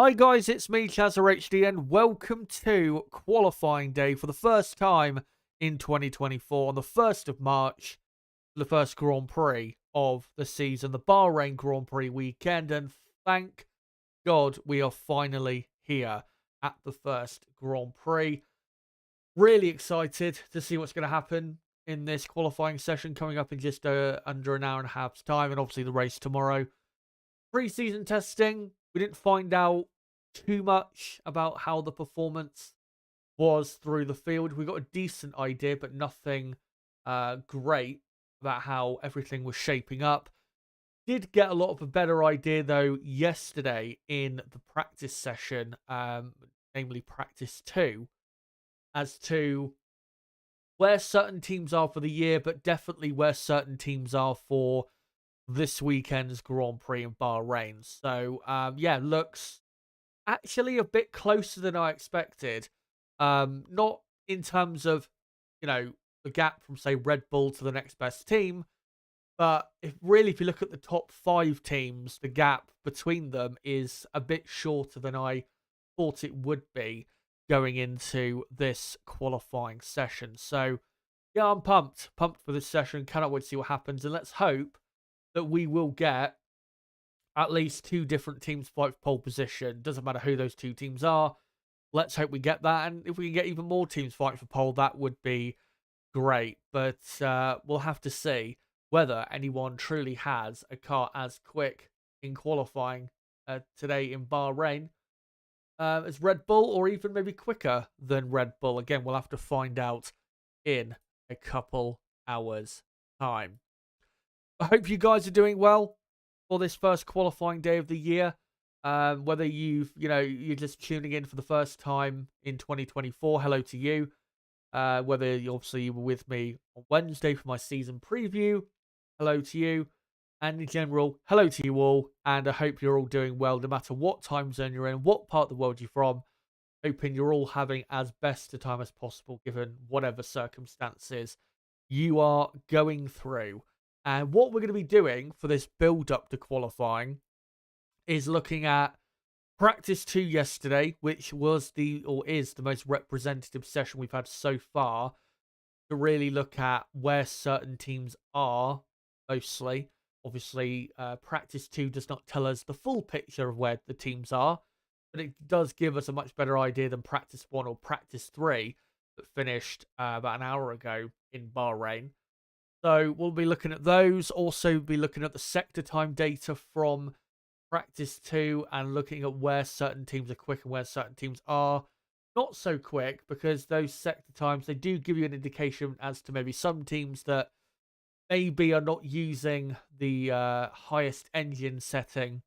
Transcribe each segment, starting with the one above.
Hi guys, it's me, Chazza HD, and welcome to qualifying day for the first time in 2024 on the 1st of March, the first Grand Prix of the season, the Bahrain Grand Prix weekend, and thank God we are finally here at the first Grand Prix. Really excited to see what's going to happen in this qualifying session coming up in just under an hour and a half's time, and obviously the race tomorrow. Pre-season testing, we didn't find out too much about how the performance was through the field. We got a decent idea, but nothing great about how everything was shaping up. Did get a lot of a better idea though yesterday in the practice session, namely practice 2, as to where certain teams are for the year, but definitely where certain teams are for this weekend's Grand Prix in Bahrain. So, yeah, looks actually a bit closer than I expected. Not in terms of, the gap from, say, Red Bull to the next best team, but if you look at the top 5 teams, the gap between them is a bit shorter than I thought it would be going into this qualifying session. So, yeah, I'm pumped for this session. Cannot wait to see what happens, and let's hope that we will get at least 2 different teams fight for pole position. Doesn't matter who those 2 teams are. Let's hope we get that. And if we can get even more teams fighting for pole, that would be great. But we'll have to see whether anyone truly has a car as quick in qualifying today in Bahrain as Red Bull, or even maybe quicker than Red Bull. Again, we'll have to find out in a couple hours' time. I hope you guys are doing well for this first qualifying day of the year. Whether you're just tuning in for the first time in 2024, hello to you. Whether you were with me on Wednesday for my season preview, hello to you. And in general, hello to you all. And I hope you're all doing well, no matter what time zone you're in, what part of the world you're from. Hoping you're all having as best a time as possible, given whatever circumstances you are going through. And what we're going to be doing for this build-up to qualifying is looking at practice 2 yesterday, which is the most representative session we've had so far, to really look at where certain teams are, mostly. Obviously, practice 2 does not tell us the full picture of where the teams are, but it does give us a much better idea than practice 1 or practice 3 that finished about an hour ago in Bahrain. So we'll be looking at those. Also be looking at the sector time data from practice 2 and looking at where certain teams are quick and where certain teams are not so quick, because those sector times, they do give you an indication as to maybe some teams that maybe are not using the highest engine setting,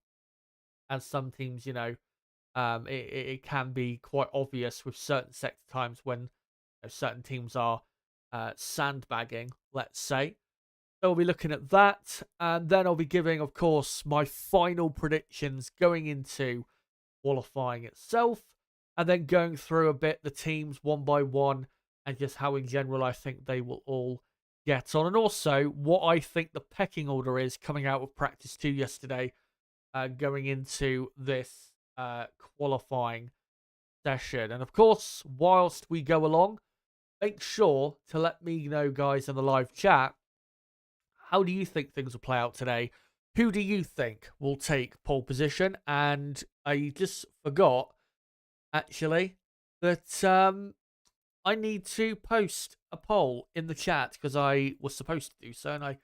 as some teams, it can be quite obvious with certain sector times when certain teams are sandbagging, let's say. So we'll be looking at that, and then I'll be giving, of course, my final predictions going into qualifying itself, and then going through a bit the teams one by one, and just how in general I think they will all get on, and also what I think the pecking order is coming out of practice 2 yesterday, going into this qualifying session. And of course, whilst we go along, make sure to let me know, guys, in the live chat, how do you think things will play out today? Who do you think will take pole position? And I just forgot, actually, that I need to post a poll in the chat, because I was supposed to do so, and I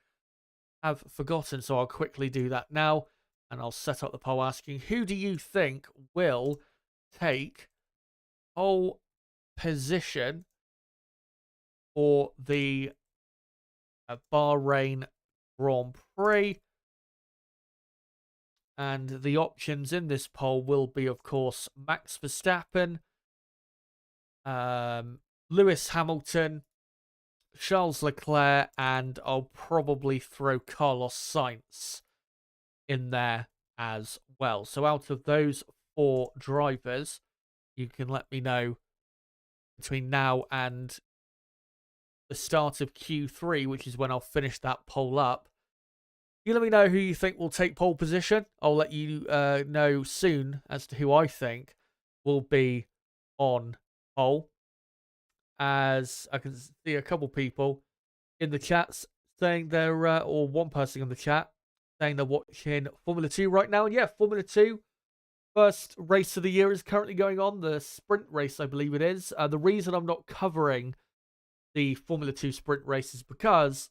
have forgotten. So I'll quickly do that now, and I'll set up the poll asking, who do you think will take pole position for the Bahrain Grand Prix? And the options in this poll will be, of course, Max Verstappen, Lewis Hamilton, Charles Leclerc, and I'll probably throw Carlos Sainz in there as well. So out of those 4 drivers, you can let me know between now and the start of Q3, which is when I'll finish that poll up, You let me know who you think will take pole position. I'll let you know soon as to who I think will be on pole. As I can see a couple people in the chats saying they're, or one person in the chat saying they're watching Formula 2 right now. And yeah, Formula 2, first race of the year is currently going on. The sprint race, I believe it is. The reason I'm not covering the Formula 2 sprint race is because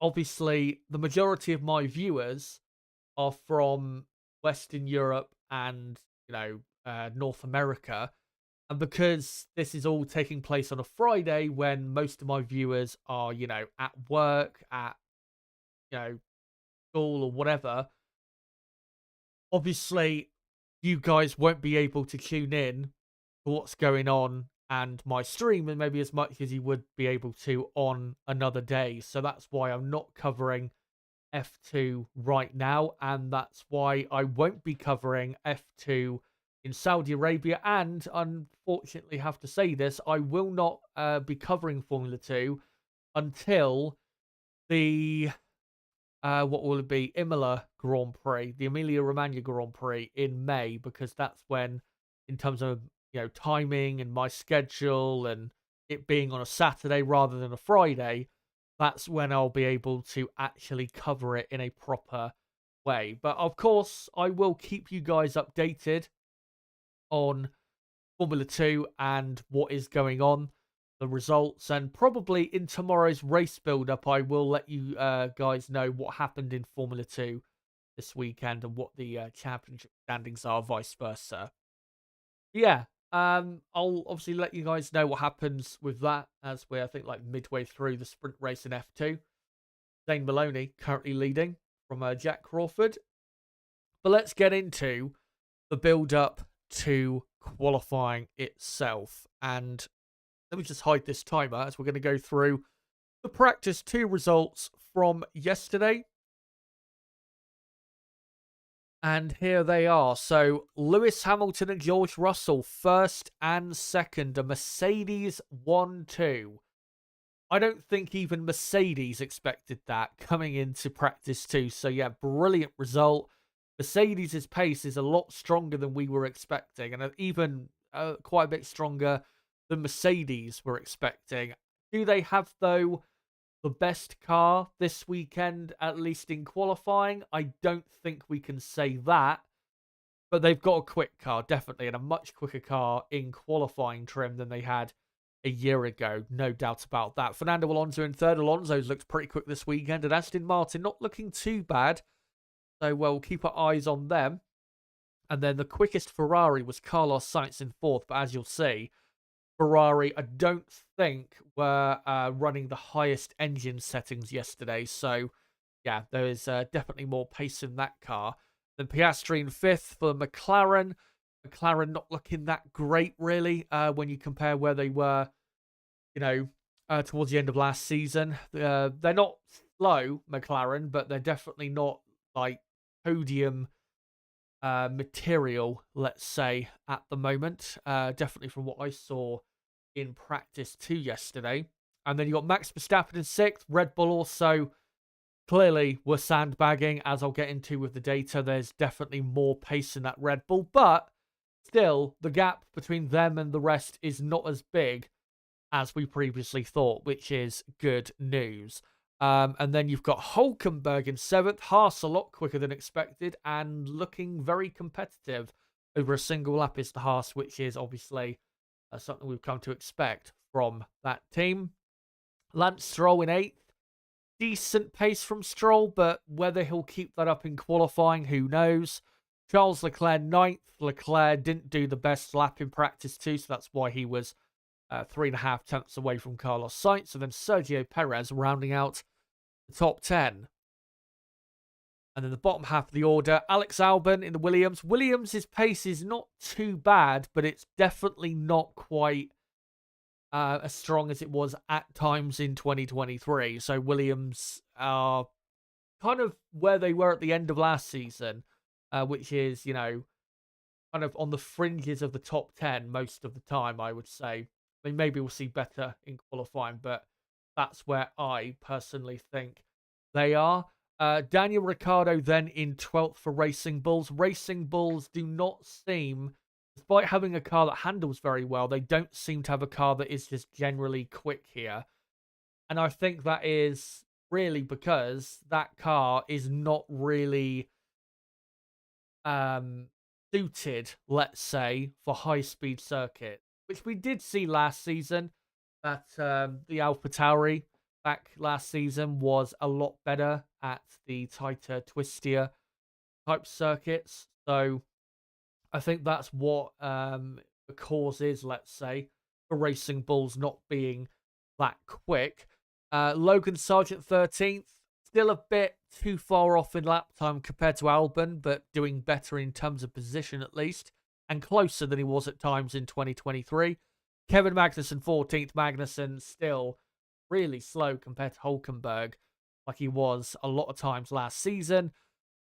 obviously the majority of my viewers are from Western Europe and, North America. And because this is all taking place on a Friday when most of my viewers are, at work, at, school or whatever, obviously you guys won't be able to tune in to what's going on and my stream and maybe as much as you would be able to on another day. So that's why I'm not covering F2 right now, and that's why I won't be covering F2 in Saudi Arabia. And unfortunately have to say this, I will not be covering Formula 2 until the what will it be, Imola Grand Prix, the Emilia Romagna Grand Prix in May, because that's when, in terms of timing and my schedule and it being on a Saturday rather than a Friday, that's when I'll be able to actually cover it in a proper way. But of course, I will keep you guys updated on Formula 2 and what is going on, the results, and probably in tomorrow's race build-up, I will let you guys know what happened in Formula 2 this weekend and what the championship standings are, vice versa. Yeah, I'll obviously let you guys know what happens with that as we're, I think, like midway through the sprint race in F2. Zane Maloney currently leading from Jack Crawford. But let's get into the build-up to qualifying itself. And let me just hide this timer as we're going to go through the practice 2 results from yesterday. And here they are. So Lewis Hamilton and George Russell, first and second. A Mercedes 1-2. I don't think even Mercedes expected that coming into practice 2. So yeah, brilliant result. Mercedes' pace is a lot stronger than we were expecting, and even quite a bit stronger than Mercedes were expecting. Do they have, though, the best car this weekend, at least in qualifying? I don't think we can say that, but they've got a quick car, definitely, and a much quicker car in qualifying trim than they had a year ago. No doubt about that. Fernando Alonso in third. Alonso's looked pretty quick this weekend, and Aston Martin not looking too bad. So we'll keep our eyes on them. And then the quickest Ferrari was Carlos Sainz in fourth. But as you'll see, Ferrari, I don't think, were running the highest engine settings yesterday. So, yeah, there is definitely more pace in that car. Then Piastri in fifth for McLaren. McLaren not looking that great, really, when you compare where they were, towards the end of last season. They're not slow, McLaren, but they're definitely not, like, podium material, let's say, at the moment. Definitely from what I saw in practice 2 yesterday. And then you got Max Verstappen in sixth. Red Bull also clearly were sandbagging, as I'll get into with the data. There's definitely more pace in that Red Bull, but still, the gap between them and the rest is not as big as we previously thought, which is good news. And then you've got Hulkenberg in seventh. Haas a lot quicker than expected and looking very competitive. Over a single lap is the Haas, which is obviously something we've come to expect from that team. Lance Stroll in eighth. Decent pace from Stroll, but whether he'll keep that up in qualifying, who knows. Charles Leclerc ninth. Leclerc didn't do the best lap in practice too, so that's why he was 3.5 tenths away from Carlos Sainz. And then Sergio Perez rounding out the top 10. And then the bottom half of the order, Alex Albon in the Williams. Williams' pace is not too bad, but it's definitely not quite as strong as it was at times in 2023. So Williams are kind of where they were at the end of last season, which is, kind of on the fringes of the top 10 most of the time, I would say. I mean, maybe we'll see better in qualifying, but that's where I personally think they are. Daniel Ricciardo then in 12th for Racing Bulls. Racing Bulls do not seem, despite having a car that handles very well, they don't seem to have a car that is just generally quick here. And I think that is really because that car is not really suited, let's say, for high-speed circuit, which we did see last season. That the AlphaTauri back last season was a lot better at the tighter, twistier type circuits. So I think that's what the cause is, let's say, for Racing Bulls not being that quick. Logan Sargent 13th, still a bit too far off in lap time compared to Albon, but doing better in terms of position at least, and closer than he was at times in 2023. Kevin Magnussen 14th. Magnussen still really slow compared to Hulkenberg, like he was a lot of times last season.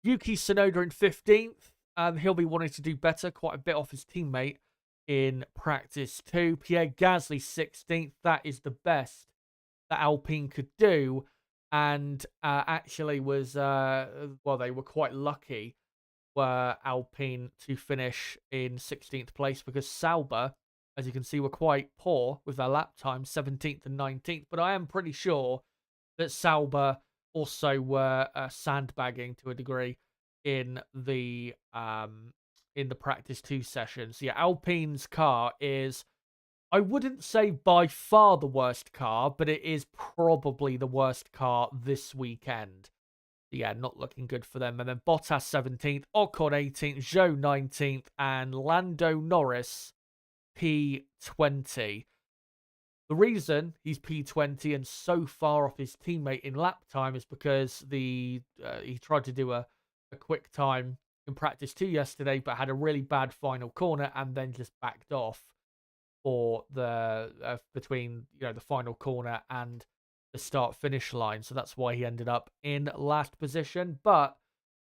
Yuki Tsunoda in 15th. He'll be wanting to do better, quite a bit off his teammate in practice too. Pierre Gasly 16th. That is the best that Alpine could do, and actually was well, they were quite lucky were Alpine to finish in 16th place, because Sauber, as you can see, were quite poor with their lap time, 17th and 19th. But I am pretty sure that Sauber also were sandbagging to a degree in the practice 2 sessions. So yeah, Alpine's car is, I wouldn't say by far the worst car, but it is probably the worst car this weekend. Yeah, not looking good for them. And then Bottas 17th, Ocon 18th, Zhou 19th, and Lando Norris P20. The reason he's P20 and so far off his teammate in lap time is because he tried to do a quick time in practice 2 yesterday, but had a really bad final corner and then just backed off for the between the final corner and the start finish line. So that's why he ended up in last position. But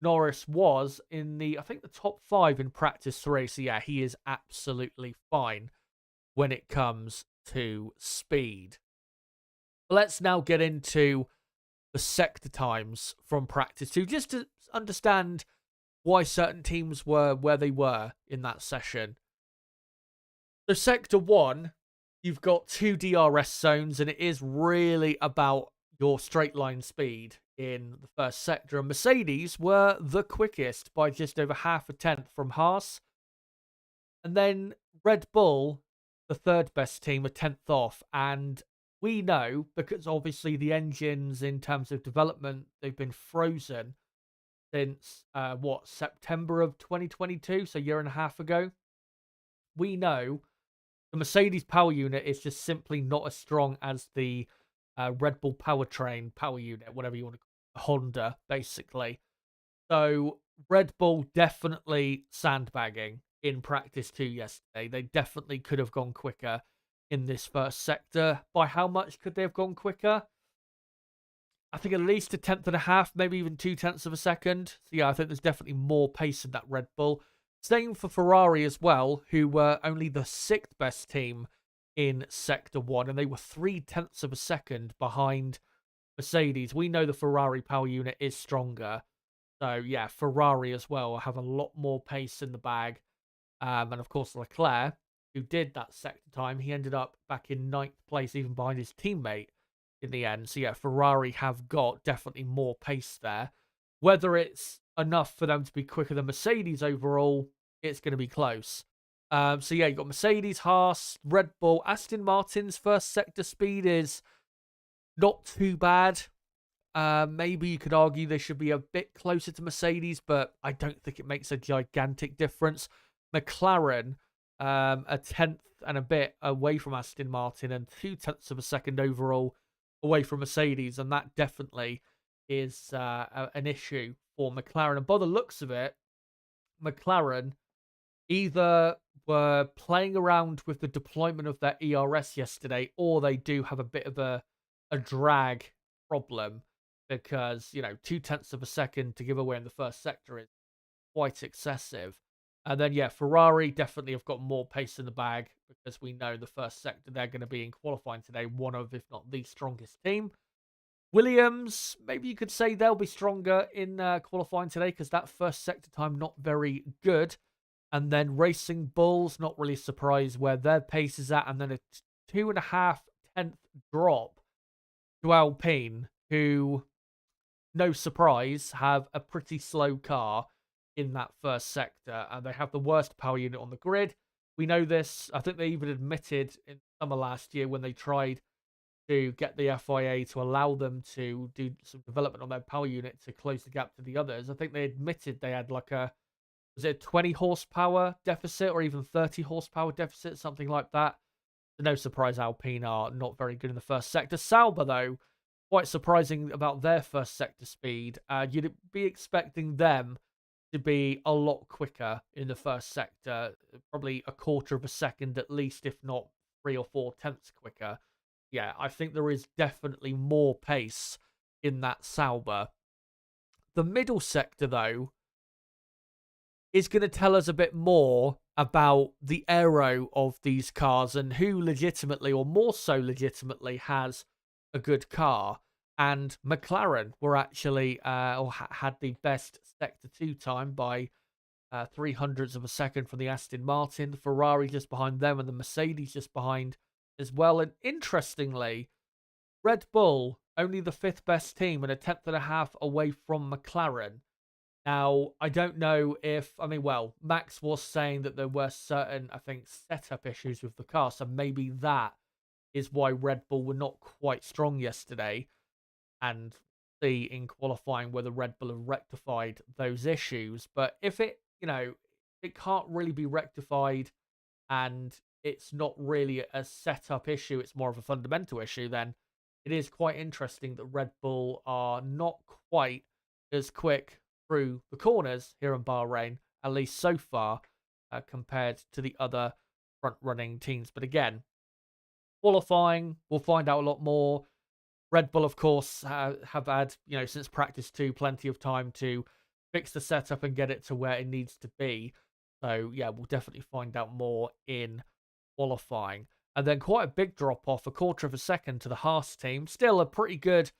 Norris was in the, I think, the top 5 in practice 3. So yeah, he is absolutely fine when it comes to speed. Let's now get into the sector times from practice 2, just to understand why certain teams were where they were in that session. So sector 1, you've got 2 DRS zones, and it is really about your straight line speed in the first sector. And Mercedes were the quickest by just over half a tenth from Haas. And then Red Bull, the third best team, a tenth off. And we know, because obviously the engines in terms of development, they've been frozen since, September of 2022, so a year and a half ago. We know the Mercedes power unit is just simply not as strong as the Red Bull powertrain power unit, whatever you want to call it, Honda, basically. So Red Bull definitely sandbagging in practice 2 yesterday. They definitely could have gone quicker in this first sector. By how much could they have gone quicker? I think at least a tenth and a half, maybe even 0.2 of a second. So yeah, I think there's definitely more pace in that Red Bull. Same for Ferrari as well, who were only the 6th best team in Sector 1, and they were 0.3 of a second behind Mercedes. We know the Ferrari power unit is stronger. So yeah, Ferrari as well have a lot more pace in the bag. And of course, Leclerc, who did that sector time, he ended up back in 9th place, even behind his teammate in the end. So yeah, Ferrari have got definitely more pace there. Whether it's enough for them to be quicker than Mercedes overall, it's going to be close. So yeah, you've got Mercedes, Haas, Red Bull. Aston Martin's first sector speed is not too bad. Maybe you could argue they should be a bit closer to Mercedes, but I don't think it makes a gigantic difference. McLaren, a tenth and a bit away from Aston Martin, and 0.2 of a second overall away from Mercedes, and that definitely is an issue for McLaren. And by the looks of it, McLaren either were playing around with the deployment of their ERS yesterday, or they do have a bit of a drag problem, because 0.2 of a second to give away in the first sector is quite excessive. And then yeah, Ferrari definitely have got more pace in the bag, because we know the first sector they're going to be in qualifying today, one of, if not the strongest team. Williams, maybe you could say they'll be stronger in qualifying today because that first sector time not very good. And then Racing Bulls, not really surprised where their pace is at. And then a 2.5 tenth drop to Alpine, who, no surprise, have a pretty slow car in that first sector. And they have the worst power unit on the grid. We know this. I think they even admitted in summer last year when they tried to get the FIA to allow them to do some development on their power unit to close the gap to the others. I think they admitted they had like was it a 20 horsepower deficit or even 30 horsepower deficit, something like that. So no surprise Alpine are not very good in the first sector. Sauber, though, quite surprising about their first sector speed. You'd be expecting them to be a lot quicker in the first sector, probably a quarter of a second at least, if not 3 or 4 tenths quicker. Yeah, I think there is definitely more pace in that Sauber. The middle sector, though, is going to tell us a bit more about the aero of these cars and who legitimately, or more so legitimately, has a good car. And McLaren were actually, had the best Sector 2 time by 300ths of a second from the Aston Martin. The Ferrari just behind them and the Mercedes just behind as well. And interestingly, Red Bull, only the 5th best team and a 10.5 away from McLaren. Now, I don't know if, Max was saying that there were certain, I think, setup issues with the car. So maybe that is why Red Bull were not quite strong yesterday. And see in qualifying whether Red Bull have rectified those issues. But if it, it can't really be rectified and it's not really a setup issue, it's more of a fundamental issue, then it is quite interesting that Red Bull are not quite as quick through the corners here in Bahrain, at least so far, compared to the other front-running teams. But again, qualifying, we'll find out a lot more. Red Bull, of course, have had, since practice 2, plenty of time to fix the setup and get it to where it needs to be. So, yeah, we'll definitely find out more in qualifying. And then quite a big drop-off, a quarter of a second to the Haas team. Still a pretty good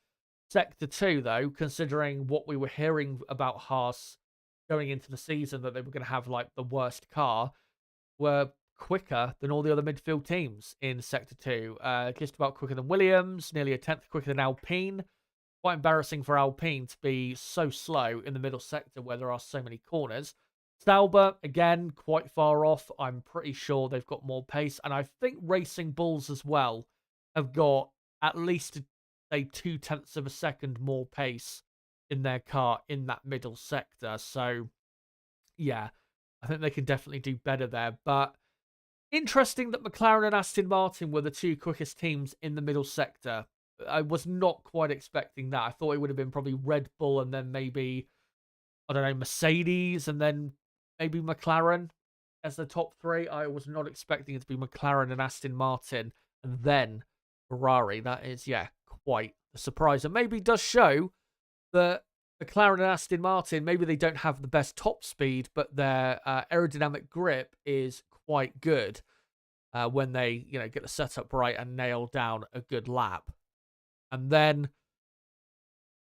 Sector 2, though, considering what we were hearing about Haas going into the season, that they were going to have, like, the worst car, were quicker than all the other midfield teams in Sector 2. Just about quicker than Williams, nearly a tenth quicker than Alpine. Quite embarrassing for Alpine to be so slow in the middle sector where there are so many corners. Sauber, again, quite far off. I'm pretty sure they've got more pace. And I think Racing Bulls as well have got at least, say, 2 tenths of a second more pace in their car in that middle sector. So, yeah, I think they can definitely do better there. But interesting that McLaren and Aston Martin were the 2 quickest teams in the middle sector. I was not quite expecting that. I thought it would have been probably Red Bull and then maybe, I don't know, Mercedes and then maybe McLaren as the top 3. I was not expecting it to be McLaren and Aston Martin and then Ferrari. That is, yeah, quite a surprise. And maybe does show that McLaren and Aston Martin, maybe they don't have the best top speed, but their aerodynamic grip is quite good when they, get the setup right and nail down a good lap. And then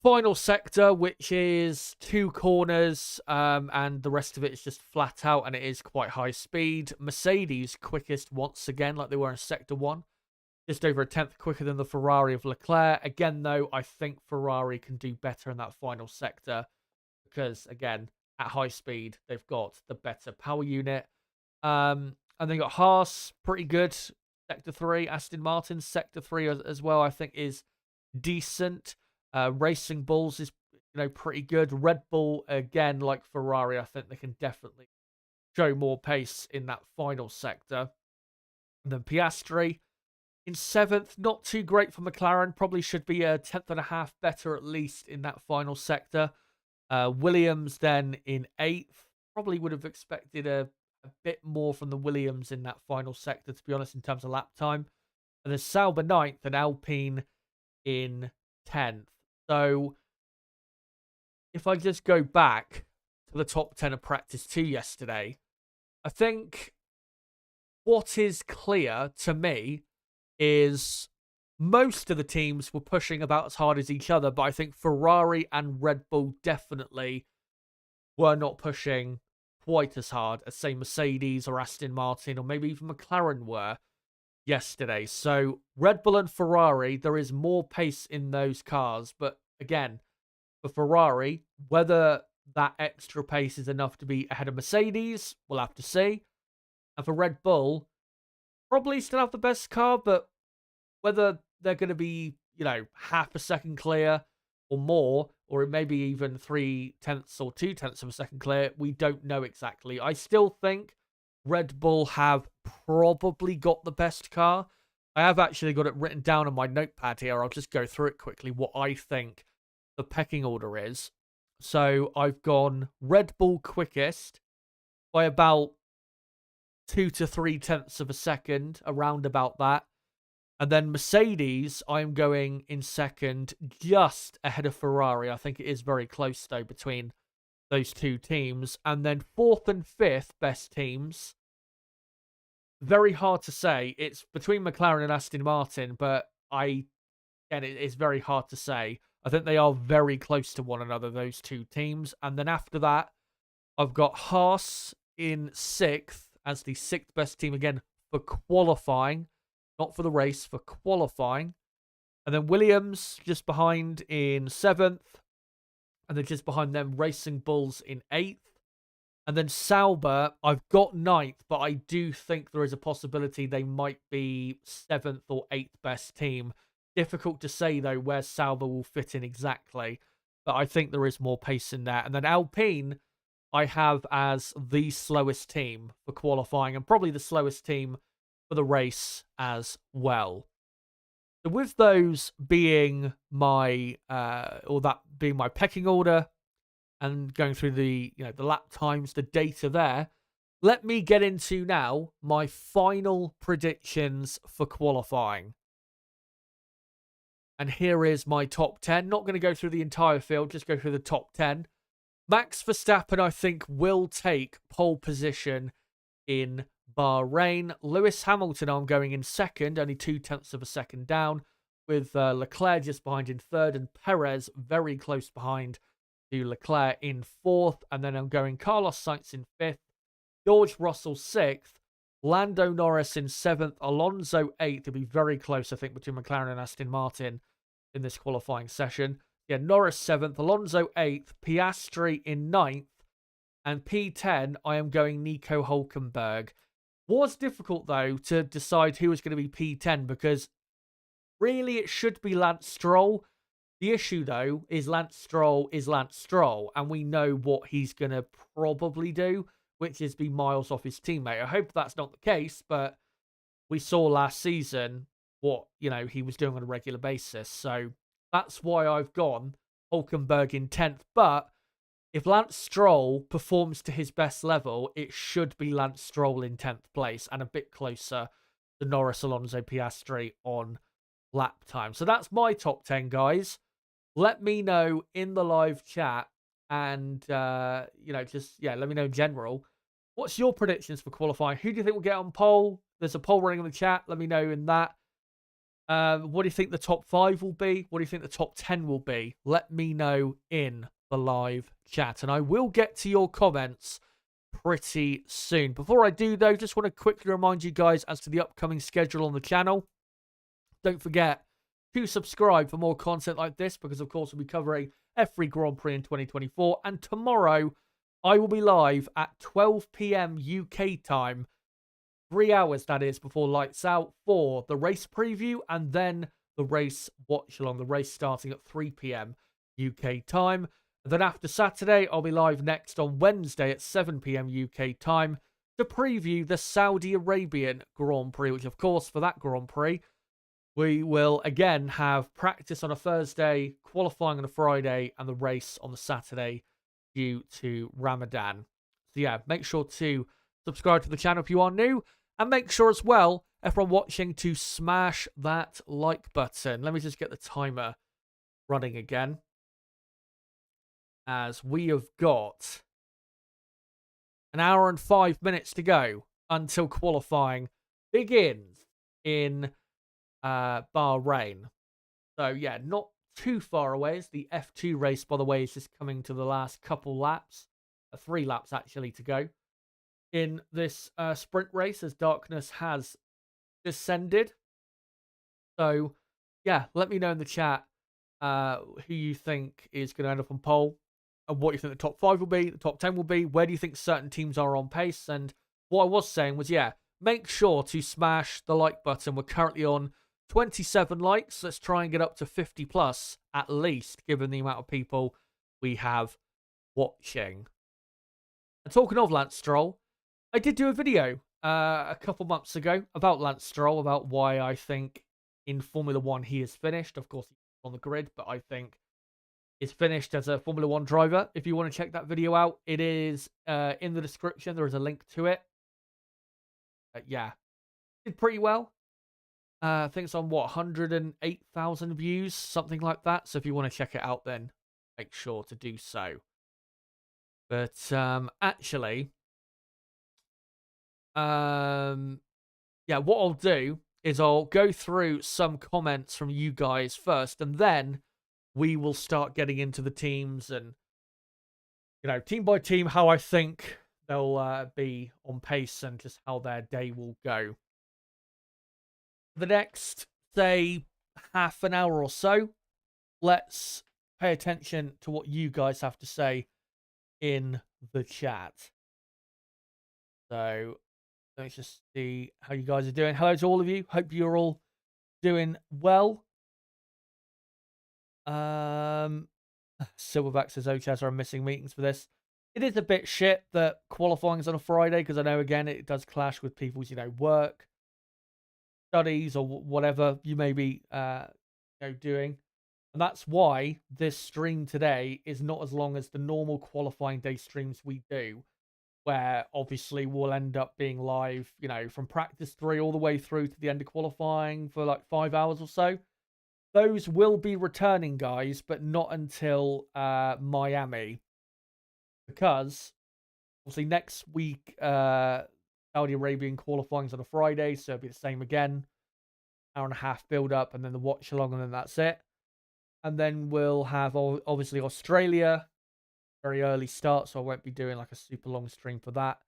final sector, which is 2 corners, and the rest of it is just flat out, and it is quite high speed. Mercedes quickest once again, like they were in Sector 1. Just over a tenth quicker than the Ferrari of Leclerc. Again, though, I think Ferrari can do better in that final sector because, again, at high speed, they've got the better power unit. And they got Haas, pretty good. Sector 3, Aston Martin, Sector 3 as well, I think is decent. Racing Bulls is, pretty good. Red Bull, again, like Ferrari, I think they can definitely show more pace in that final sector. And then Piastri in 7th, not too great for McLaren. Probably should be a 10.5 better at least in that final sector. Williams then in 8th. Probably would have expected a bit more from the Williams in that final sector, to be honest, in terms of lap time. And then Sauber 9th and Alpine in 10th. So if I just go back to the top 10 of practice 2 yesterday, I think what is clear to me is most of the teams were pushing about as hard as each other, but I think Ferrari and Red Bull definitely were not pushing quite as hard as, say, Mercedes or Aston Martin or maybe even McLaren were yesterday. So Red Bull and Ferrari, there is more pace in those cars. But again, for Ferrari, whether that extra pace is enough to be ahead of Mercedes, we'll have to see. And for Red Bull, probably still have the best car, but whether they're going to be, half a second clear or more, or it may be even 0.3 or 0.2 of a second clear, we don't know exactly. I still think Red Bull have probably got the best car. I have actually got it written down on my notepad here. I'll just go through it quickly, what I think the pecking order is. So I've gone Red Bull quickest by about 2 to 0.3 of a second, around about that. And then Mercedes, I'm going in second, just ahead of Ferrari. I think it is very close, though, between those two teams. And then fourth and fifth best teams, very hard to say. It's between McLaren and Aston Martin, but it's very hard to say. I think they are very close to one another, those two teams. And then after that, I've got Haas in sixth as the sixth best team, again, for qualifying. Not for the race, for qualifying. And then Williams just behind in seventh. And then just behind them, Racing Bulls in eighth. And then Sauber, I've got ninth, but I do think there is a possibility they might be seventh or eighth best team. Difficult to say, though, where Sauber will fit in exactly. But I think there is more pace in there. And then Alpine, I have as the slowest team for qualifying and probably the slowest team for the race as well. So with those being my my pecking order and going through the lap times, the data there, let me get into now my final predictions for qualifying. And here is my top 10. Not going to go through the entire field, just go through the top 10. Max Verstappen, I think, will take pole position in Bahrain. Lewis Hamilton, I'm going in second, only 0.2 of a second down, with Leclerc just behind in third, and Perez very close behind to Leclerc in fourth. And then I'm going Carlos Sainz in fifth, George Russell sixth, Lando Norris in seventh, Alonso eighth. It'll be very close, I think, between McLaren and Aston Martin in this qualifying session. Yeah, Norris seventh, Alonso eighth, Piastri in ninth, and P10, I am going Nico Hülkenberg. Was difficult, though, to decide who was going to be P10 because really it should be Lance Stroll. The issue, though, is Lance Stroll, and we know what he's going to probably do, which is be miles off his teammate. I hope that's not the case, but we saw last season what, he was doing on a regular basis. So that's why I've gone Hülkenberg in 10th. But if Lance Stroll performs to his best level, it should be Lance Stroll in 10th place and a bit closer to Norris, Alonso, Piastri on lap time. So that's my top 10, guys. Let me know in the live chat and, let me know in general. What's your predictions for qualifying? Who do you think will get on pole? There's a poll running in the chat. Let me know in that. What do you think the top 5 will be? What do you think the top 10 will be? Let me know in the live chat. And I will get to your comments pretty soon. Before I do, though, just want to quickly remind you guys as to the upcoming schedule on the channel. Don't forget to subscribe for more content like this because, of course, we'll be covering every Grand Prix in 2024. And tomorrow, I will be live at 12 p.m. UK time. 3 hours, that is, before lights out for the race preview and then the race watch along. The race starting at 3 p.m. UK time. And then after Saturday, I'll be live next on Wednesday at 7 p.m. UK time to preview the Saudi Arabian Grand Prix, which, of course, for that Grand Prix, we will again have practice on a Thursday, qualifying on a Friday, and the race on the Saturday due to Ramadan. So yeah, make sure to subscribe to the channel if you are new, and make sure as well, everyone watching, to smash that like button. Let me just get the timer running again, as we have got an hour and 5 minutes to go until qualifying begins in Bahrain. So, yeah, not too far away. It's the F2 race, by the way, is just coming to the last couple laps. 3 laps, actually, to go in this sprint race as darkness has descended. So, yeah, let me know in the chat who you think is going to end up on pole and what you think the top 5 will be, the top 10 will be. Where do you think certain teams are on pace? And what I was saying was, yeah, make sure to smash the like button. We're currently on 27 likes. Let's try and get up to 50 plus at least, given the amount of people we have watching. And talking of Lance Stroll, I did do a video a couple months ago about Lance Stroll, about why I think in Formula One he is finished. Of course, he's on the grid, but I think he's finished as a Formula One driver. If you want to check that video out, it is in the description. There is a link to it. Yeah, did pretty well. I think it's on, 108,000 views, something like that. So if you want to check it out, then make sure to do so. But actually, yeah, what I'll do is I'll go through some comments from you guys first, and then we will start getting into the teams and, team by team, how I think they'll be on pace and just how their day will go. The next, say, half an hour or so, let's pay attention to what you guys have to say in the chat. So let's just see how you guys are doing. Hello to all of you. Hope you're all doing well. Silverback says, "Oh, Chaz, I'm missing meetings for this." It is a bit shit that qualifying is on a Friday, because I know, again, it does clash with people's, work, studies, or whatever you may be, doing. And that's why this stream today is not as long as the normal qualifying day streams we do, where obviously we'll end up being live, from practice 3 all the way through to the end of qualifying for like 5 hours or so. Those will be returning, guys, but not until Miami. Because, obviously, next week, Saudi Arabian qualifying's on a Friday, so it'll be the same again. Hour and a half build-up, and then the watch-along, and then that's it. And then we'll have, obviously, Australia. Very early start, so I won't be doing like a super long stream for that.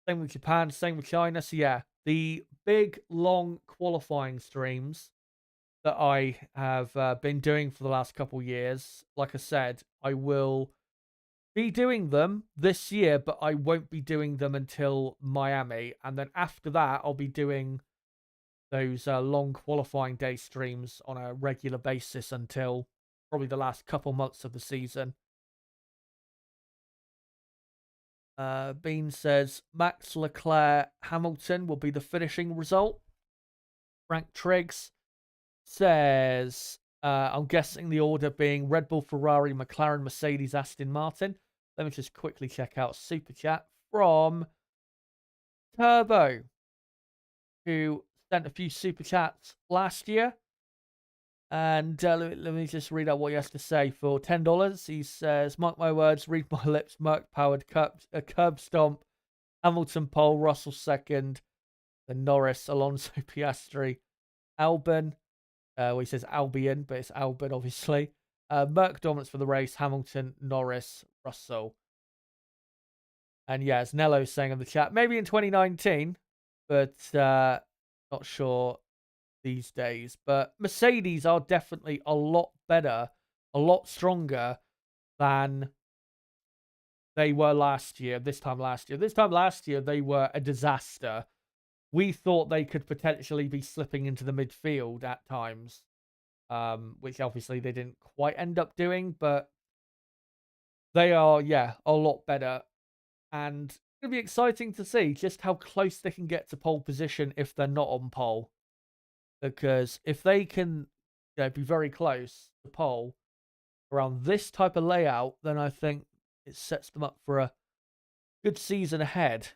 Same with Japan, same with China. So yeah, the big long qualifying streams that I have been doing for the last couple years, like I said, I will be doing them this year, but I won't be doing them until Miami. And then after that, I'll be doing those long qualifying day streams on a regular basis until probably the last couple months of the season. Bean says Max Leclerc Hamilton will be the finishing result. Frank Triggs says, I'm guessing the order being Red Bull, Ferrari, McLaren, Mercedes, Aston Martin. Let me just quickly check out Super Chat from Turbo, who sent a few Super Chats last year. And let me just read out what he has to say. For $10, he says, mark my words, read my lips, Merc-powered curb stomp, Hamilton pole, Russell second, then Norris, Alonso, Piastri, Albon. Well, he says Albion, but it's Albon, obviously. Merc dominance for the race, Hamilton, Norris, Russell. And yeah, as Nello's saying in the chat, maybe in 2019, but not sure these days. But Mercedes are definitely a lot better, a lot stronger than they were last year. This time last year, they were a disaster. We thought they could potentially be slipping into the midfield at times, which obviously they didn't quite end up doing, but they are, yeah, a lot better. And it's going to be exciting to see just how close they can get to pole position if they're not on pole. Because if they can, be very close to pole around this type of layout, then I think it sets them up for a good season ahead.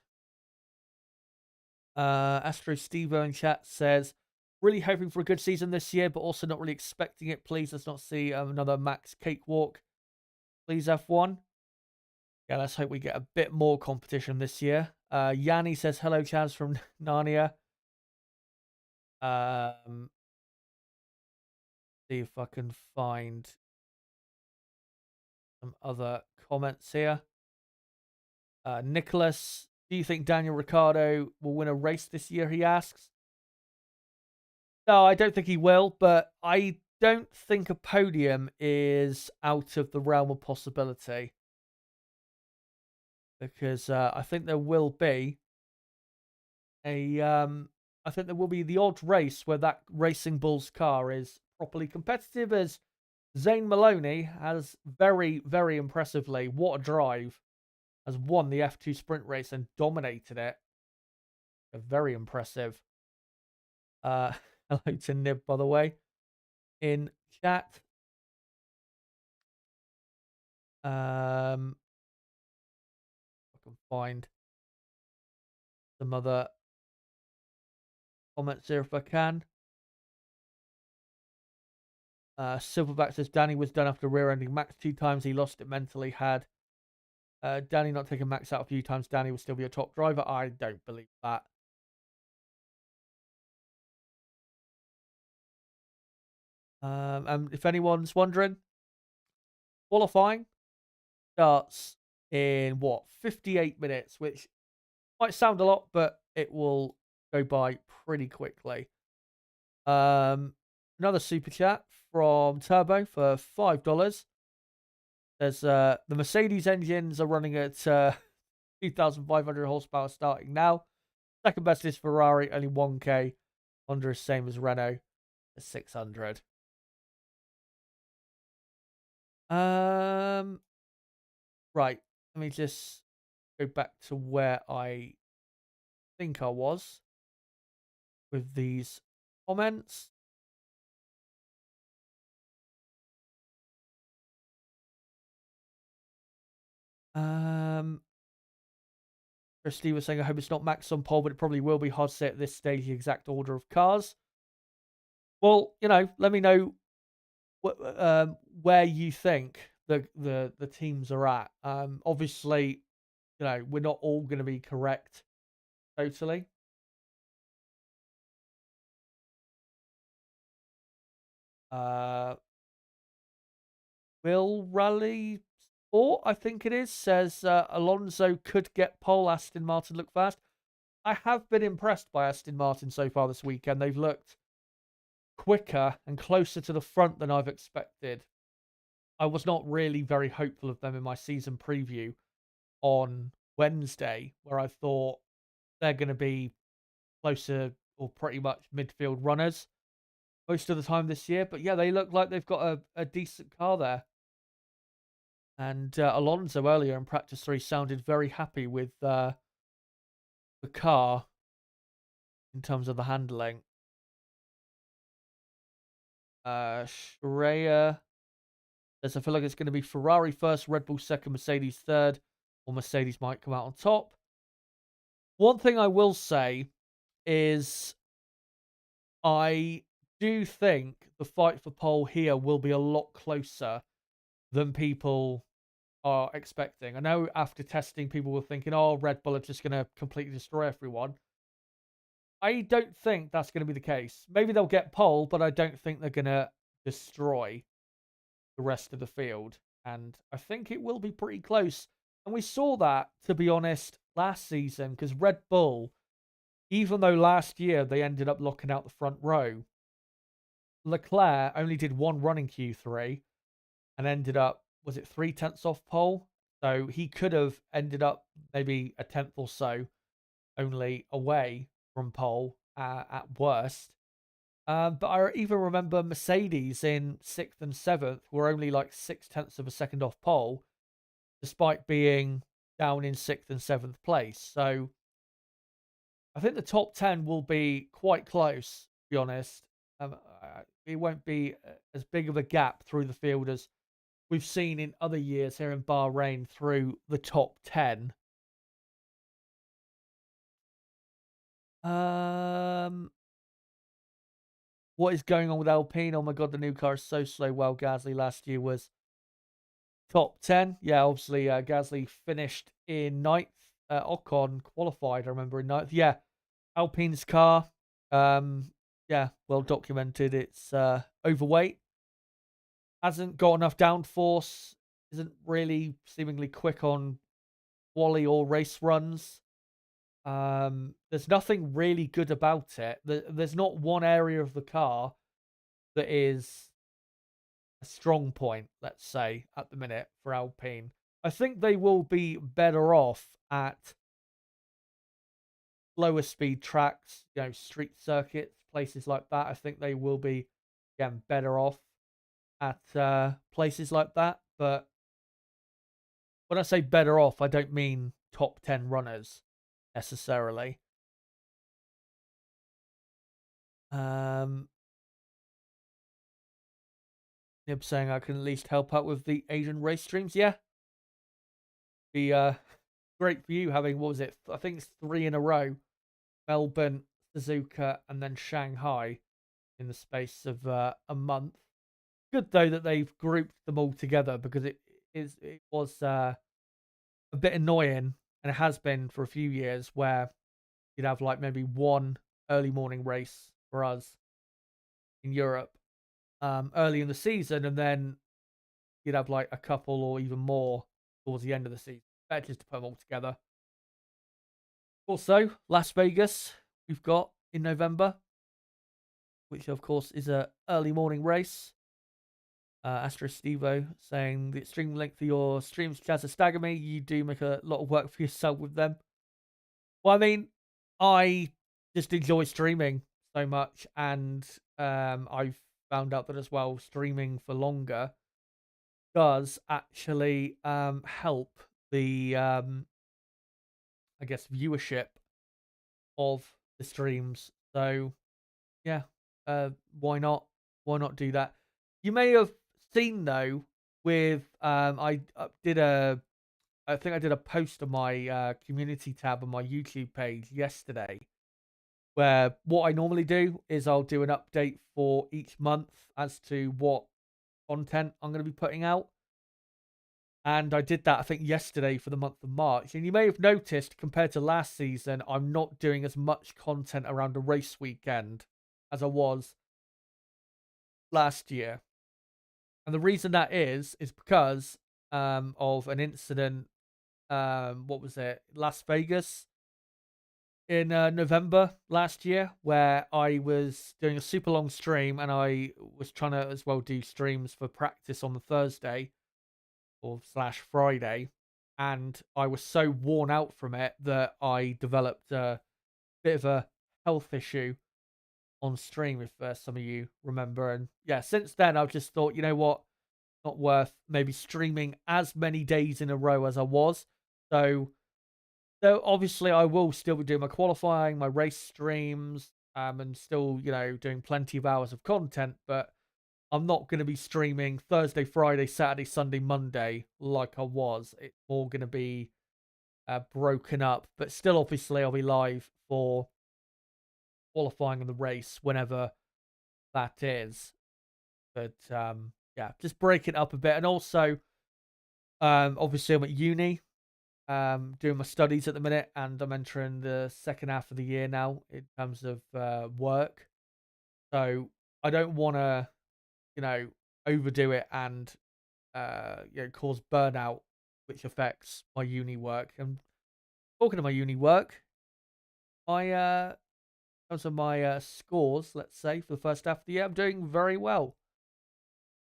Astro Stevo in chat says, really hoping for a good season this year, but also not really expecting it. Please let's not see another Max cakewalk. Please, F1. Yeah, let's hope we get a bit more competition this year. Yanni says, hello, Chaz from Narnia. See if I can find some other comments here. Nicholas, do you think Daniel Ricciardo will win a race this year? He asks. No, I don't think he will, but I don't think a podium is out of the realm of possibility. Because I think there will be I think there will be the odd race where that Racing Bulls car is properly competitive, as Zane Maloney has very, very impressively, what a drive, has won the F2 sprint race and dominated it. Very impressive. Hello to Nib, by the way, in chat. I can find some other comments here if I can. Silverback says Danny was done after rear-ending Max 2 times. He lost it mentally. Had Danny not taken Max out a few times, Danny will still be a top driver. I don't believe that. And if anyone's wondering, qualifying starts in 58 minutes, which might sound a lot, but it will go by pretty quickly. Another super chat from Turbo for $5. There's the Mercedes engines are running at 2,500 horsepower starting now. Second best is Ferrari, only 1k. Honda is same as Renault, at 600. Right. Let me just go back to where I think I was with these comments. Christy was saying, I hope it's not Max on pole, but it probably will be. Hard set at this stage, the exact order of cars. Well, let me know where you think the teams are at. Obviously, we're not all going to be correct totally. Will Rally Sport, I think it is, says Alonso could get pole. Aston Martin look fast. I have been impressed by Aston Martin so far this weekend. They've looked quicker and closer to the front than I've expected. I was not really very hopeful of them in my season preview on Wednesday, where I thought they're going to be closer or pretty much midfield runners most of the time this year. But yeah, they look like they've got a decent car there. And Alonso earlier in practice 3 sounded very happy with the car in terms of the handling. Shreya says, I feel like it's going to be Ferrari first, Red Bull second, Mercedes third, or Mercedes might come out on top. One thing I will say is I do think the fight for pole here will be a lot closer than people are expecting. I know after testing, people were thinking, oh, Red Bull are just going to completely destroy everyone. I don't think that's going to be the case. Maybe they'll get pole, but I don't think they're going to destroy the rest of the field. And I think it will be pretty close. And we saw that, to be honest, last season, because Red Bull, even though last year they ended up locking out the front row, Leclerc only did one run in Q3 and ended up, was it 3/10 off pole? So he could have ended up maybe a tenth or so only away from pole at worst. But I even remember Mercedes in 6th and 7th were only like 0.6 of a second off pole, despite being down in 6th and 7th place. So I think the top 10 will be quite close, to be honest. It won't be as big of a gap through the field as we've seen in other years here in Bahrain through the top 10. What is going on with Alpine? Oh my god, the new car is so slow. Well, Gasly last year was top 10. Yeah, obviously, Gasly finished in 9th. Ocon qualified, I remember, in 9th. Yeah, Alpine's car. Yeah, well documented. It's overweight. hasn't got enough downforce, isn't really seemingly quick on quali or race runs. There's nothing really good about it. There's not one area of the car that is a strong point, let's say, at the minute for Alpine. I think they will be better off at lower speed tracks, street circuits, places like that. I think they will be, again, better off at places like that. But when I say better off, I don't mean top 10 runners necessarily. Nib saying I can at least help out with the Asian race streams. Yeah. Be great for you having, what was it? I think it's 3 in a row. Melbourne, Suzuka, and then Shanghai in the space of a month. Good though that they've grouped them all together, because it was a bit annoying, and it has been for a few years, where you'd have like maybe one early morning race for us in Europe early in the season, and then you'd have like a couple or even more towards the end of the season. Better just to put them all together. Also, Las Vegas we've got in November, which of course is a early morning race. Astro Stevo saying the extreme length of your streams, Chaz, stagger me. You do make a lot of work for yourself with them. Well, I mean, I just enjoy streaming so much, and I've found out that as well, streaming for longer does actually help the I guess viewership of the streams. So yeah, why not do that? You may have seen though, with I think I did a post on my community tab on my YouTube page yesterday, where what I normally do is I'll do an update for each month as to what content I'm going to be putting out. And I did that, I think, yesterday for the month of March. And you may have noticed, compared to last season, I'm not doing as much content around a race weekend as I was last year. And the reason that is because of an incident, what was it, Las Vegas in November last year, where I was doing a super long stream, and I was trying to as well do streams for practice on the Thursday or / Friday, and I was so worn out from it that I developed a bit of a health issue on stream, if some of you remember. And yeah, since then I've just thought, you know what, not worth maybe streaming as many days in a row as I was. So obviously I will still be doing my qualifying, my race streams, and still, doing plenty of hours of content, but I'm not going to be streaming Thursday, Friday, Saturday, Sunday, Monday like I was. It's more going to be broken up. But still, obviously, I'll be live for qualifying in the race whenever that is. But yeah, just break it up a bit. And also, obviously, I'm at uni doing my studies at the minute, and I'm entering the second half of the year now in terms of work. So I don't want to overdo it and cause burnout, which affects my uni work. And talking to my uni work, in terms of my scores, let's say, for the first half of the year, I'm doing very well,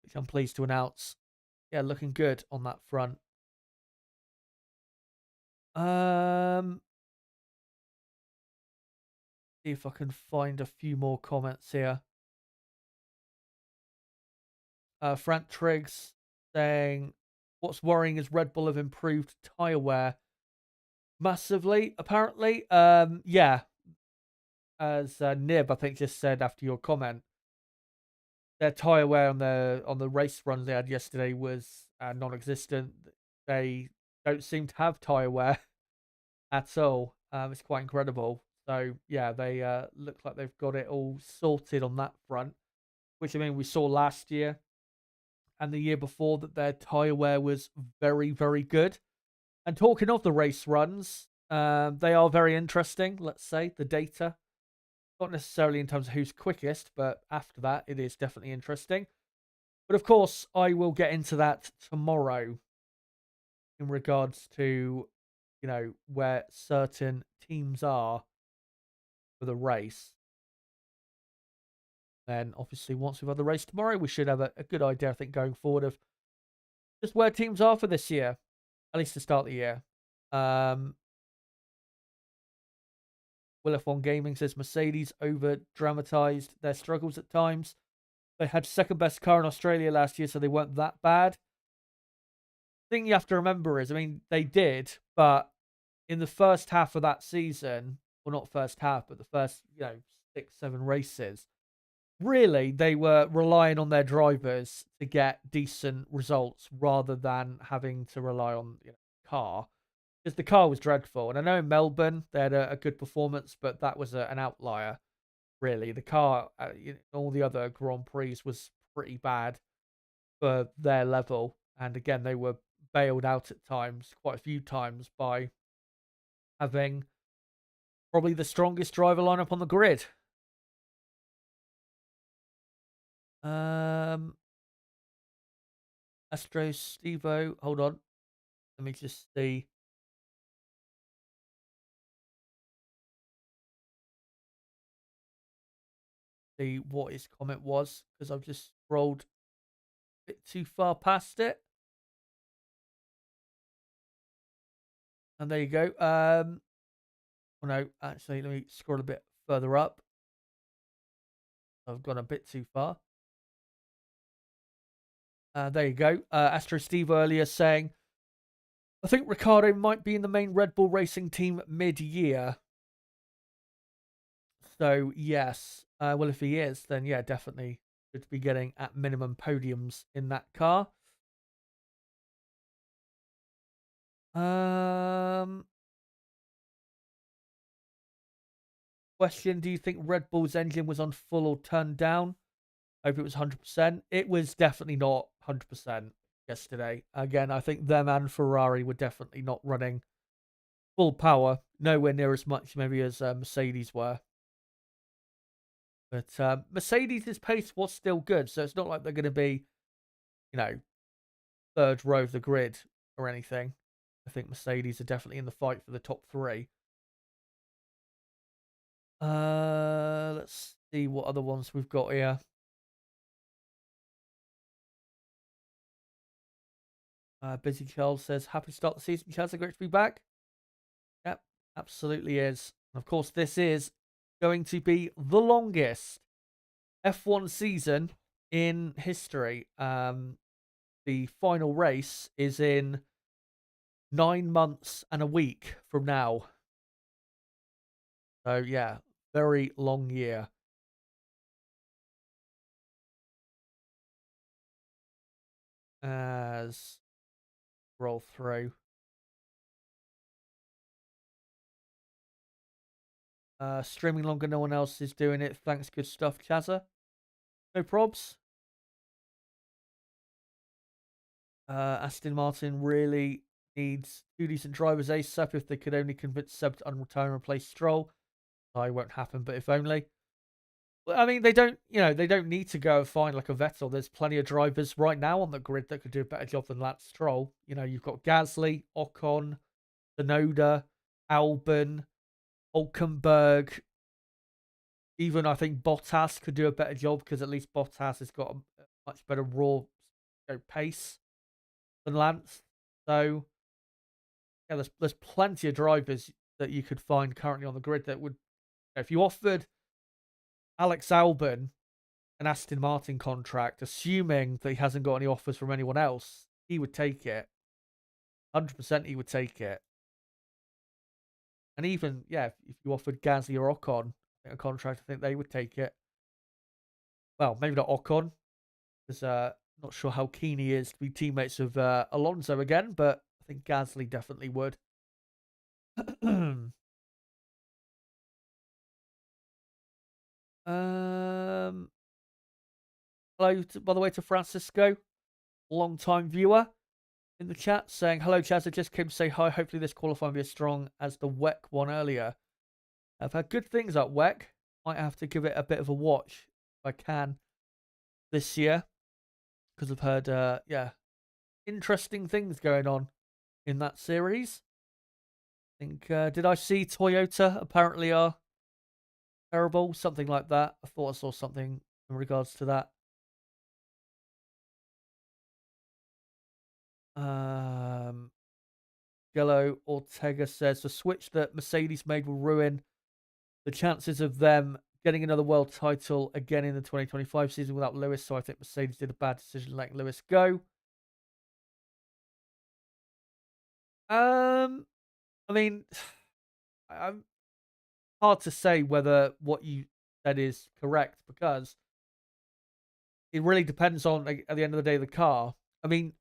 which I'm pleased to announce. Yeah, looking good on that front. See if I can find a few more comments here. Frank Triggs saying, what's worrying is Red Bull have improved tyre wear massively, apparently. Yeah. As Nib, I think, just said after your comment, their tyre wear on the race runs they had yesterday was non-existent. They don't seem to have tyre wear at all. It's quite incredible. So yeah, they look like they've got it all sorted on that front, which, I mean, we saw last year and the year before that their tyre wear was very, very good. And talking of the race runs, they are very interesting, let's say, the data. Not necessarily in terms of who's quickest, but after that, it is definitely interesting. But of course, I will get into that tomorrow in regards to, where certain teams are for the race. Then, obviously, once we've had the race tomorrow, we should have a good idea, I think, going forward of just where teams are for this year, at least to start the year. Will F1 Gaming says Mercedes over-dramatized their struggles at times. They had second best car in Australia last year, so they weren't that bad. The thing you have to remember is, they did, but in the first half of that season, well, not first half, but the first, 6-7 races, really, they were relying on their drivers to get decent results rather than having to rely on the car. Because the car was dreadful. And I know in Melbourne, they had a good performance, but that was an outlier, really. The car, all the other Grand Prix was pretty bad for their level. And again, they were bailed out at times, quite a few times, by having probably the strongest driver lineup on the grid. Astro Stevo, hold on. Let me just see what his comment was, because I've just scrolled a bit too far past it. And there you go. Oh no, actually, let me scroll a bit further up. I've gone a bit too far. There you go. Astro Steve earlier saying, I think Ricciardo might be in the main Red Bull Racing team mid-year. So, yes. Well, if he is, then yeah, definitely should be getting at minimum podiums in that car. Question, do you think Red Bull's engine was on full or turned down? I hope it was 100%. It was definitely not 100% yesterday. Again, I think them and Ferrari were definitely not running full power. Nowhere near as much maybe as Mercedes were. But Mercedes' pace was still good, so it's not like they're going to be, third row of the grid or anything. I think Mercedes are definitely in the fight for the top 3. Let's see what other ones we've got here. Busy Charles says, happy to start the season. Charles, great to be back. Yep, absolutely is. And of course, this is going to be the longest F1 season in history. The final race is in 9 months and a week from now. So, yeah, very long year. As roll through. Streaming longer, no one else is doing it. Thanks, good stuff, Chazza. No probs. Aston Martin really needs 2 decent drivers ASAP. If they could only convince Seb to unretire and replace Stroll, it won't happen. But if only. Well, they don't. They don't need to go and find like a Vettel. There's plenty of drivers right now on the grid that could do a better job than Lance Stroll. You've got Gasly, Ocon, Tsunoda, Albon, Hulkenberg. Even I think Bottas could do a better job because at least Bottas has got a much better raw pace than Lance. So yeah, there's plenty of drivers that you could find currently on the grid that would, if you offered Alex Albon an Aston Martin contract, assuming that he hasn't got any offers from anyone else, he would take it. 100% he would take it. And even, yeah, if you offered Gasly or Ocon a contract, I think they would take it. Well, maybe not Ocon, because not sure how keen he is to be teammates with Alonso again, but I think Gasly definitely would. Hello, by the way, to Francisco, long-time viewer in the chat, saying, hello, Chaz, I just came to say hi. Hopefully this qualifying will be as strong as the WEC one earlier. I've had good things at WEC. Might have to give it a bit of a watch if I can this year. because I've heard, yeah, interesting things going on in that series. I think, did I see Toyota apparently are terrible? Something like that. I thought I saw something in regards to that. Gello Ortega says the switch that Mercedes made will ruin the chances of them getting another world title again in the 2025 season without Lewis. So I think Mercedes did a bad decision letting Lewis go. I mean, I'm hard to say whether what you said is correct because it really depends on, like, at the end of the day, the car. I mean,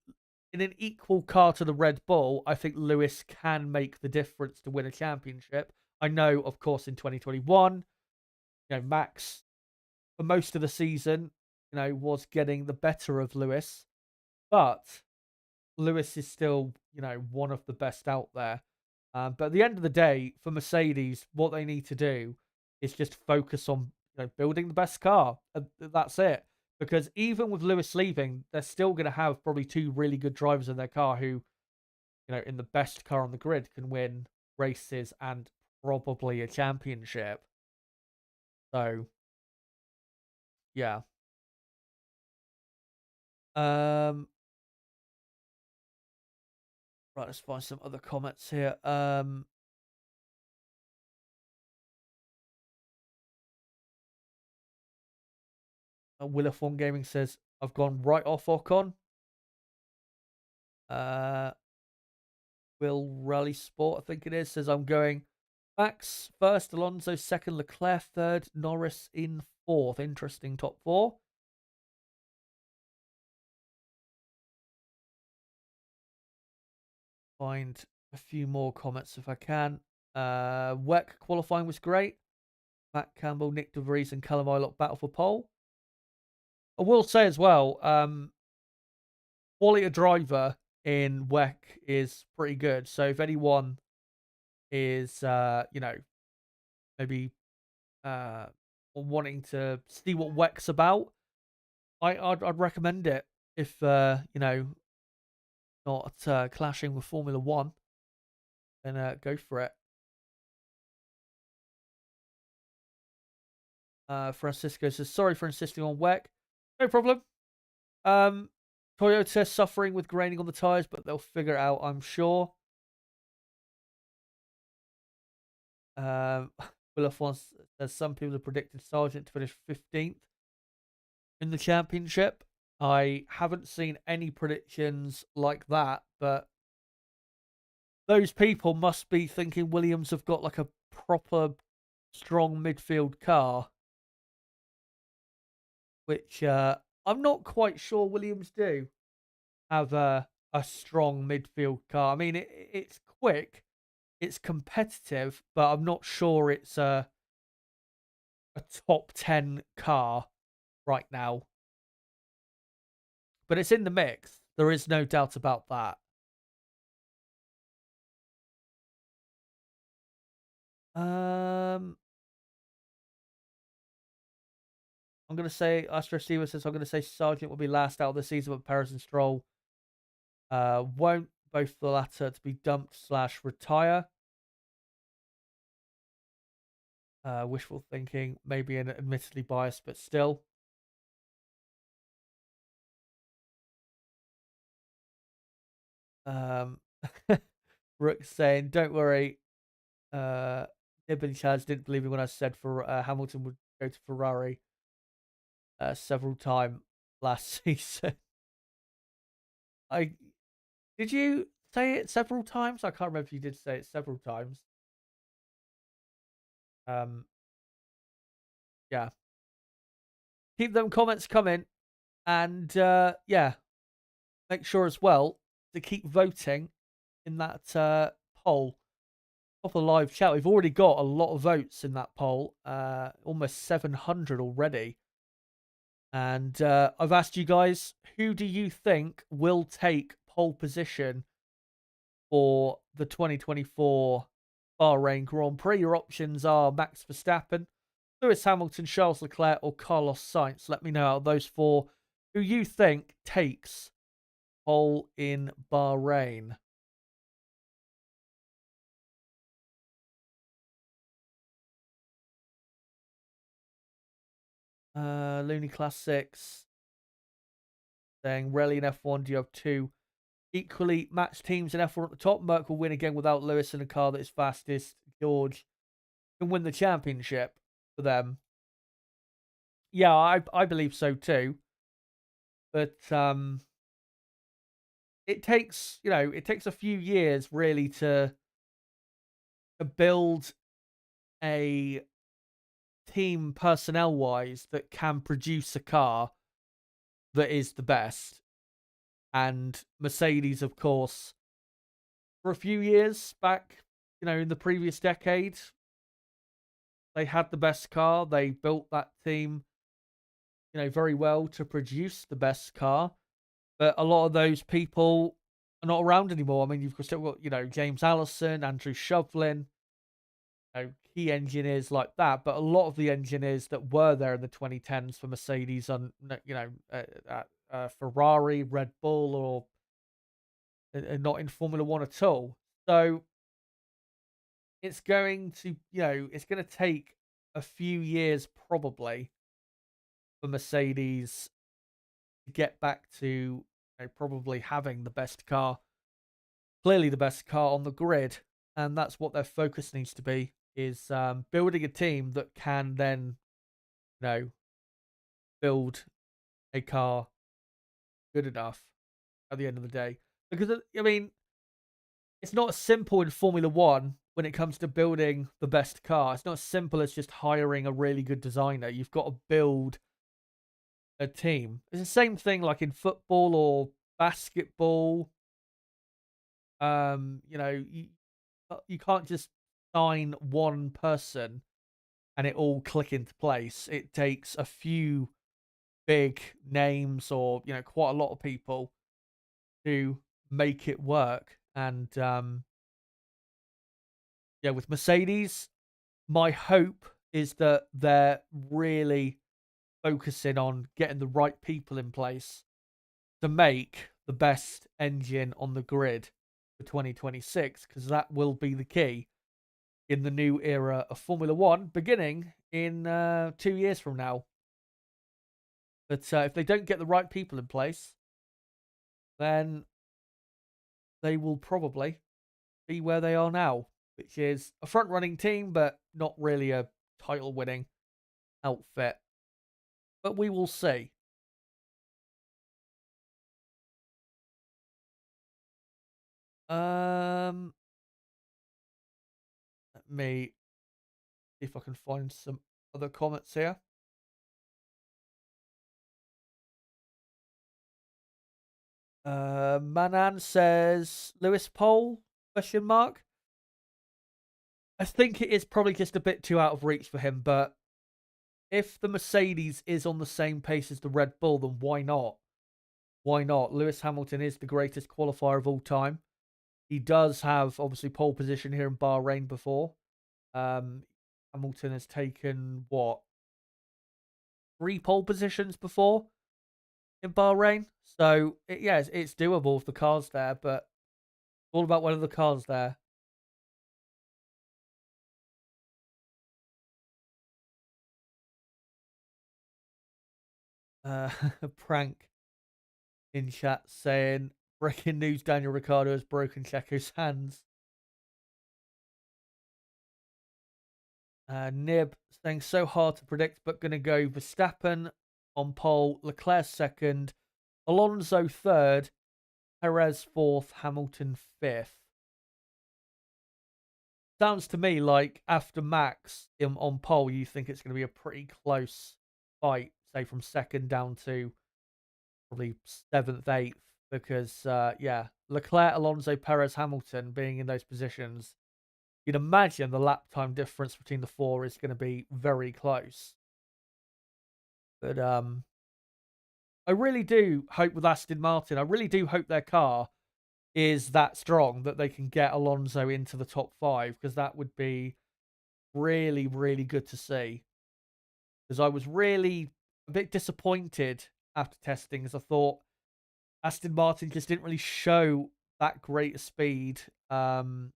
in an equal car to the Red Bull, I think Lewis can make the difference to win a championship. I know, of course, in 2021, Max, for most of the season, was getting the better of Lewis, but Lewis is still, one of the best out there. But at the end of the day, for Mercedes, what they need to do is just focus on building the best car. That's it. Because even with Lewis leaving, they're still going to have probably two really good drivers in their car who, in the best car on the grid, can win races and probably a championship. So, yeah. Right, let's find some other comments here. Willifon Gaming says, I've gone right off Ocon. Will Rally Sport, I think it is, says I'm going Max first, Alonso second, Leclerc third, Norris in fourth. Interesting top four. Find a few more comments if I can. Weck qualifying was great. Matt Campbell, Nick DeVries, and Callum Ilott battle for pole. I will say as well, quality of driver in Weck is pretty good. So if anyone is, maybe wanting to see what Weck's about, I'd recommend it. If not clashing with Formula One, then go for it. Francisco says, sorry for insisting on Weck. No problem. Toyota suffering with graining on the tyres, but they'll figure it out, I'm sure. Willafon says some people have predicted Sargent to finish 15th in the championship. I haven't seen any predictions like that, but those people must be thinking Williams have got like a proper strong midfield car, which I'm not quite sure Williams do have a strong midfield car. I mean, it's quick, it's competitive, but I'm not sure it's a top 10 car right now. But it's in the mix. There is no doubt about that. I'm going to say, Astro Stever says, I'm going to say Sargent will be last out of the season, but Perez and Stroll won't. Both the latter to be dumped / retire. Wishful thinking, maybe an admittedly biased, but still. Rook saying, don't worry. Nib and Chaz didn't believe me when I said for Hamilton would go to Ferrari several times last season. Did you say it several times? I can't remember if you did say it several times. Yeah. Keep them comments coming, and yeah, make sure as well to keep voting in that poll. Proper live chat. We've already got a lot of votes in that poll, almost 700 already. And I've asked you guys, who do you think will take pole position for the 2024 Bahrain Grand Prix? Your options are Max Verstappen, Lewis Hamilton, Charles Leclerc, or Carlos Sainz. Let me know out of those four who you think takes pole in Bahrain? Looney Classics saying rally in F1. Do you have two equally matched teams in F1 at the top? Merck will win again without Lewis in a car that is fastest. George can win the championship for them. Yeah, I believe so too. But it takes a few years really to build a team personnel wise that can produce a car that is the best. And Mercedes, of course, for a few years back, in the previous decade, they had the best car. They built that team, very well to produce the best car. But a lot of those people are not around anymore. I mean, you've still got, James Allison, Andrew Shovlin, key engineers like that. But a lot of the engineers that were there in the 2010s for Mercedes and, Ferrari, Red Bull, or not in Formula One at all. So it's going to take a few years probably for Mercedes to get back to probably having the best car, clearly the best car on the grid. And that's what their focus needs to be, is building a team that can then, build a car good enough at the end of the day. Because, I mean, it's not as simple in Formula One when it comes to building the best car. It's not as simple as just hiring a really good designer. You've got to build a team. It's the same thing like in football or basketball. You can't just sign one person and it all click into place. It takes a few big names or, quite a lot of people to make it work. And with Mercedes, my hope is that they're really focusing on getting the right people in place to make the best engine on the grid for 2026, because that will be the key in the new era of Formula One beginning in 2 years from now. But if they don't get the right people in place, then they will probably be where they are now, which is a front-running team, but not really a title-winning outfit. But we will see. Let me see if I can find some other comments here. Manan says Lewis pole? Question mark. I think it is probably just a bit too out of reach for him, but if the Mercedes is on the same pace as the Red Bull, then why not? Why not? Lewis Hamilton is the greatest qualifier of all time. He does have, obviously, pole position here in Bahrain before. Hamilton has taken, 3 pole positions before in Bahrain? So, it's doable if the car's there, but all about whether the car's there. Prank in chat saying, breaking news, Daniel Ricciardo has broken Checo's hands. Nib saying, so hard to predict, but going to go Verstappen on pole, Leclerc second, Alonso third, Perez fourth, Hamilton fifth. Sounds to me like after Max on pole, you think it's going to be a pretty close fight, say from second down to probably 7th, 8th, because, Leclerc, Alonso, Perez, Hamilton being in those positions, you'd imagine the lap time difference between the 4 is going to be very close. But I really do hope with Aston Martin, I really do hope their car is that strong that they can get Alonso into the top 5, because that would be really, really good to see. Because I was really a bit disappointed after testing, as I thought Aston Martin just didn't really show that great a speed compared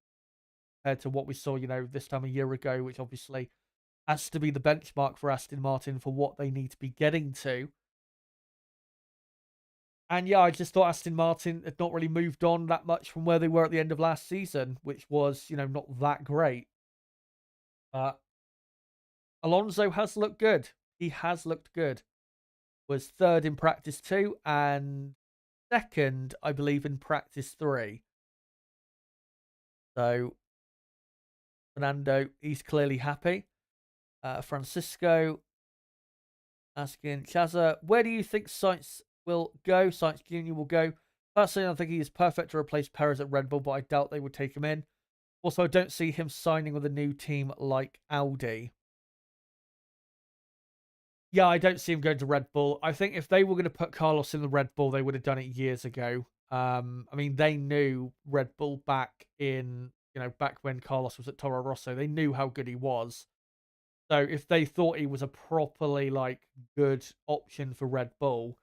to what we saw, this time a year ago, which obviously has to be the benchmark for Aston Martin for what they need to be getting to. And yeah, I just thought Aston Martin had not really moved on that much from where they were at the end of last season, which was, not that great. But Alonso has looked good. He has looked good. Was third in practice 2 and second, I believe, in practice 3. So Fernando, he's clearly happy. Francisco asking Chaza, where do you think Sainz will go? Sainz Jr. will go. Personally, I think he is perfect to replace Perez at Red Bull, but I doubt they would take him in. Also, I don't see him signing with a new team like Audi. Yeah, I don't see him going to Red Bull. I think if they were going to put Carlos in the Red Bull, they would have done it years ago. I mean, they knew Red Bull back when Carlos was at Toro Rosso. They knew how good he was. So if they thought he was a properly good option for Red Bull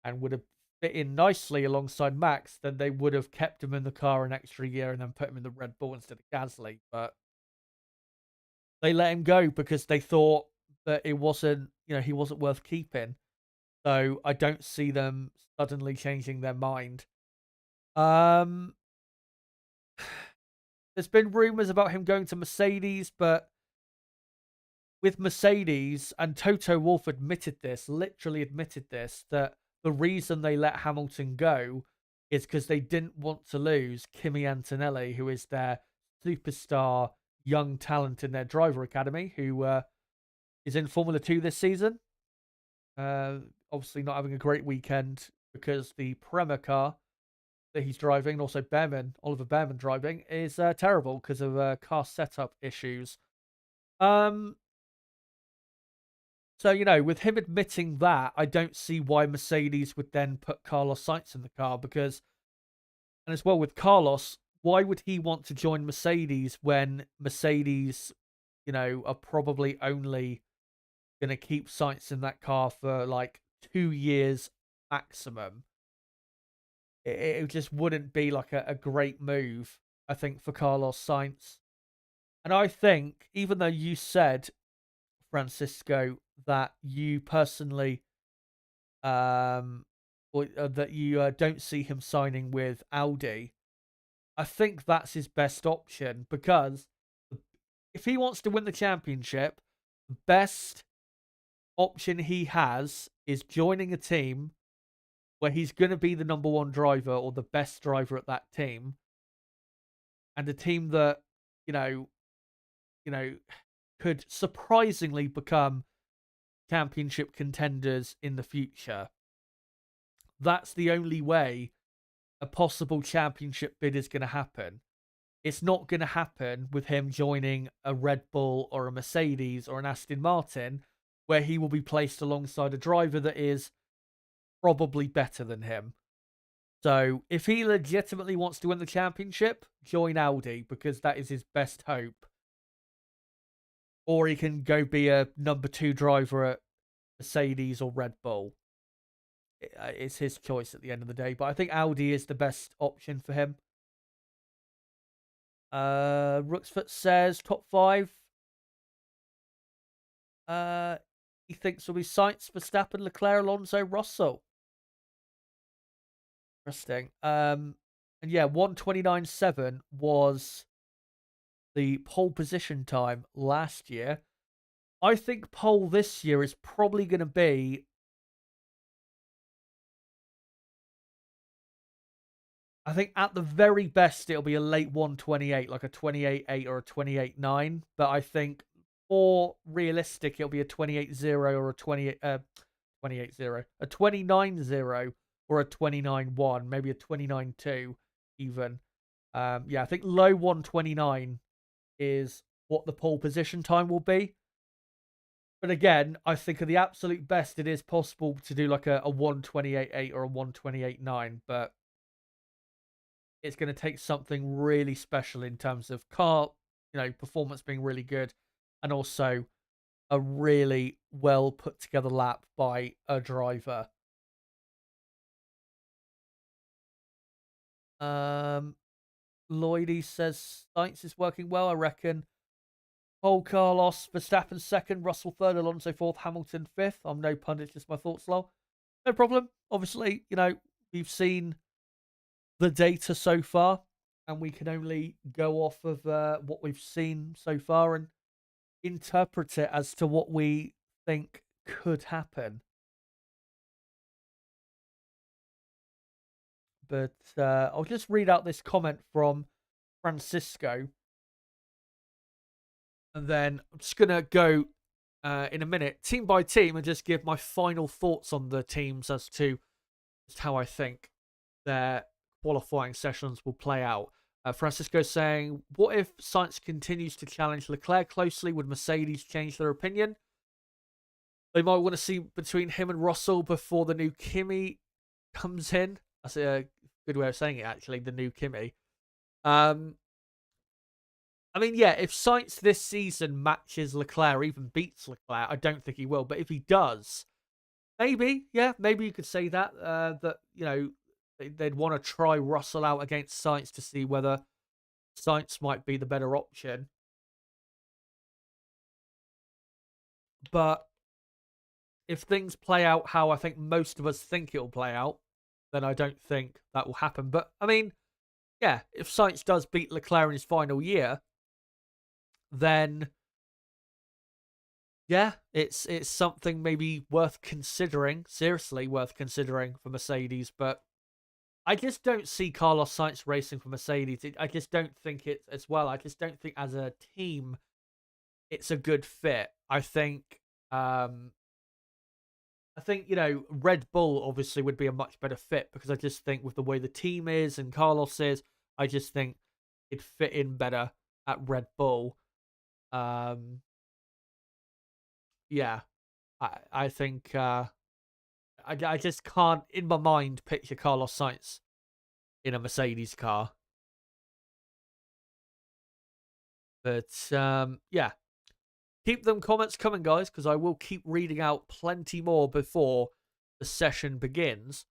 and would have fit in nicely alongside Max, then they would have kept him in the car an extra year and then put him in the Red Bull instead of Gasly. But they let him go because they thought that it wasn't, he wasn't worth keeping. So I don't see them suddenly changing their mind. There's been rumors about him going to Mercedes, but with Mercedes, and Toto Wolff literally admitted this, that the reason they let Hamilton go is because they didn't want to lose Kimi Antonelli, who is their superstar young talent in their driver academy, who is in Formula 2 this season. Obviously not having a great weekend because the Prema car that he's driving, and also Oliver Behrman driving, is terrible because of car setup issues. So, with him admitting that, I don't see why Mercedes would then put Carlos Sainz in the car because, and as well with Carlos, why would he want to join Mercedes when Mercedes, are probably only going to keep Sainz in that car for 2 years maximum? It just wouldn't be a great move, I think, for Carlos Sainz. And I think, even though you said, Francisco, that you personally or that you don't see him signing with Audi, I think that's his best option because if he wants to win the championship, the best option he has is joining a team where he's going to be the number 1 driver or the best driver at that team, and a team that could surprisingly become championship contenders in the future. That's the only way a possible championship bid is going to happen. It's not going to happen with him joining a Red Bull or a Mercedes or an Aston Martin, where he will be placed alongside a driver that is probably better than him. So if he legitimately wants to win the championship, join Audi because that is his best hope. Or he can go be a number 2 driver at Mercedes or Red Bull. It's his choice at the end of the day. But I think Audi is the best option for him. Rooksfoot says top 5. He thinks will be Sainz, Verstappen, Leclerc, Alonso, Russell. Interesting. And yeah, 1:29.7 was the pole position time last year. I think pole this year is probably going to be, I think at the very best it'll be a late 1:28, like a 28.8 or a 28.9. But I think more realistic it'll be a 28.0 or a 28.0, a 29.0 or a 29.1, maybe a 29.2 even. Yeah, I think low 1:29 is what the pole position time will be. But again, I think at the absolute best, it is possible to do like a 1:28.8 or a 1:28.9, but it's going to take something really special in terms of car, performance being really good, and also a really well put together lap by a driver. Lloydie says Sainz is working well, I reckon. Paul Carlos, Verstappen second, Russell third, Alonso fourth, Hamilton fifth. I'm no pundit, just my thoughts, lol. No problem. Obviously, we've seen the data so far, and we can only go off of what we've seen so far and interpret it as to what we think could happen. But I'll just read out this comment from Francisco. And then I'm just going to go in a minute, team by team, and just give my final thoughts on the teams as to just how I think their qualifying sessions will play out. Francisco saying, what if Sainz continues to challenge Leclerc closely? Would Mercedes change their opinion? They might want to see between him and Russell before the new Kimi comes in. That's a good way of saying it, actually, the new Kimi. I mean, yeah, if Sainz this season matches Leclerc or even beats Leclerc, I don't think he will. But if he does, maybe you could say that, they'd want to try Russell out against Sainz to see whether Sainz might be the better option. But if things play out how I think most of us think it'll play out, then I don't think that will happen. But, I mean, yeah, if Sainz does beat Leclerc in his final year, then yeah, it's something maybe worth considering, seriously worth considering for Mercedes. But I just don't see Carlos Sainz racing for Mercedes. I just don't think it as well. I just don't think as a team it's a good fit. I think Red Bull obviously would be a much better fit, because I just think with the way the team is and Carlos is, I just think it'd fit in better at Red Bull. Yeah, I think I just can't in my mind picture Carlos Sainz in a Mercedes car. But yeah, keep them comments coming, guys, because I will keep reading out plenty more before the session begins.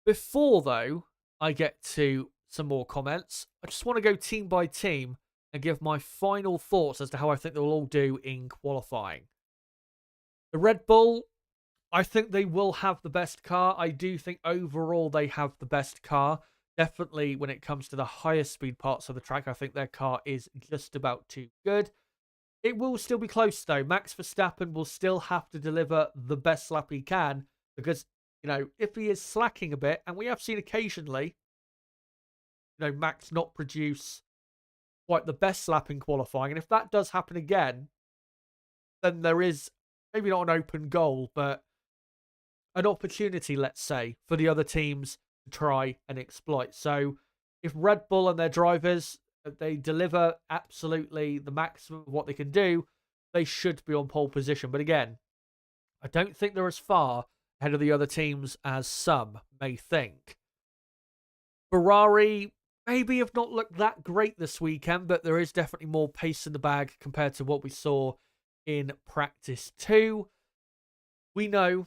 Before, though, I get to some more comments, I just want to go team by team and give my final thoughts as to how I think they'll all do in qualifying. The Red Bull, I think they will have the best car. I do think overall they have the best car. Definitely when it comes to the higher speed parts of the track, I think their car is just about too good. It will still be close, though. Max Verstappen will still have to deliver the best lap he can, because, if he is slacking a bit, and we have seen occasionally, Max not produce quite the best lap in qualifying. And if that does happen again, then there is maybe not an open goal, but an opportunity, let's say, for the other teams to try and exploit. So if Red Bull and their drivers, they deliver absolutely the maximum of what they can do, they should be on pole position. But again, I don't think they're as far ahead of the other teams as some may think. Ferrari maybe have not looked that great this weekend, but there is definitely more pace in the bag compared to what we saw in practice 2. We know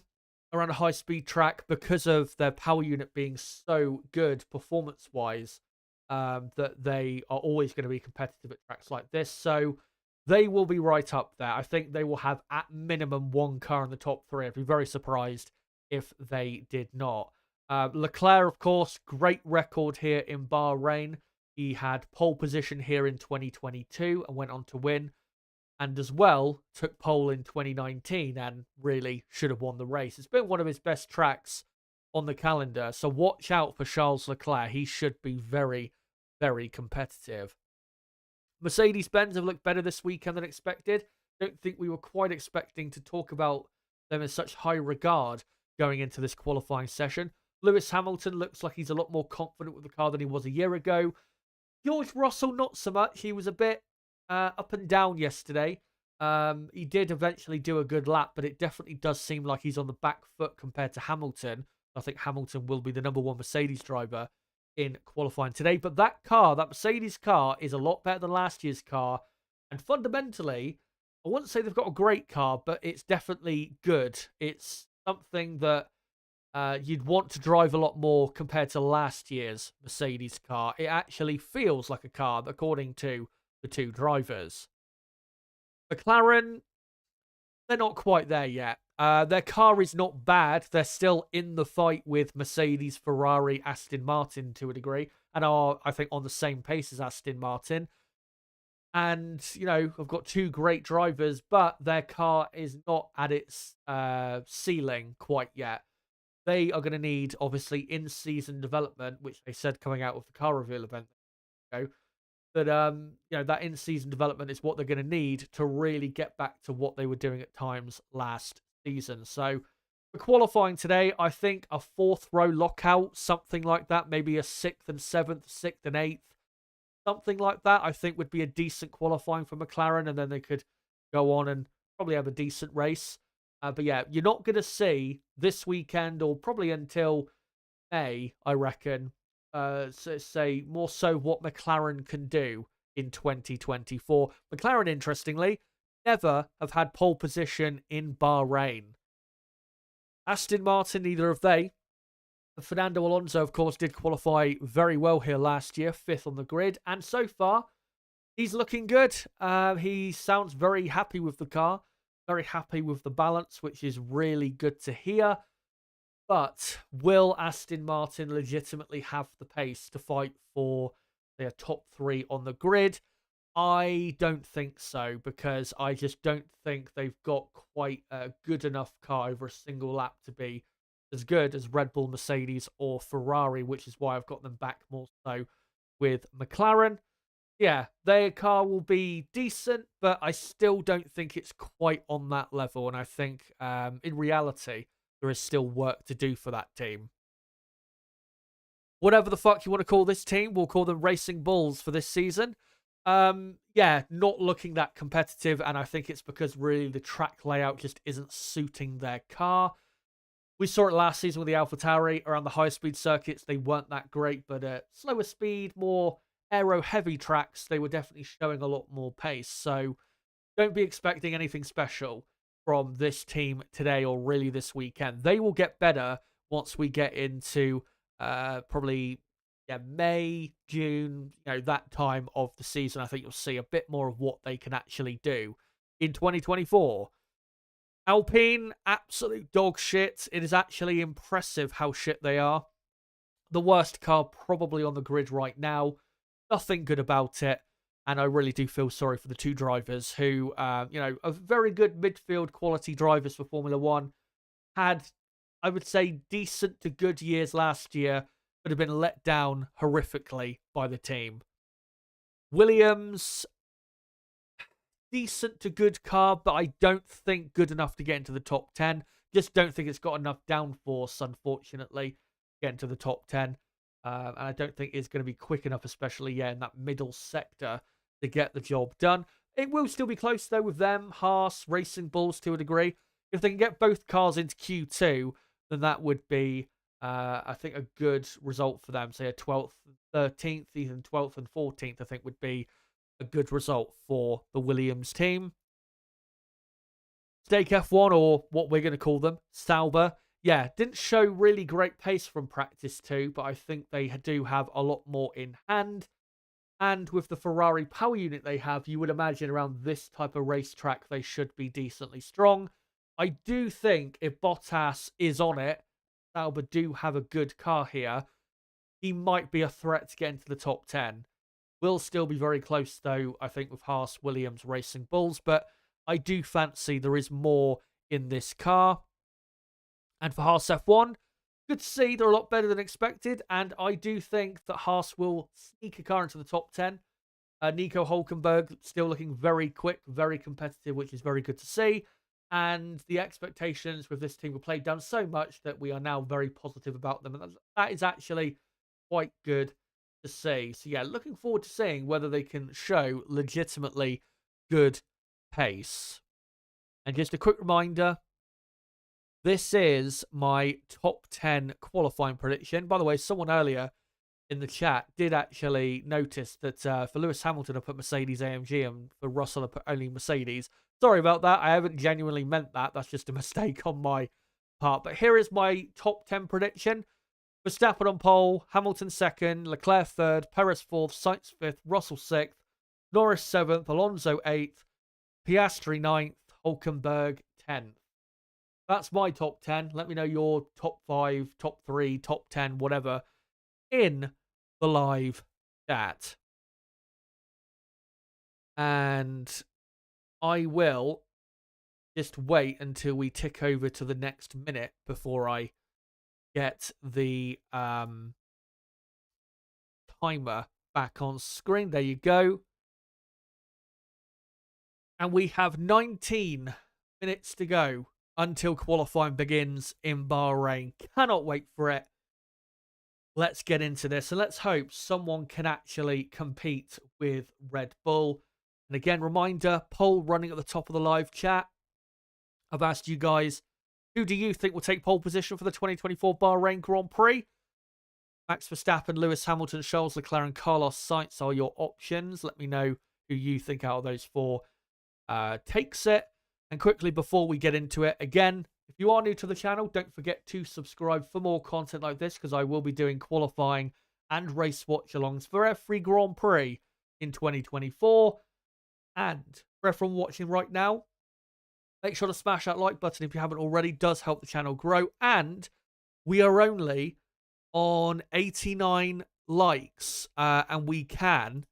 around a high-speed track, because of their power unit being so good performance-wise, that they are always going to be competitive at tracks like this. So they will be right up there. I think they will have at minimum one car in the top 3. I'd be very surprised if they did not. Leclerc, of course, great record here in Bahrain. He had pole position here in 2022 and went on to win. And as well, took pole in 2019 and really should have won the race. It's been one of his best tracks on the calendar. So watch out for Charles Leclerc. He should be very, very competitive. Mercedes-Benz have looked better this weekend than expected. Don't think we were quite expecting to talk about them in such high regard going into this qualifying session. Lewis Hamilton looks like he's a lot more confident with the car than he was a year ago. George Russell, not so much. He was a bit up and down yesterday. He did eventually do a good lap, but it definitely does seem like he's on the back foot compared to Hamilton. I think Hamilton will be the number 1 Mercedes driver in qualifying today. But that Mercedes car, is a lot better than last year's car. And fundamentally, I wouldn't say they've got a great car, but it's definitely good. It's something that you'd want to drive a lot more compared to last year's Mercedes car. It actually feels like a car, according to the two drivers. McLaren, they're not quite there yet. Their car is not bad. They're still in the fight with Mercedes, Ferrari, Aston Martin to a degree, and are, I think, on the same pace as Aston Martin. And, I've got two great drivers, but their car is not at its ceiling quite yet. They are going to need, obviously, in-season development, which they said coming out of the car reveal event. But, that in-season development is what they're going to need to really get back to what they were doing at times last season. So, for qualifying today, I think a 4th row lockout, something like that, maybe a 6th and 7th, 6th and 8th, something like that, I think would be a decent qualifying for McLaren, and then they could go on and probably have a decent race. But yeah, you're not going to see this weekend, or probably until May, I reckon, say more so what McLaren can do in 2024. McLaren, interestingly, never have had pole position in Bahrain. Aston Martin, neither have they. Fernando Alonso, of course, did qualify very well here last year, 5th on the grid, and so far, he's looking good. He sounds very happy with the car, very happy with the balance, which is really good to hear. But will Aston Martin legitimately have the pace to fight for their top 3 on the grid? I don't think so, because I just don't think they've got quite a good enough car over a single lap to be as good as Red Bull, Mercedes, or Ferrari, which is why I've got them back more so with McLaren. Yeah, their car will be decent, but I still don't think it's quite on that level. And I think, in reality, there is still work to do for that team. Whatever the fuck you want to call this team, we'll call them Racing Bulls for this season. Yeah, not looking that competitive, and I think it's because really the track layout just isn't suiting their car. We saw it last season with the AlphaTauri around the high-speed circuits. They weren't that great, but at slower speed, more aero-heavy tracks, they were definitely showing a lot more pace. So don't be expecting anything special from this team today or really this weekend. They will get better once we get into probably May, June, that time of the season. I think you'll see a bit more of what they can actually do in 2024. Alpine, absolute dog shit. It is actually impressive how shit they are. The worst car probably on the grid right now. Nothing good about it. And I really do feel sorry for the two drivers who, are very good midfield quality drivers for Formula One. Had, I would say, decent to good years last year, but have been let down horrifically by the team. Williams, decent to good car, but I don't think good enough to get into the top 10. Just don't think it's got enough downforce, unfortunately, to get into the top 10. And I don't think it's going to be quick enough, especially in that middle sector, to get the job done. It will still be close, though, with them, Haas, Racing Bulls to a degree. If they can get both cars into Q2, then that would be, I think, a good result for them. Say a 12th, 13th, even 12th and 14th, I think, would be a good result for the Williams team. Stake F1, or what we're going to call them, Sauber. Yeah, didn't show really great pace from practice 2, but I think they do have a lot more in hand. And with the Ferrari power unit they have, you would imagine around this type of racetrack they should be decently strong. I do think if Bottas is on it, Sauber do have a good car here, he might be a threat to get into the top 10. Will still be very close, though, I think, with Haas, Williams, Racing Bulls, but I do fancy there is more in this car. And for Haas F1, good to see they're a lot better than expected, and I do think that Haas will sneak a car into the top 10. Nico Hülkenberg still looking very quick, very competitive, which is very good to see. And the expectations with this team were played down so much that we are now very positive about them, and that is actually quite good to see. So yeah, looking forward to seeing whether they can show legitimately good pace. And just a quick reminder, this is my top 10 qualifying prediction. By the way, someone earlier in the chat did actually notice that for Lewis Hamilton I put Mercedes AMG and for Russell I put only Mercedes. Sorry about that. I haven't genuinely meant that. That's just a mistake on my part. But here is my top 10 prediction. Verstappen on pole, Hamilton second, Leclerc third, Perez fourth, Sainz fifth, Russell sixth, Norris seventh, Alonso eighth, Piastri ninth, Hulkenberg 10th. That's my top 10. Let me know your top 5, top 3, top 10, whatever, in the live chat. And I will just wait until we tick over to the next minute before I get the timer back on screen. There you go. And we have 19 minutes to go until qualifying begins in Bahrain. Cannot wait for it. Let's get into this, and let's hope someone can actually compete with Red Bull. And again, reminder, poll running at the top of the live chat. I've asked you guys, who do you think will take pole position for the 2024 Bahrain Grand Prix? Max Verstappen, Lewis Hamilton, Charles Leclerc, and Carlos Sainz are your options. Let me know who you think out of those four takes it. And quickly, before we get into it, again, if you are new to the channel, don't forget to subscribe for more content like this, because I will be doing qualifying and race watch-alongs for every Grand Prix in 2024. And for everyone watching right now, make sure to smash that like button if you haven't already. It does help the channel grow. And we are only on 89 likes, and we can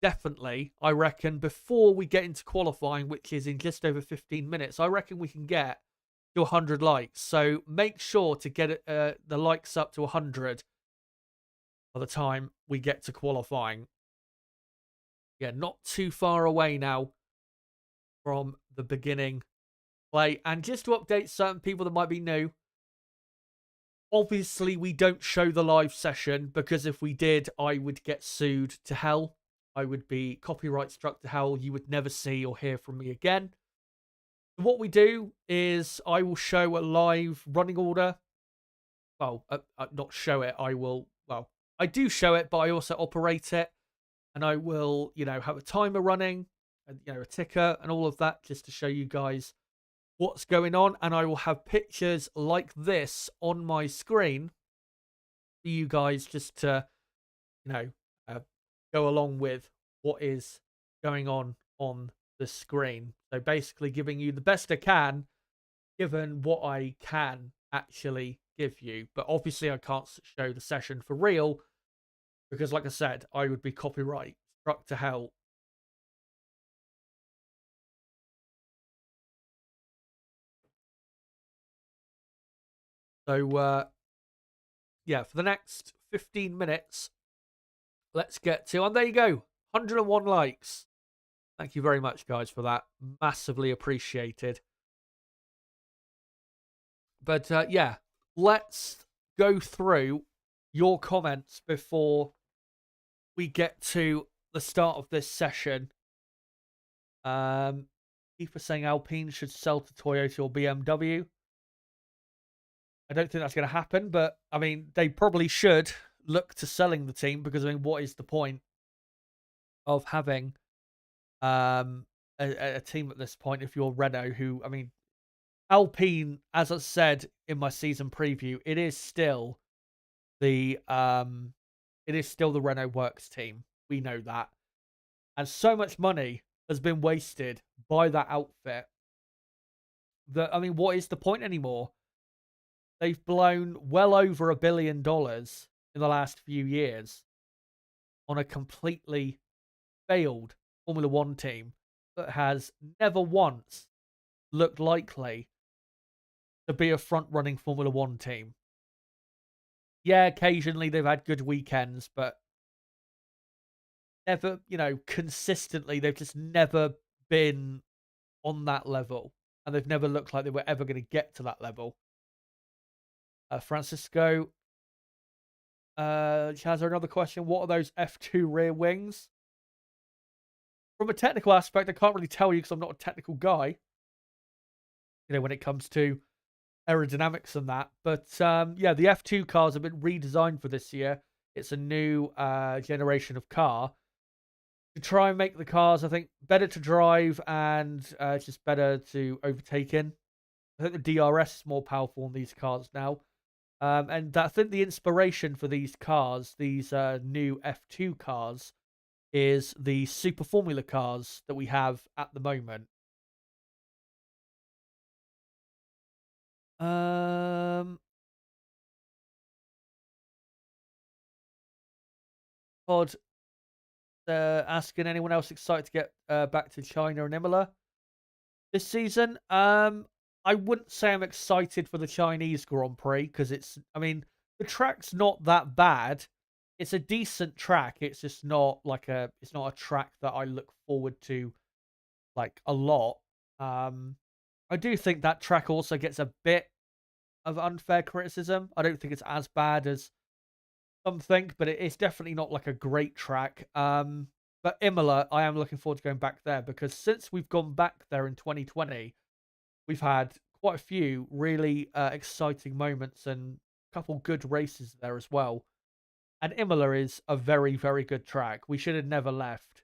definitely, I reckon, before we get into qualifying, which is in just over 15 minutes, I reckon we can get to 100 likes. So make sure to get the likes up to 100 by the time we get to qualifying. Yeah, not too far away now from the beginning play. And just to update certain people that might be new, obviously we don't show the live session, because if we did, I would get sued to hell. I would be copyright struck to hell. You would never see or hear from me again. What we do is I will show a live running order. Well, not show it. I do show it, but I also operate it. And I will, have a timer running, a ticker and all of that, just to show you guys what's going on. And I will have pictures like this on my screen for you guys just to, go along with what is going on the screen. So basically giving you the best I can, given what I can actually give you. But obviously I can't show the session for real, because like I said, I would be copyright struck to hell. So, yeah, for the next 15 minutes, let's get to, and there you go, 101 likes. Thank you very much, guys, for that. Massively appreciated. But, yeah, let's go through your comments before we get to the start of this session. People saying Alpine should sell to Toyota or BMW. I don't think that's going to happen, but, I mean, they probably should look to selling the team, because, I mean, what is the point of having a team at this point if you're Renault, who, I mean, Alpine, as I said in my season preview, it is still the Renault Works team. We know that. And so much money has been wasted by that outfit that, I mean, what is the point anymore? They've blown well over $1 billion in the last few years on a completely failed Formula One team that has never once looked likely to be a front-running Formula One team. Yeah, occasionally they've had good weekends, but never, consistently, they've just never been on that level. And they've never looked like they were ever going to get to that level. Francisco has another question. What are those F2 rear wings? From a technical aspect, I can't really tell you, because I'm not a technical guy, when it comes to aerodynamics and that. But yeah, the F2 cars have been redesigned for this year. It's a new generation of car to try and make the cars, I think, better to drive and just better to overtake in. I think the DRS is more powerful on these cars now. And I think the inspiration for these cars, these new F2 cars, is the Super Formula cars that we have at the moment. Pod asking anyone else excited to get back to China and Imola this season. I wouldn't say I'm excited for the Chinese Grand Prix because the track's not that bad. It's a decent track. It's just not it's not a track that I look forward to like a lot. I do think that track also gets a bit of unfair criticism. I don't think it's as bad as some think, but it's definitely not like a great track. But Imola, I am looking forward to going back there because since we've gone back there in 2020, we've had quite a few really exciting moments and a couple good races there as well. And Imola is a very, very good track. We should have never left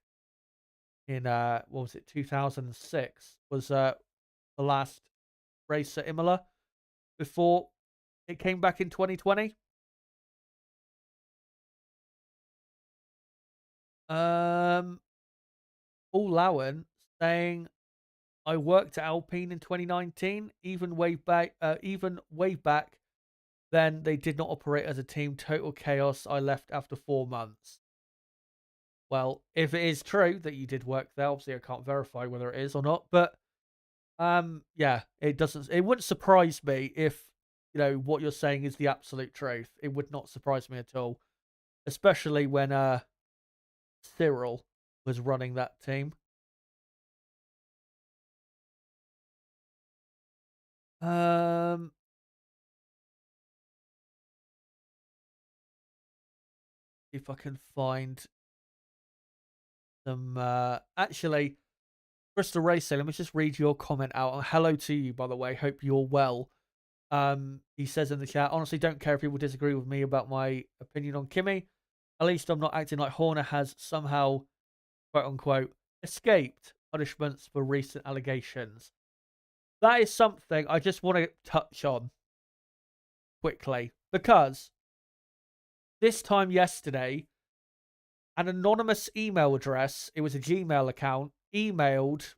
in, what was it, 2006 was the last race at Imola before it came back in 2020. Paul Lowen saying, I worked at Alpine in 2019, even way back, then they did not operate as a team. Total chaos. I left after 4 months. Well, if it is true that you did work there, obviously I can't verify whether it is or not, but yeah, it wouldn't surprise me if, what you're saying is the absolute truth. It would not surprise me at all, especially when Cyril was running that team. If I can find some actually, Crystal Racing, let me just read your comment out. Hello to you, by the way. Hope you're well. He says in the chat, honestly, don't care if people disagree with me about my opinion on Kimi. At least I'm not acting like Horner has somehow, quote unquote, escaped punishments for recent allegations. That is something I just want to touch on quickly because this time yesterday, an anonymous email address, it was a Gmail account, emailed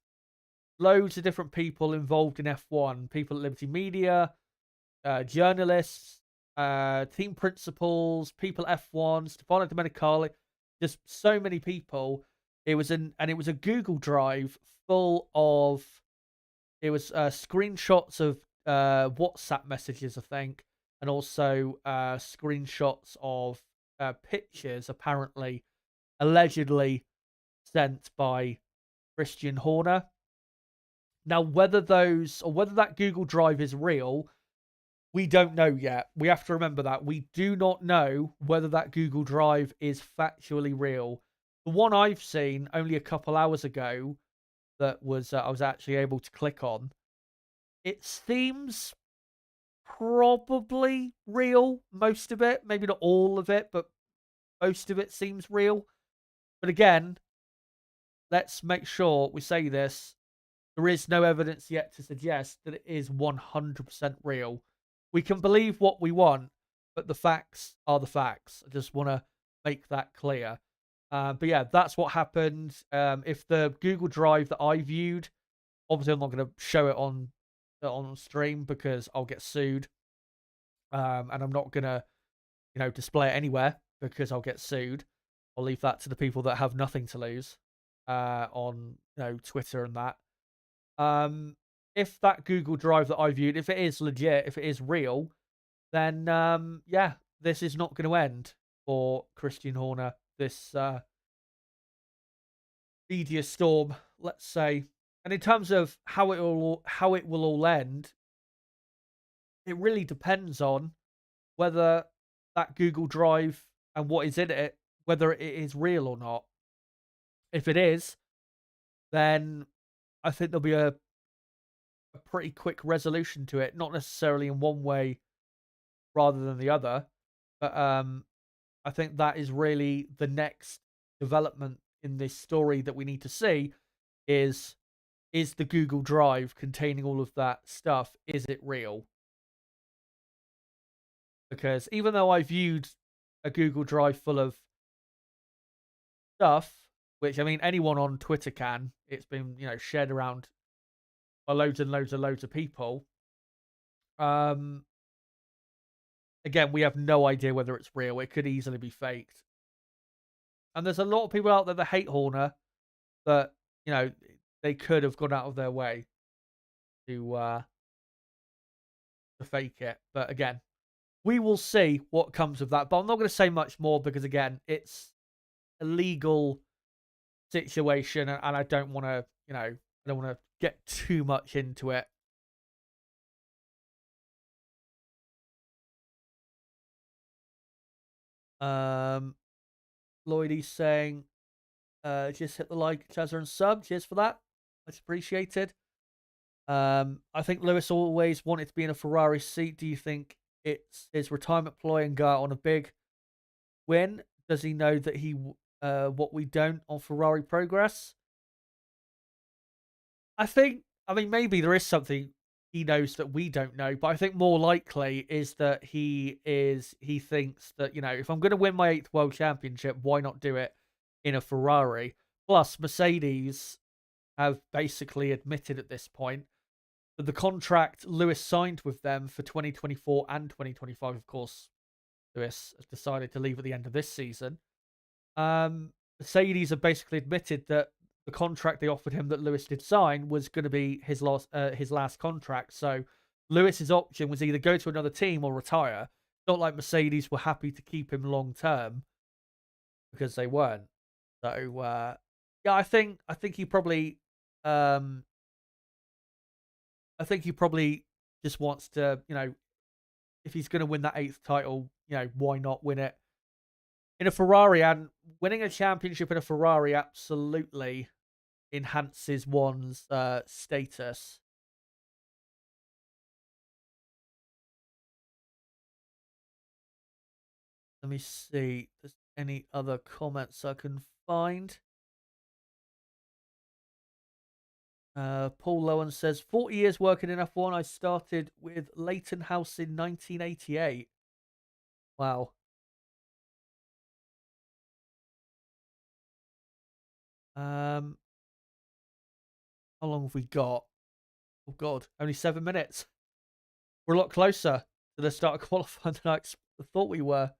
loads of different people involved in F1, people at Liberty Media, journalists, team principals, people at F1, Stefano Domenicali, just so many people. It was a Google Drive full of screenshots of WhatsApp messages, I think, and also screenshots of pictures apparently allegedly sent by Christian Horner. Now, whether that Google Drive is real, we don't know yet. We have to remember that. We do not know whether that Google Drive is factually real. The one I've seen only a couple hours ago that was I was actually able to click on, it seems probably real, most of it. Maybe not all of it, but most of it seems real. But again, let's make sure we say this. There is no evidence yet to suggest that it is 100% real. We can believe what we want, but the facts are the facts. I just want to make that clear. But yeah, that's what happened. If the Google Drive that I viewed, obviously I'm not going to show it on stream because I'll get sued. And I'm not going to, display it anywhere because I'll get sued. I'll leave that to the people that have nothing to lose on Twitter and that. If that Google Drive that I viewed, if it is legit, if it is real, then yeah, this is not going to end for Christian Horner. This media storm, let's say. And in terms of how it will all end, it really depends on whether that Google Drive and what is in it, whether it is real or not. If it is, then I think there'll be a pretty quick resolution to it. Not necessarily in one way rather than the other, but I think that is really the next development in this story that we need to see is is the Google Drive containing all of that stuff, is it real? Because even though I viewed a Google Drive full of stuff, which I mean anyone on Twitter can, it's been, shared around by loads and loads of people. Again, we have no idea whether it's real. It could easily be faked. And there's a lot of people out there that hate Horner, that, they could have gone out of their way to fake it. But again, we will see what comes of that. But I'm not going to say much more because, again, it's a legal situation, and I don't want to, I don't want to get too much into it. Lloydie's saying, just hit the like, Chazza, and sub. Cheers for that. Much appreciated. I think Lewis always wanted to be in a Ferrari seat. Do you think it's his retirement ploy and go out on a big win? Does he know that what we don't on Ferrari progress? I mean, maybe there is something he knows that we don't know, but I think more likely is that he thinks that, if I'm going to win my 8th world championship, why not do it in a Ferrari? Plus, Mercedes have basically admitted at this point that the contract Lewis signed with them for 2024 and 2025, of course, Lewis has decided to leave at the end of this season. Mercedes have basically admitted that the contract they offered him that Lewis did sign was going to be his last contract. So Lewis's option was either go to another team or retire. It's not like Mercedes were happy to keep him long term, because they weren't. So yeah, I think he probably just wants to, if he's going to win that 8th title, why not win it in a Ferrari? And winning a championship in a Ferrari absolutely enhances one's status. Let me see if there's any other comments I can find. Paul Lowen says, 40 years working in F1. I started with Leighton House in 1988. Wow. How long have we got? Oh, God. Only 7 minutes. We're a lot closer to the start of qualifying than I thought we were.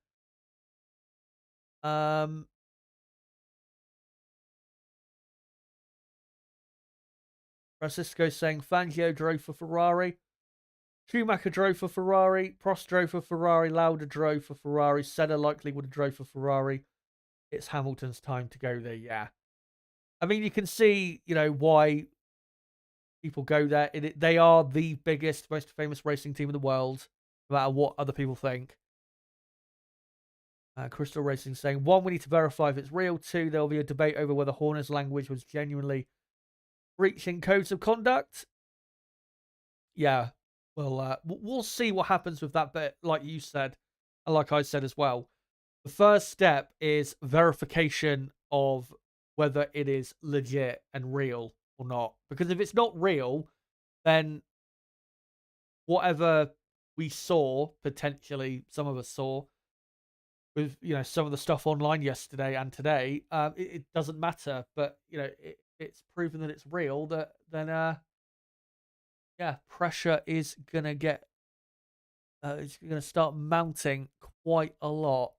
Francisco saying Fangio drove for Ferrari. Schumacher drove for Ferrari. Prost drove for Ferrari. Lauda drove for Ferrari. Senna likely would have drove for Ferrari. It's Hamilton's time to go there, yeah. I mean, you can see, why people go there. They are the biggest, most famous racing team in the world, no matter what other people think. Crystal Racing saying, 1, we need to verify if it's real. 2, there will be a debate over whether Horner's language was genuinely breaching codes of conduct. Yeah, well, we'll see what happens with that. But like you said, and like I said as well, the first step is verification of whether it is legit and real or not. Because if it's not real, then whatever we saw, potentially some of us saw, with some of the stuff online yesterday and today, it doesn't matter. But it's proven that it's real. Then yeah, pressure is gonna get it's gonna start mounting quite a lot.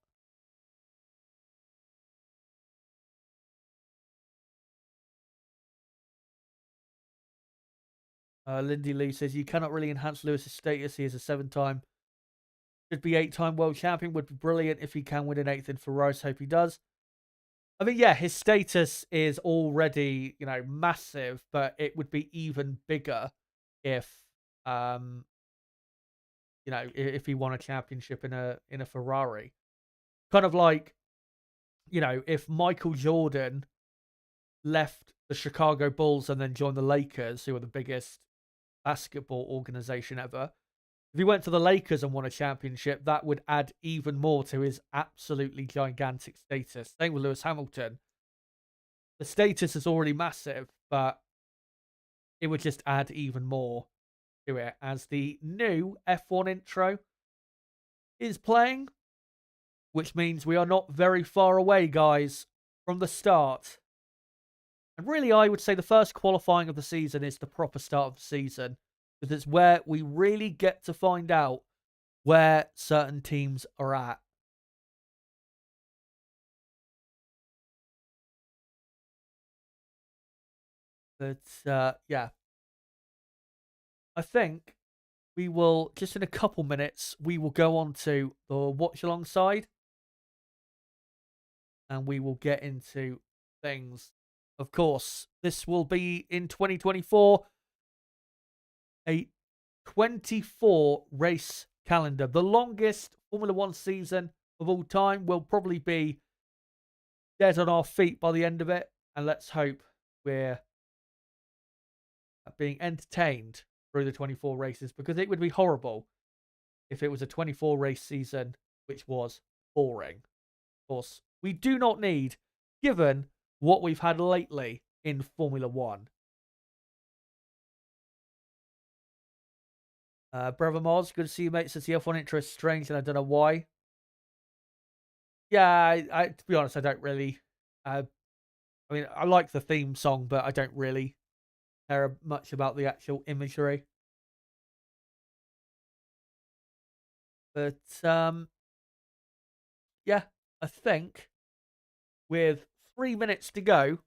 Lindy Lee says you cannot really enhance Lewis's status. He is a 7-time, should be 8-time world champion. Would be brilliant if he can win an 8th in Ferrari. Hope he does. I mean, yeah, his status is already, massive, but it would be even bigger if, if he won a championship in a Ferrari. Kind of like, if Michael Jordan left the Chicago Bulls and then joined the Lakers, who are the biggest basketball organization ever. If he went to the Lakers and won a championship, that would add even more to his absolutely gigantic status. Same with Lewis Hamilton. The status is already massive, but it would just add even more to it as the new F1 intro is playing, which means we are not very far away, guys, from the start. And really, I would say the first qualifying of the season is the proper start of the season, because it's where we really get to find out where certain teams are at. But, yeah. I think we will, just in a couple minutes, we will go on to the watch-along side. And we will get into things. Of course, this will be in 2024, a 24 race calendar. The longest Formula One season of all time. Will probably be dead on our feet by the end of it. And let's hope we're being entertained through the 24 races, because it would be horrible if it was a 24 race season which was boring. Of course, we do not need, given what we've had lately in Formula One. Brother Moz, good to see you, mate. Since the F1 intro is strange, and I don't know why. Yeah, I to be honest, I don't really. I mean, I like the theme song, but I don't really care much about the actual imagery. But yeah, I think with 3 minutes to go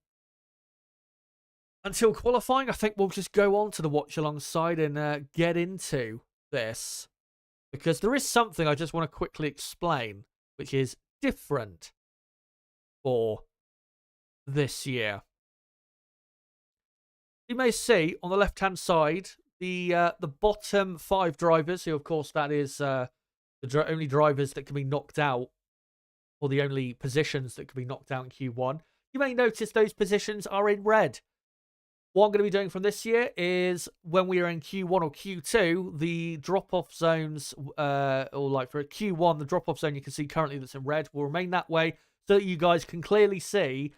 until qualifying, I think we'll just go on to the watch alongside and get into this, because there is something I just want to quickly explain, which is different for this year. You may see on the left-hand side the bottom 5 drivers, who of course that is the only drivers that can be knocked out, or the only positions that can be knocked out in Q1. You may notice those positions are in red. What I'm going to be doing from this year is, when we are in Q1 or Q2, the drop-off zones, or like for Q1, the drop-off zone you can see currently that's in red will remain that way, so that you guys can clearly see,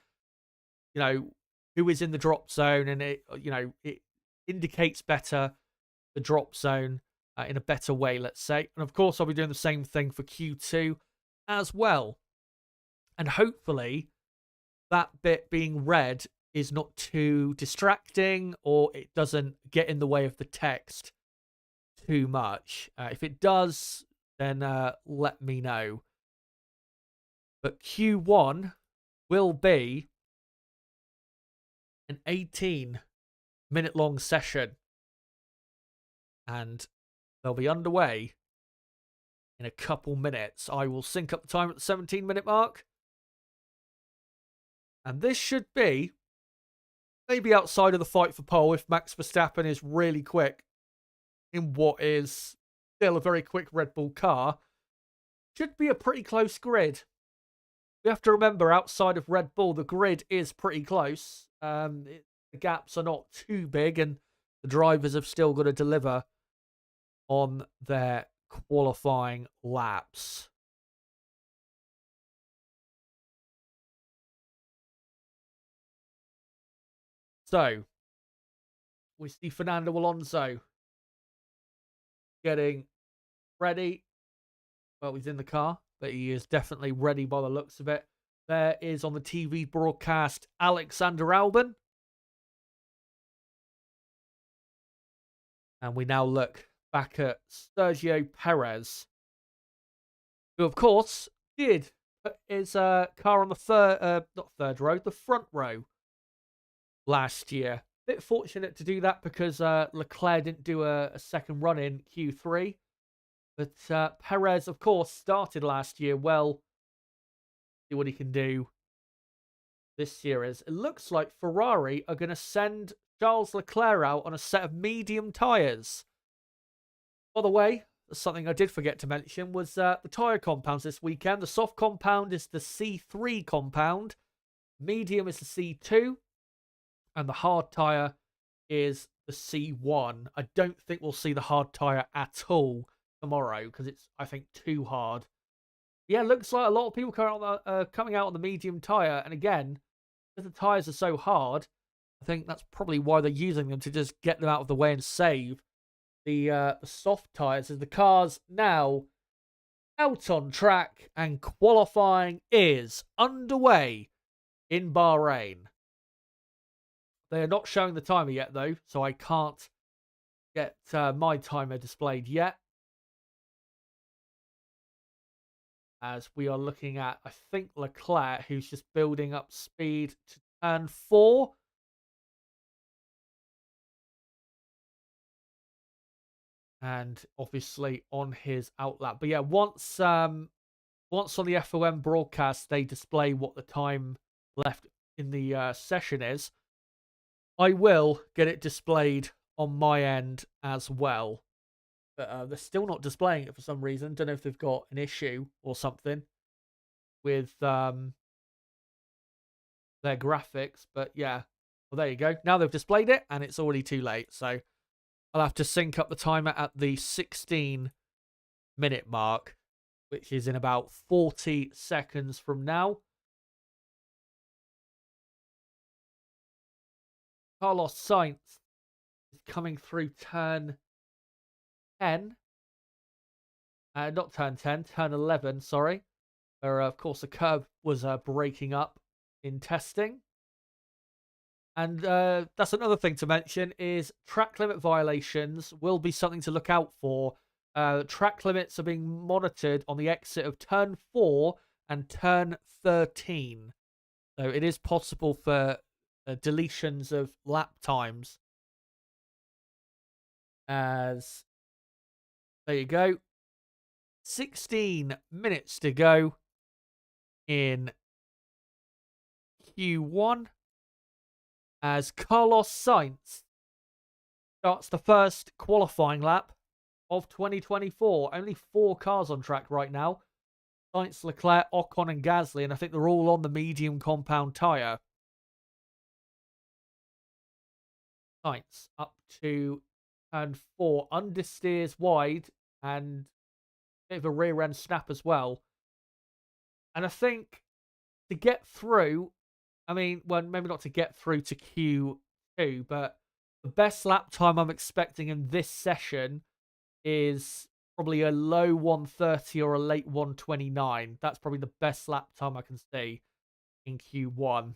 you know, who is in the drop zone, and it indicates better the drop zone in a better way, let's say. And of course, I'll be doing the same thing for Q2 as well. And hopefully, that bit being red is not too distracting, or it doesn't get in the way of the text too much. If it does, then let me know. But Q1 will be an 18-minute long session, and they'll be underway in a couple minutes. I will sync up the time at the 17-minute mark, and this should be maybe outside of the fight for pole if Max Verstappen is really quick in what is still a very quick Red Bull car. Should be a pretty close grid. We have to remember, outside of Red Bull, the grid is pretty close. The gaps are not too big, and the drivers have still got to deliver on their qualifying laps. So, we see Fernando Alonso getting ready. Well, he's in the car, but he is definitely ready by the looks of it. There is, on the TV broadcast, Alexander Albon. And we now look back at Sergio Perez, who, of course, did put his car on the the front row last year. Bit fortunate to do that, because Leclerc didn't do a second run in Q3. But Perez, of course, started last year well. See what he can do this year. It looks like Ferrari are going to send Charles Leclerc out on a set of medium tyres. By the way, something I did forget to mention was the tyre compounds this weekend. The soft compound is the C3 compound. Medium is the C2. And the hard tyre is the C1. I don't think we'll see the hard tyre at all tomorrow, because it's, I think, too hard. Yeah, looks like a lot of people coming out on the medium tyre. And again, because the tyres are so hard, I think that's probably why they're using them, to just get them out of the way and save the soft tyres, as the car's now out on track and qualifying is underway in Bahrain. They are not showing the timer yet, though, so I can't get my timer displayed yet. As we are looking at, I think, Leclerc, who's just building up speed to turn 4. And obviously on his outlap. But yeah, once on the FOM broadcast they display what the time left in the session is, I will get it displayed on my end as well. But they're still not displaying it for some reason. Don't know if they've got an issue or something with their graphics. But yeah, well, there you go. Now they've displayed it, and it's already too late. So I'll have to sync up the timer at the 16-minute mark, which is in about 40 seconds from now. Carlos Sainz is coming through turn 10. Not turn 10, turn 11, sorry. Where, of course, the curb was breaking up in testing. And that's another thing to mention, is track limit violations will be something to look out for. Track limits are being monitored on the exit of turn 4 and turn 13. So it is possible for deletions of lap times. As there you go. 16 minutes to go in Q1. As Carlos Sainz starts the first qualifying lap of 2024. Only 4 cars on track right now. Sainz, Leclerc, Ocon and Gasly, and I think they're all on the medium compound tyre. Sainz up to turn 4. Understeers wide and a bit of a rear end snap as well. And I think to get through, I mean, well, maybe not to get through to Q2, but the best lap time I'm expecting in this session is probably a low 130 or a late 129. That's probably the best lap time I can see in Q1.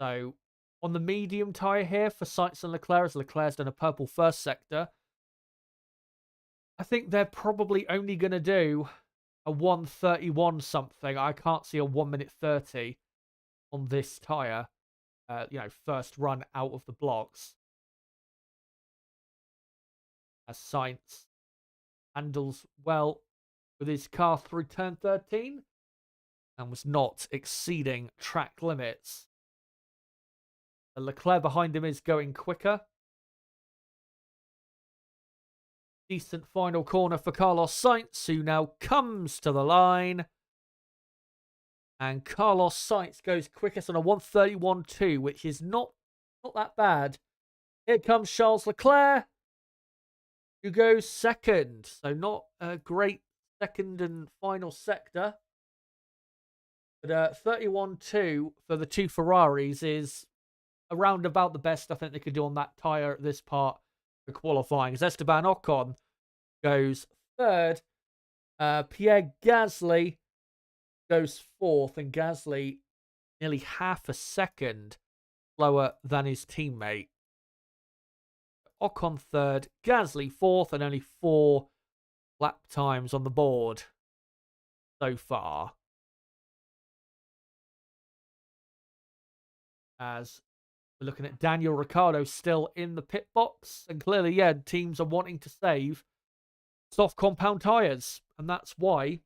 So on the medium tyre here for Sainz and Leclerc, as Leclerc's done a purple first sector, I think they're probably only going to do a 131 something. I can't see a 1 minute 30 on this tyre, first run out of the blocks. As Sainz handles well with his car through turn 13 and was not exceeding track limits. Leclerc behind him is going quicker. Decent final corner for Carlos Sainz, who now comes to the line. And Carlos Sainz goes quickest on a 131.2, which is not that bad. Here comes Charles Leclerc, who goes second. So not a great second and final sector. But 31.2 for the 2 Ferraris is around about the best I think they could do on that tyre at this part for qualifying. As Esteban Ocon goes third. Pierre Gasly goes 4th, and Gasly nearly half a second slower than his teammate. Ocon 3rd, Gasly 4th, and only 4 lap times on the board so far. As we're looking at Daniel Ricciardo still in the pit box, and clearly, yeah, teams are wanting to save soft compound tyres, and that's why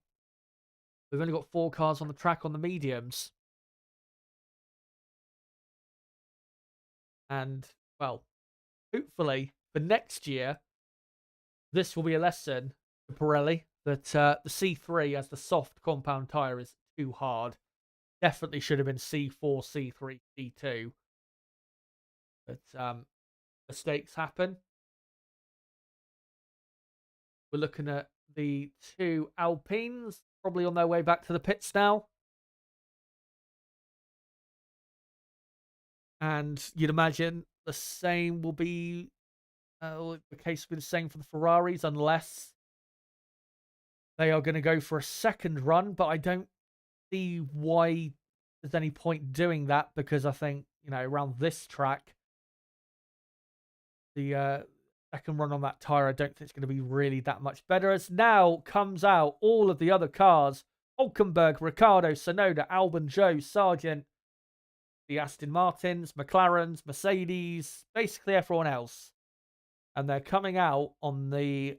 we've only got 4 cars on the track on the mediums. And, well, hopefully for next year, this will be a lesson for Pirelli that the C3 as the soft compound tyre is too hard. Definitely should have been C4, C3, C2. But mistakes happen. We're looking at the 2 Alpines, probably on their way back to the pits now. And you'd imagine the same will be the case will be the same for the Ferraris, unless they are going to go for a second run. But I don't see why there's any point doing that, because I think, around this track, the second run on that tyre, I don't think it's going to be really that much better. As now comes out all of the other cars: Hulkenberg, Ricciardo, Tsunoda, Albon, Joe, Sargent, the Aston Martins, McLarens, Mercedes, basically everyone else. And they're coming out on the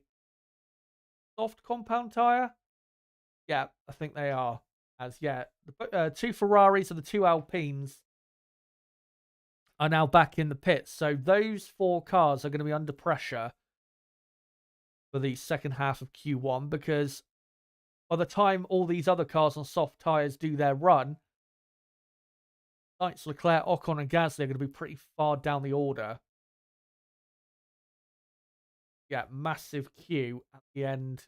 soft compound tyre. Yeah, I think they are. The two Ferraris and the two Alpines are now back in the pits. So those 4 cars are going to be under pressure for the second half of Q1, because by the time all these other cars on soft tyres do their run, Sainz, Leclerc, Ocon and Gasly are going to be pretty far down the order. Yeah, massive queue at the end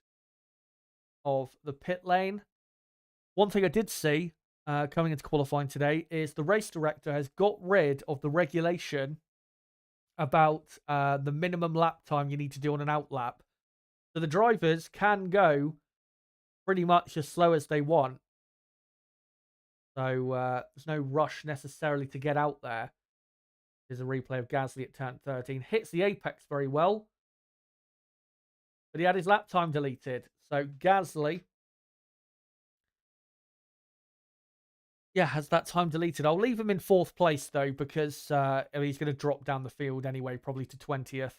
of the pit lane. One thing I did see coming into qualifying today is the race director has got rid of the regulation about the minimum lap time you need to do on an out lap. So the drivers can go pretty much as slow as they want. So there's no rush necessarily to get out there. There's a replay of Gasly at turn 13. Hits the apex very well, but he had his lap time deleted. So Gasly, has that time deleted. I'll leave him in 4th place, though, because he's going to drop down the field anyway, probably to 20th.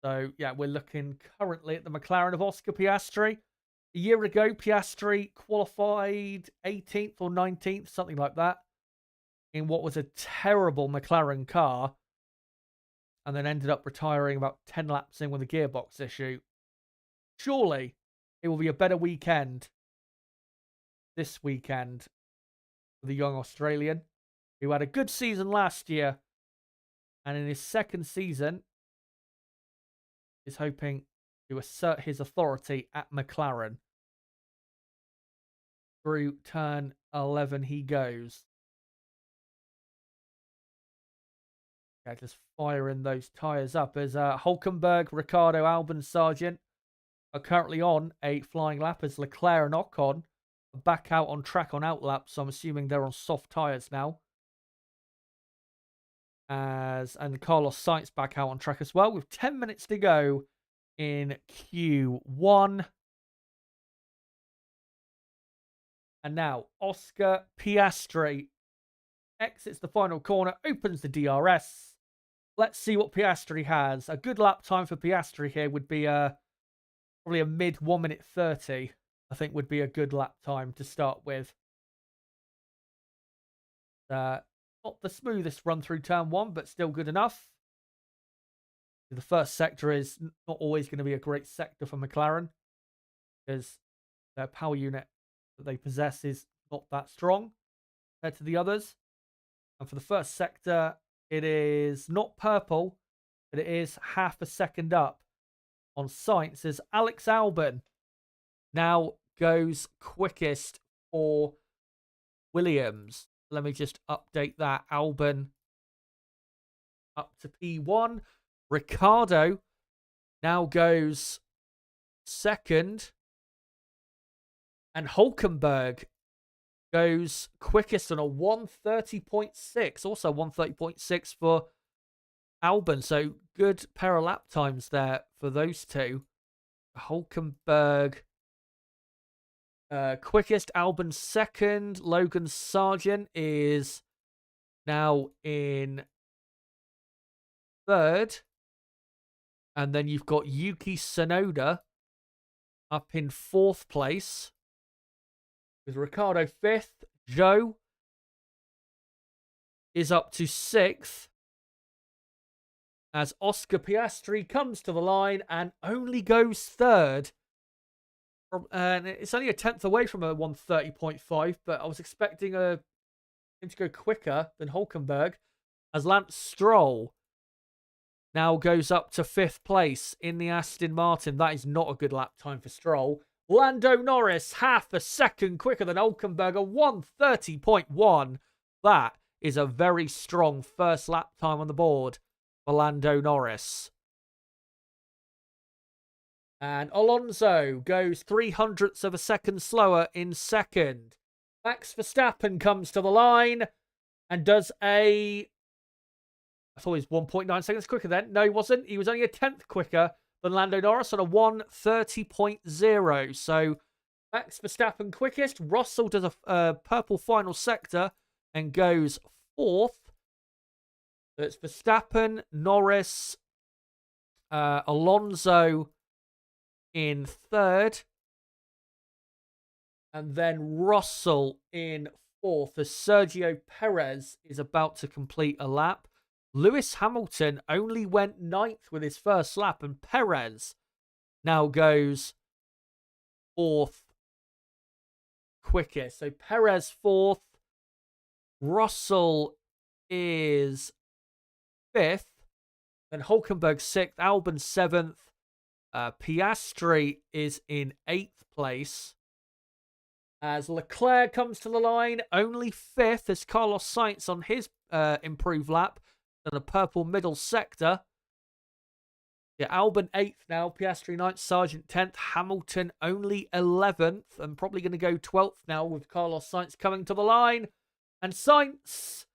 So, we're looking currently at the McLaren of Oscar Piastri. A year ago, Piastri qualified 18th or 19th, something like that, in what was a terrible McLaren car, and then ended up retiring about 10 laps in with a gearbox issue. Surely it will be a better weekend this weekend for the young Australian, who had a good season last year, and in his second season is hoping to assert his authority at McLaren. Through turn 11 he goes. Just firing those tyres up as Hulkenberg, Ricciardo, Albon, Sargent are currently on a flying lap, as Leclerc and Ocon are back out on track on out laps. So I'm assuming they're on soft tyres now. And Carlos Sainz back out on track as well, with 10 minutes to go in Q1. And now Oscar Piastri exits the final corner, opens the DRS. Let's see what Piastri has. A good lap time for Piastri here would be probably a mid 1 minute 30. I think would be a good lap time to start with. Not the smoothest run through turn 1, but still good enough. The first sector is not always going to be a great sector for McLaren, because their power unit that they possess is not that strong compared to the others. And for the first sector, it is not purple, but it is half a second up on Sainz, as Alex Albon now goes quickest for Williams. Let me just update that. Albon up to P1. Ricciardo now goes second. And Hulkenberg goes quickest on a 1:30.6. Also 1:30.6 for Albon. So good pair of lap times there for those two. Hulkenberg quickest, Albon second. Logan Sargent is now in third. And then you've got Yuki Tsunoda up in 4th place, with Ricciardo 5th. Joe is up to 6th, as Oscar Piastri comes to the line and only goes 3rd. And it's only a 10th away from a 1:30.5, but I was expecting him to go quicker than Hulkenberg, as Lance Stroll now goes up to 5th place in the Aston Martin. That is not a good lap time for Stroll. Lando Norris, half a second quicker than Hülkenberg, 1:30.1. That is a very strong first lap time on the board for Lando Norris. And Alonso goes 0.03 of a second slower in second. Max Verstappen comes to the line and does a... I thought he was 1.9 seconds quicker then. No, he wasn't. He was only a 10th quicker than Lando Norris on a 1:30.0. So Max Verstappen quickest. Russell does a purple final sector and goes 4th. So it's Verstappen, Norris, Alonso in 3rd. And then Russell in 4th as Sergio Perez is about to complete a lap. Lewis Hamilton only went 9th with his first lap, and Perez now goes 4th quickest. So Perez 4th, Russell is 5th, then Hülkenberg 6th, Albon 7th, Piastri is in 8th place. As Leclerc comes to the line, only 5th as Carlos Sainz on his improved lap and a purple middle sector. Yeah, Albon 8th now, Piastri 9th, Sargent 10th, Hamilton only 11th, and probably going to go 12th now with Carlos Sainz coming to the line. And Sainz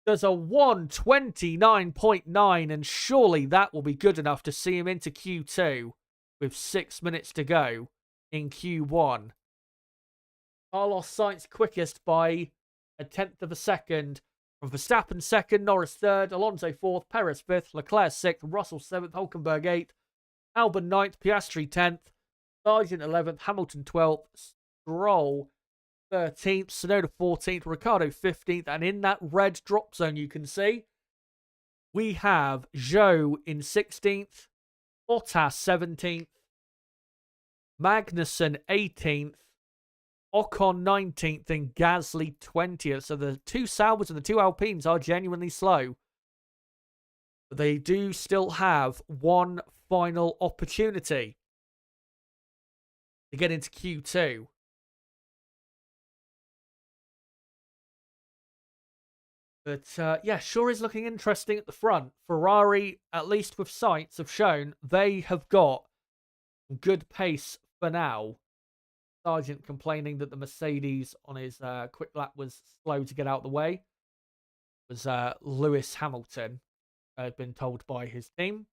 does a 1:29.9, and surely that will be good enough to see him into Q2 with 6 minutes to go in Q1. Carlos Sainz quickest by a 10th of a second. From Verstappen 2nd, Norris 3rd, Alonso 4th, Perez 5th, Leclerc 6th, Russell 7th, Hülkenberg 8th, Albon 9th, Piastri 10th, Sargent 11th, Hamilton 12th, Stroll 13th, Tsunoda 14th, Ricciardo 15th, and in that red drop zone you can see, we have Zhou in 16th, Bottas 17th, Magnussen 18th, Ocon 19th and Gasly 20th. So the two Saubers and the two Alpines are genuinely slow. But they do still have one final opportunity to get into Q2. But yeah, sure is looking interesting at the front. Ferrari, at least with sights, have shown they have got good pace for now. Sargent complaining that the Mercedes on his quick lap was slow to get out of the way. It was Lewis Hamilton, had been told by his team.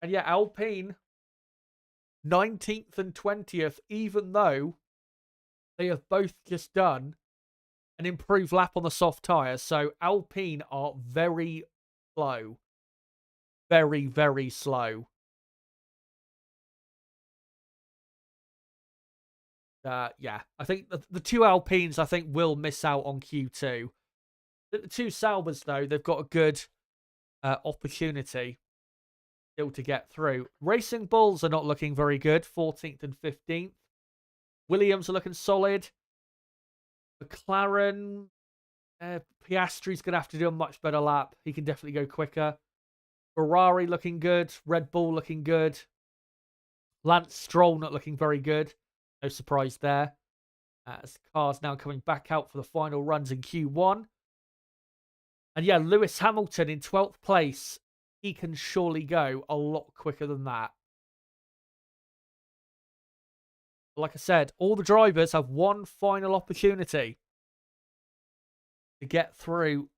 And yeah, Alpine 19th and 20th, even though they have both just done an improved lap on the soft tyres. So Alpine are very slow. Very, very slow. Yeah, I think the two Alpines, I think, will miss out on Q2. The two Saubers, though, they've got a good opportunity still to get through. Racing Bulls are not looking very good, 14th and 15th. Williams are looking solid. McLaren, Piastri's going to have to do a much better lap. He can definitely go quicker. Ferrari looking good. Red Bull looking good. Lance Stroll not looking very good. No surprise there. As cars now coming back out for the final runs in Q1. And yeah, Lewis Hamilton in 12th place. He can surely go a lot quicker than that. Like I said, all the drivers have one final opportunity to get through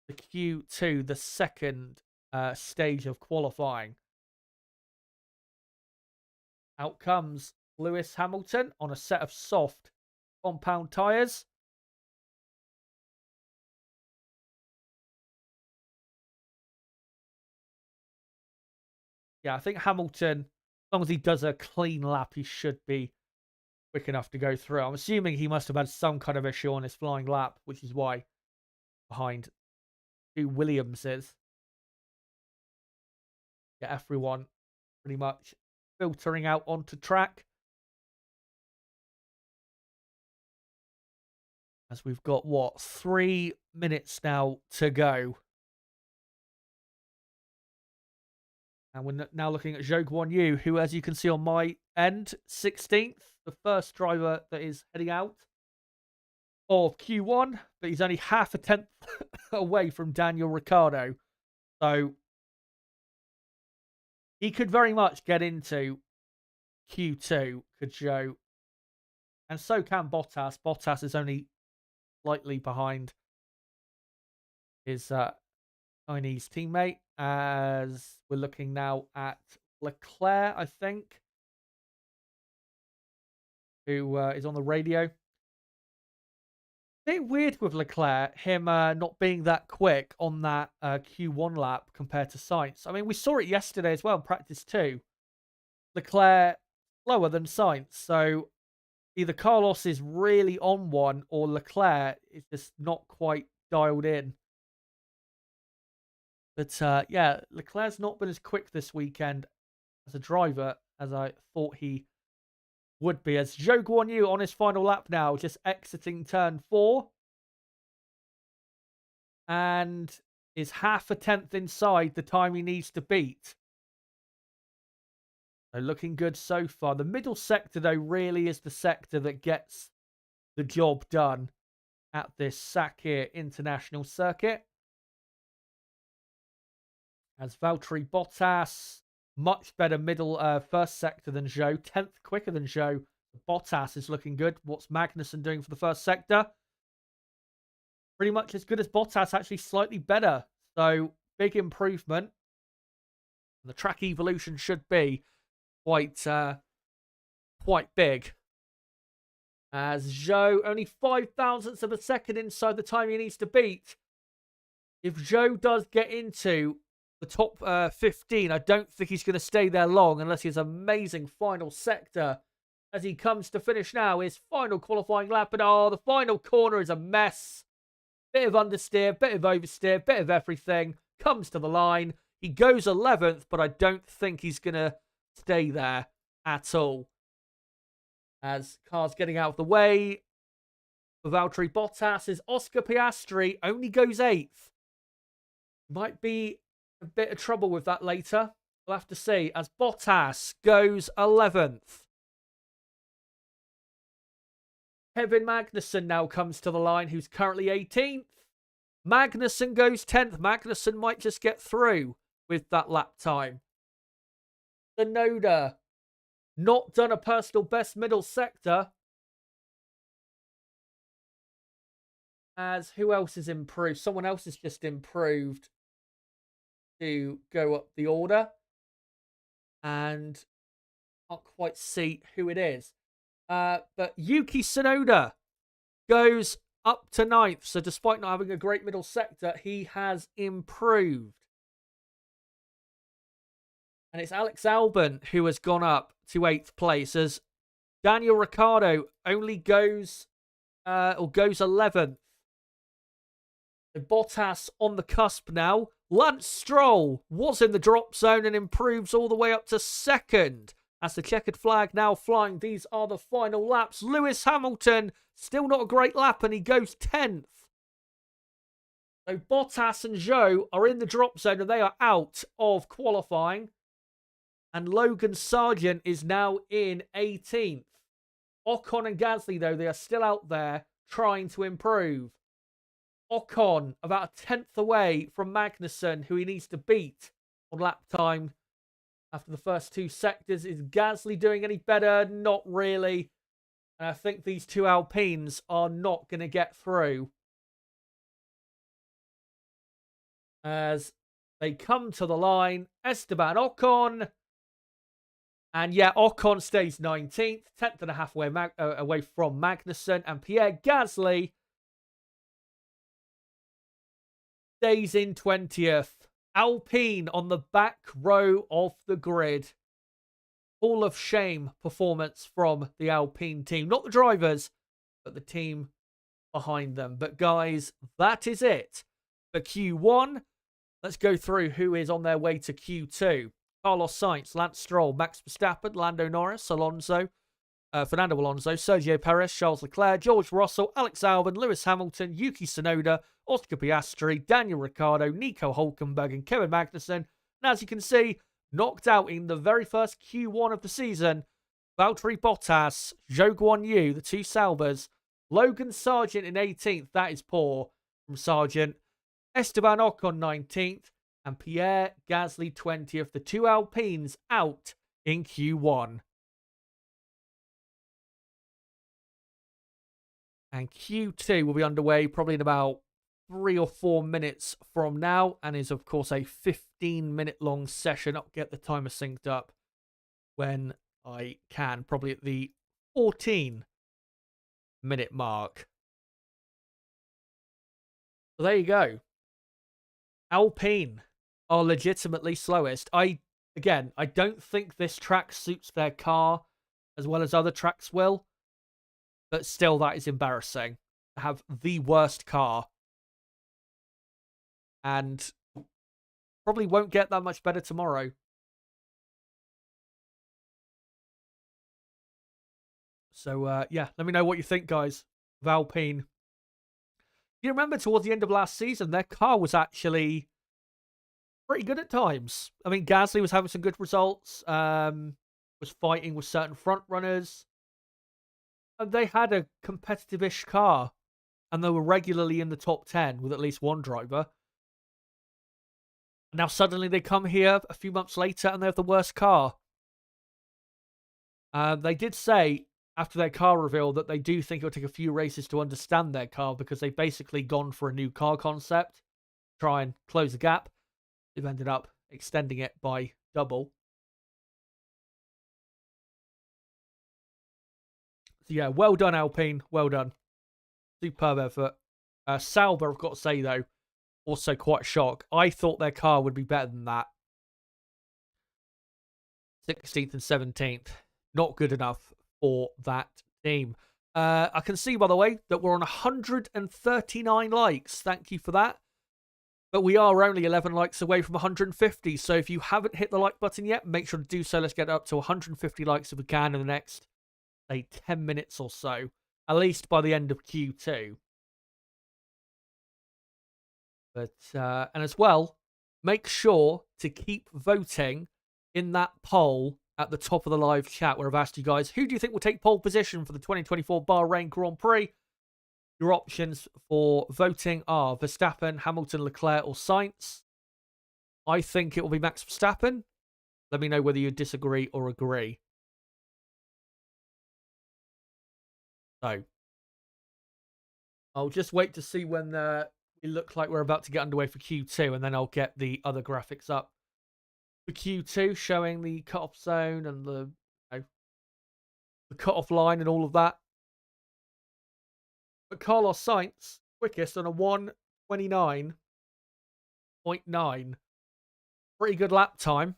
the Q2, the second stage of qualifying. Out comes Lewis Hamilton on a set of soft compound tyres. Yeah, I think Hamilton, as long as he does a clean lap, he should be quick enough to go through. I'm assuming he must have had some kind of issue on his flying lap, which is why behind two Williamses. Yeah, everyone pretty much filtering out onto track. As we've got, 3 minutes now to go. And we're now looking at Zhou Guanyu, who, as you can see on my end, 16th, the first driver that is heading out of Q1, but he's only half a tenth away from Daniel Ricciardo. So he could very much get into Q2, could Zhou. And so can Bottas. Bottas is only slightly behind his Chinese teammate, as we're looking now at Leclerc, I think, who is on the radio. Bit weird with Leclerc, him not being that quick on that Q1 lap compared to Sainz. I mean, we saw it yesterday as well in practice too. Leclerc slower than Sainz, so either Carlos is really on one or Leclerc is just not quite dialed in. But yeah, Leclerc's not been as quick this weekend as a driver as I thought he would be. As Zhou Guanyu on his final lap now, just exiting turn 4. And is half a tenth inside the time he needs to beat. So looking good so far. The middle sector, though, really is the sector that gets the job done at this Sakhir International Circuit. As Valtteri Bottas, much better middle first sector than Zhou, 10th quicker than Zhou. Bottas is looking good. What's Magnussen doing for the first sector? Pretty much as good as Bottas, actually slightly better. So big improvement. The track evolution should be quite big. As Zhou only 5 thousandths of a second inside the time he needs to beat. If Zhou does get into the top 15, I don't think he's going to stay there long unless he has an amazing final sector as he comes to finish now his final qualifying lap. And the final corner is a mess. Bit of understeer, bit of oversteer, bit of everything. Comes to the line. He goes 11th, but I don't think he's going to stay there at all. As cars getting out of the way for Valtteri Bottas is Oscar Piastri, only goes 8th. Might be a bit of trouble with that later. We'll have to see. As Bottas goes 11th. Kevin Magnussen now comes to the line, who's currently 18th. Magnussen goes 10th. Magnussen might just get through with that lap time. Tsunoda, not done a personal best middle sector. As who else has improved? Someone else has just improved to go up the order. And can't quite see who it is. But Yuki Tsunoda goes up to 9th. So despite not having a great middle sector, he has improved. And it's Alex Albon who has gone up to 8th place, as Daniel Ricciardo only goes 11th. So Bottas on the cusp now. Lance Stroll was in the drop zone and improves all the way up to 2nd. As the checkered flag now flying, these are the final laps. Lewis Hamilton, still not a great lap, and he goes 10th. So Bottas and Zhou are in the drop zone, and they are out of qualifying. And Logan Sargent is now in 18th. Ocon and Gasly, though, they are still out there trying to improve. Ocon about a 10th away from Magnussen, who he needs to beat on lap time. After the first 2 sectors, is Gasly doing any better? Not really. And I think these 2 Alpines are not going to get through. As they come to the line, Esteban Ocon. And yeah, Ocon stays 19th, 10th and a half away from Magnussen. And Pierre Gasly stays in 20th. Alpine on the back row of the grid. Hall of shame performance from the Alpine team. Not the drivers, but the team behind them. But guys, that is it for Q1. Let's go through who is on their way to Q2. Carlos Sainz, Lance Stroll, Max Verstappen, Lando Norris, Fernando Alonso, Sergio Perez, Charles Leclerc, George Russell, Alex Albon, Lewis Hamilton, Yuki Tsunoda, Oscar Piastri, Daniel Ricciardo, Nico Hülkenberg and Kevin Magnussen. And as you can see, knocked out in the very first Q1 of the season. Valtteri Bottas, Zhou Guanyu, the two Saubers, Logan Sargent in 18th. That is poor from Sargent. Esteban Ocon 19th. And Pierre Gasly 20th. The two Alpines out in Q1. And Q2 will be underway probably in about 3 or 4 minutes from now. And is, of course, a 15-minute long session. I'll get the timer synced up when I can. Probably at the 14-minute mark. So there you go. Alpine are legitimately slowest. I don't think this track suits their car as well as other tracks will. But still, that is embarrassing. To have the worst car. And probably won't get that much better tomorrow. So, yeah, let me know what you think, guys, of Alpine. You remember towards the end of last season, their car was actually pretty good at times. I mean, Gasly was having some good results, was fighting with certain front runners. And they had a competitive-ish car, and they were regularly in the top 10 with at least one driver. Now suddenly they come here a few months later and they have the worst car. They did say after their car reveal that they do think it'll take a few races to understand their car because they've basically gone for a new car concept, try and close the gap. They've ended up extending it by double. So yeah, well done, Alpine. Well done. Superb effort. Sauber, I've got to say, though, also quite a shock. I thought their car would be better than that. 16th and 17th. Not good enough for that team. I can see, by the way, that we're on 139 likes. Thank you for that. But we are only 11 likes away from 150. So if you haven't hit the like button yet, make sure to do so. Let's get up to 150 likes if we can in the next, say, 10 minutes or so. At least by the end of Q2. But, and as well, make sure to keep voting in that poll at the top of the live chat where I've asked you guys, who do you think will take pole position for the 2024 Bahrain Grand Prix? Your options for voting are Verstappen, Hamilton, Leclerc, or Sainz. I think it will be Max Verstappen. Let me know whether you disagree or agree. So, I'll just wait to see when we look like we're about to get underway for Q2, and then I'll get the other graphics up for Q2 showing the cut-off zone and the cut-off line and all of that. But Carlos Sainz, quickest on a 1:29.9. Pretty good lap time.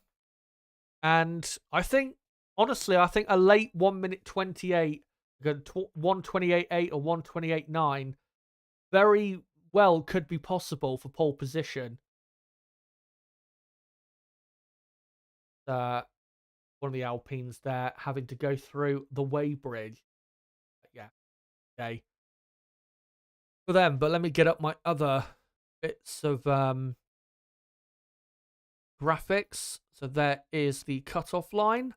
And I think, honestly, a late 1:28, 1:28.8 or 1:28.9 very well could be possible for pole position. One of the Alpines there having to go through the weighbridge. Yeah, okay. For them, but let me get up my other bits of graphics. So there is the cutoff line.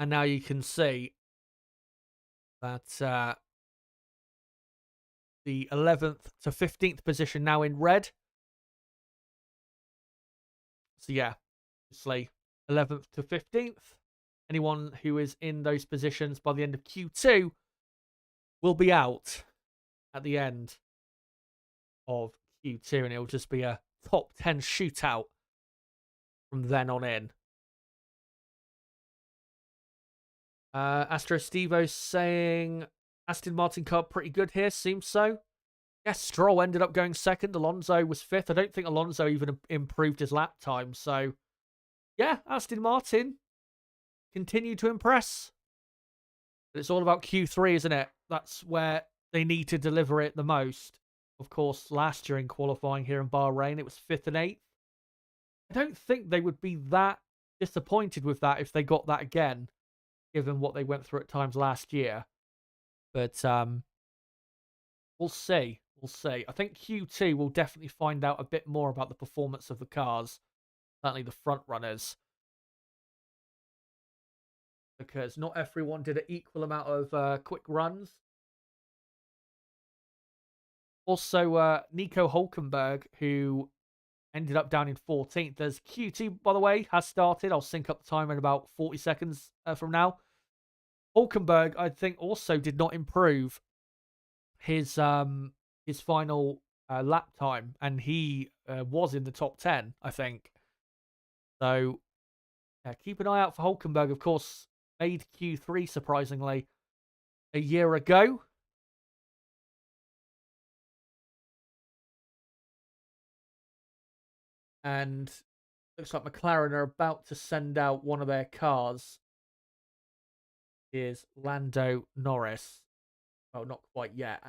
And now you can see that the 11th to 15th position now in red. So yeah, obviously 11th to 15th. Anyone who is in those positions by the end of Q2 will be out at the end of Q2, and it'll just be a top 10 shootout from then on in. Astro Stevo saying Aston Martin car pretty good here. Seems so. Yes, Stroll ended up going second. Alonso was fifth. I don't think Alonso even improved his lap time. So, yeah, Aston Martin continue to impress. But it's all about Q3, isn't it? That's where they need to deliver it the most. Of course, last year in qualifying here in Bahrain, it was 5th and 8th. I don't think they would be that disappointed with that if they got that again, given what they went through at times last year. But we'll see. We'll see. I think Q2 will definitely find out a bit more about the performance of the cars. certainly the front runners, because not everyone did an equal amount of quick runs. Also, Nico Hulkenberg, who ended up down in 14th. There's Q2, by the way, has started. I'll sync up the time in about 40 seconds from now. Hulkenberg, I think, also did not improve his final lap time, and he was in the top 10, I think. So keep an eye out for Hulkenberg. Of course, made Q3 surprisingly a year ago. And looks like McLaren are about to send out one of their cars. Here's Lando Norris. Oh, not quite yet.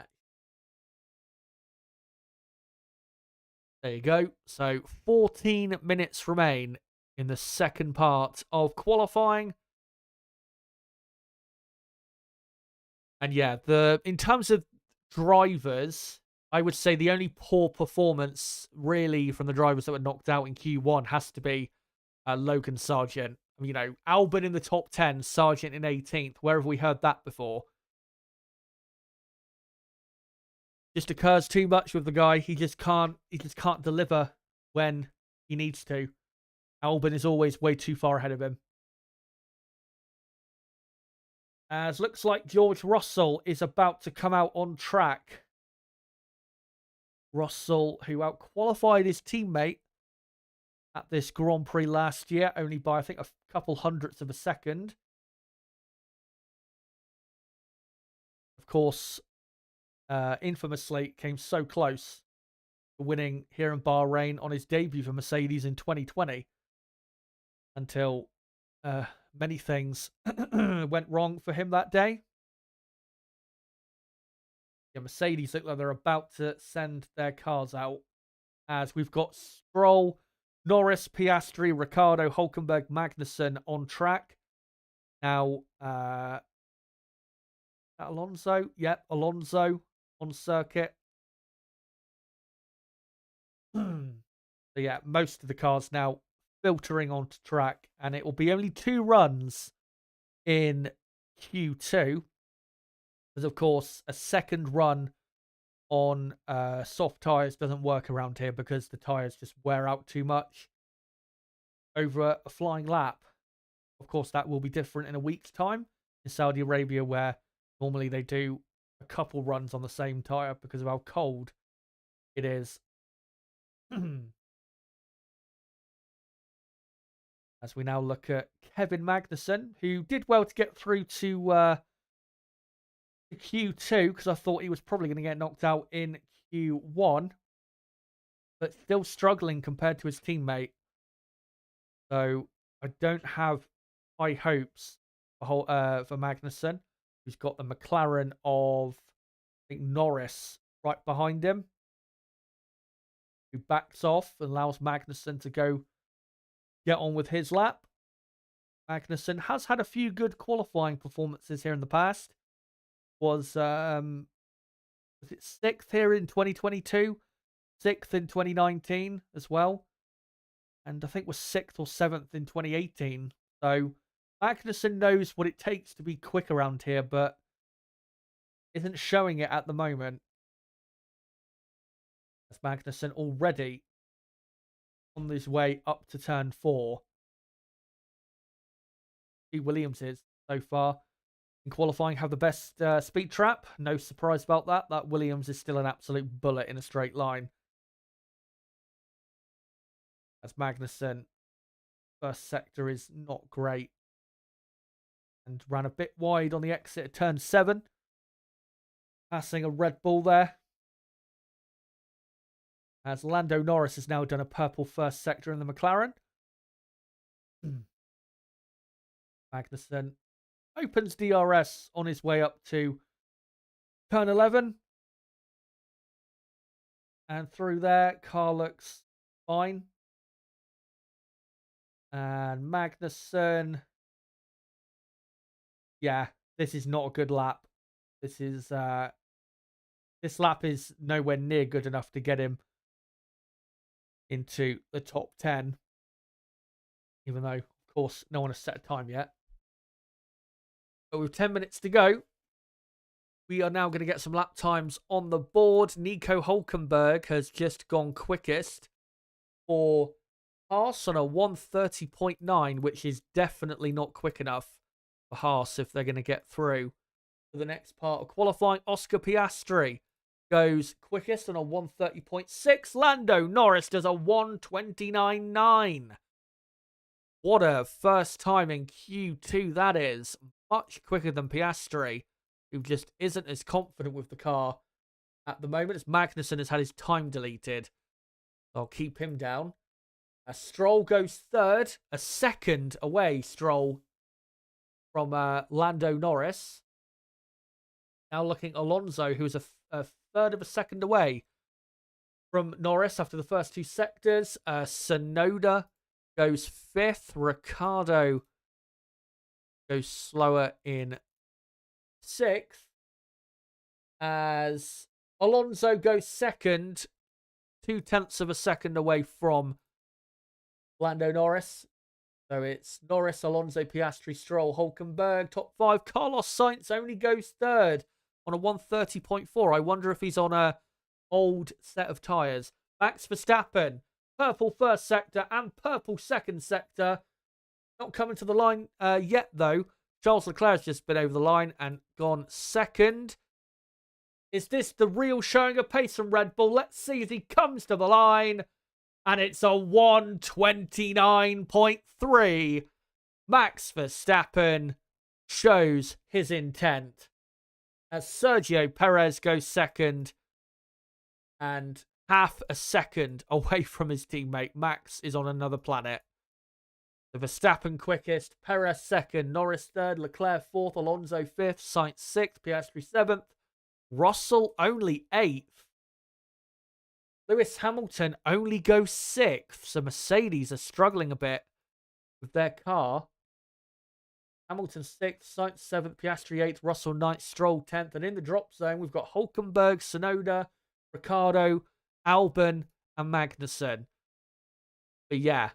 There you go. So 14 minutes remain in the second part of qualifying. And yeah, in terms of drivers, I would say the only poor performance really from the drivers that were knocked out in Q1 has to be Logan Sargent. You know, Albon in the top 10, Sargent in 18th. Where have we heard that before? Just occurs too much with the guy. He just can't deliver when he needs to. Albon is always way too far ahead of him. As looks like George Russell is about to come out on track. Russell, who outqualified his teammate at this Grand Prix last year, only by, I think, a couple hundredths of a second. Of course, infamously came so close to winning here in Bahrain on his debut for Mercedes in 2020 until many things went wrong for him that day. Yeah, Mercedes look like they're about to send their cars out, as we've got Stroll, Norris, Piastri, Ricciardo, Hulkenberg, Magnussen on track. Now, Alonso? Yep, Alonso on circuit. So yeah, most of the cars now filtering onto track, and it will be only 2 runs in Q2. Because, of course, a second run on soft tyres doesn't work around here because the tyres just wear out too much over a flying lap. Of course, that will be different in a week's time in Saudi Arabia, where normally they do a couple runs on the same tyre because of how cold it is. As we now look at Kevin Magnussen, who did well to get through to Q2, because I thought he was probably going to get knocked out in Q1, but still struggling compared to his teammate. So I don't have high hopes for Magnussen, who's got the McLaren of, I think, Norris right behind him, who backs off and allows Magnussen to go get on with his lap. Magnussen has had a few good qualifying performances here in the past. Was it 6th here in 2022, 6th in 2019 as well, and I think was 6th or 7th in 2018. So Magnussen knows what it takes to be quick around here, but isn't showing it at the moment. As Magnussen already on his way up to turn 4. Williams is so far in qualifying have the best speed trap. No surprise about that. That Williams is still an absolute bullet in a straight line. As Magnussen, first sector is not great. And ran a bit wide on the exit at turn 7. Passing a Red Bull there. As Lando Norris has now done a purple first sector in the McLaren. Magnussen opens DRS on his way up to turn 11. And through there, car looks fine. And Magnussen. Yeah, this is not a good lap. This lap is nowhere near good enough to get him into the top 10. even though, of course, no one has set a time yet. But with 10 minutes to go, we are now going to get some lap times on the board. Nico Hulkenberg has just gone quickest for Haas on a 1:30.9, which is definitely not quick enough for Haas if they're going to get through to the next part of qualifying. Oscar Piastri goes quickest on a 1:30.6. Lando Norris does a 1:29.9. What a first time in Q2 that is. Much quicker than Piastri, who just isn't as confident with the car at the moment. As Magnussen has had his time deleted. I'll keep him down. Stroll goes third. A second away, Stroll, from Lando Norris. Now looking Alonso, who's a third of a second away from Norris after the first two sectors. Tsunoda goes fifth. Ricciardo goes slower in sixth. As Alonso goes second, 0.2 of a second away from Lando Norris. So it's Norris, Alonso, Piastri, Stroll, Hulkenberg, top five. Carlos Sainz only goes third on a 1:30.4. I wonder if he's on a old set of tyres. Max Verstappen, purple first sector and purple second sector. Not coming to the line yet, though. Charles Leclerc has just been over the line and gone second. Is this the real showing of pace from Red Bull? Let's see as he comes to the line. And it's a 1:29.3. Max Verstappen shows his intent. As Sergio Perez goes second and half a second away from his teammate. Max is on another planet. The Verstappen quickest, Perez second, Norris third, Leclerc fourth, Alonso fifth, Sainz sixth, Piastri seventh, Russell only eighth. Lewis Hamilton only goes sixth. So Mercedes are struggling a bit with their car. Hamilton sixth, Sainz seventh, Piastri eighth, Russell ninth, Stroll 10th. And in the drop zone, we've got Hulkenberg, Tsunoda, Ricciardo, Albon, and Magnussen. But yeah,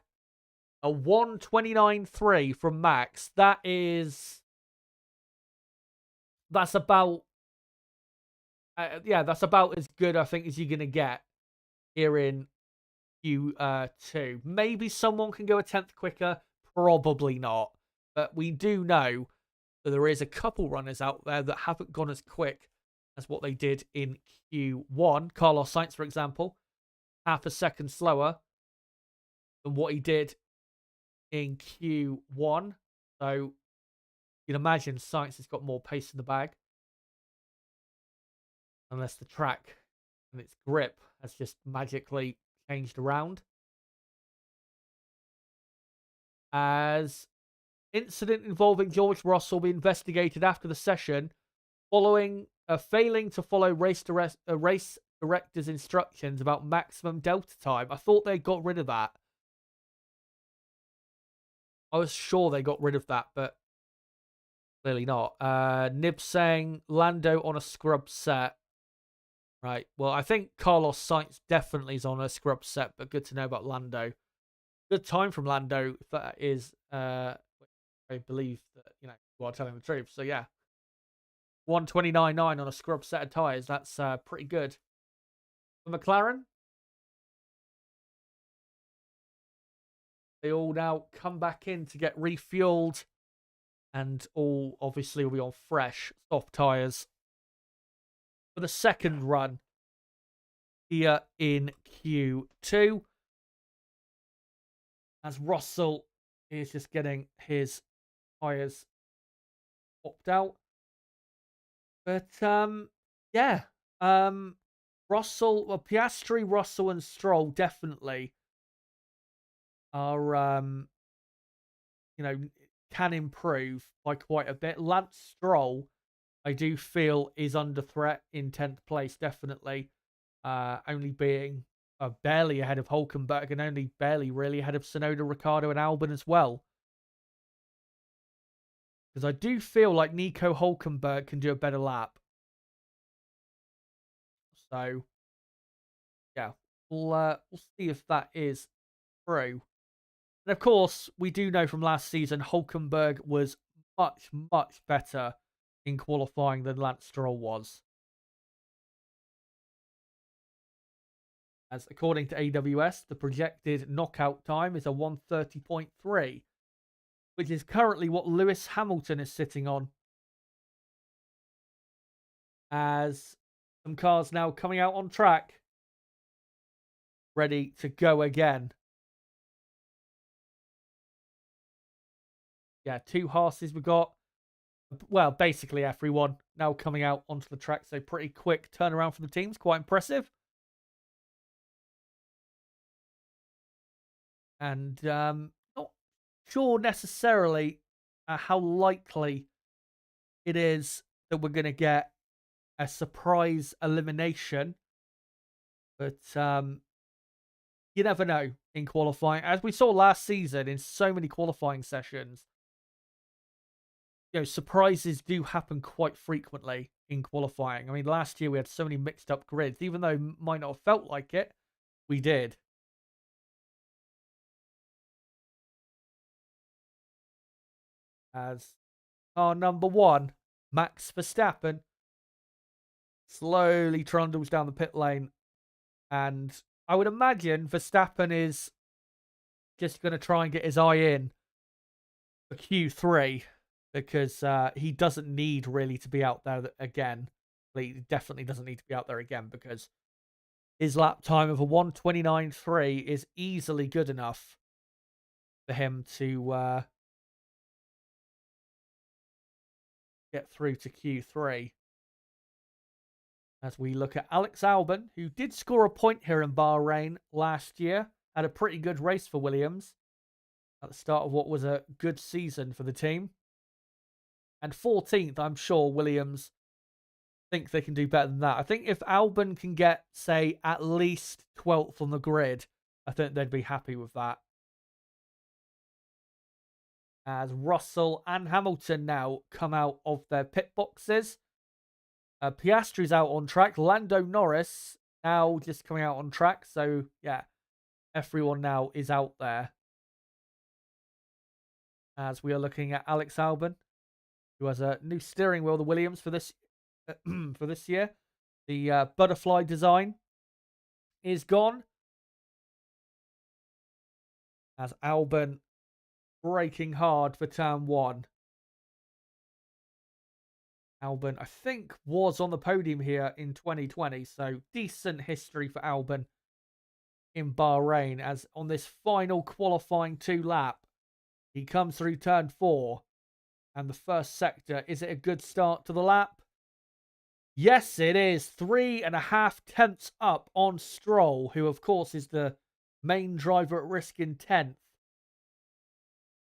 a 1:29.3 from Max. That's about that's about as good, I think, as you're going to get here in Q2. Maybe someone can go a 10th quicker. Probably not. But we do know that there is a couple runners out there that haven't gone as quick as what they did in Q1. Carlos Sainz, for example, half a second slower than what he did in Q1. So you can imagine Sainz has got more pace in the bag. Unless the track and its grip has just magically changed around. As incident involving George Russell be investigated after the session following failing to follow race director's instructions about maximum delta time. I thought they got rid of that. I was sure they got rid of that, but clearly not. Nib saying Lando on a scrub set. Right. Well, I think Carlos Sainz definitely is on a scrub set, but good to know about Lando. Good time from Lando, if that is, I believe that, you are telling the truth. So, yeah. 1:29.9 on a scrub set of tyres. That's pretty good. For McLaren, they all now come back in to get refueled. And all, obviously, will be on fresh, soft tyres for the second run here in Q2. As Russell is just getting his tyres popped out. But, yeah. Piastri, Russell, and Stroll definitely are, can improve by quite a bit. Lance Stroll, I do feel, is under threat in 10th place, definitely. Only being barely ahead of Hulkenberg and only barely really ahead of Tsunoda, Ricciardo, and Albon as well. Because I do feel like Nico Hulkenberg can do a better lap. So, yeah, we'll see if that is true. And of course, we do know from last season, Hulkenberg was much, much better in qualifying than Lance Stroll was. As according to AWS, the projected knockout time is a 1:30.3, which is currently what Lewis Hamilton is sitting on. As some cars now coming out on track, ready to go again. Yeah, 2 Haas's we got. Well, basically everyone now coming out onto the track. So pretty quick turnaround for the teams. Quite impressive. And not sure necessarily how likely it is that we're going to get a surprise elimination. But you never know in qualifying. As we saw last season in so many qualifying sessions, surprises do happen quite frequently in qualifying. I mean, last year we had so many mixed up grids. Even though it might not have felt like it, we did. As our number 1, Max Verstappen, slowly trundles down the pit lane. And I would imagine Verstappen is just going to try and get his eye in for Q3. Because he doesn't need really to be out there again. He definitely doesn't need to be out there again because his lap time of a 1:29.3 is easily good enough for him to get through to Q3. As we look at Alex Albon, who did score a point here in Bahrain last year, had a pretty good race for Williams at the start of what was a good season for the team. And 14th, I'm sure Williams think they can do better than that. I think if Albon can get, say, at least 12th on the grid, I think they'd be happy with that. As Russell and Hamilton now come out of their pit boxes. Piastri's out on track. Lando Norris now just coming out on track. So, yeah, everyone now is out there. As we are looking at Alex Albon, who has a new steering wheel, the Williams, for this year. The butterfly design is gone. As Albon braking hard for turn 1. Albon, I think, was on the podium here in 2020. So decent history for Albon in Bahrain. As on this final qualifying 2 lap, he comes through turn 4. And the first sector, is it a good start to the lap? Yes, it is. 3.5 tenths up on Stroll, who, of course, is the main driver at risk in 10th.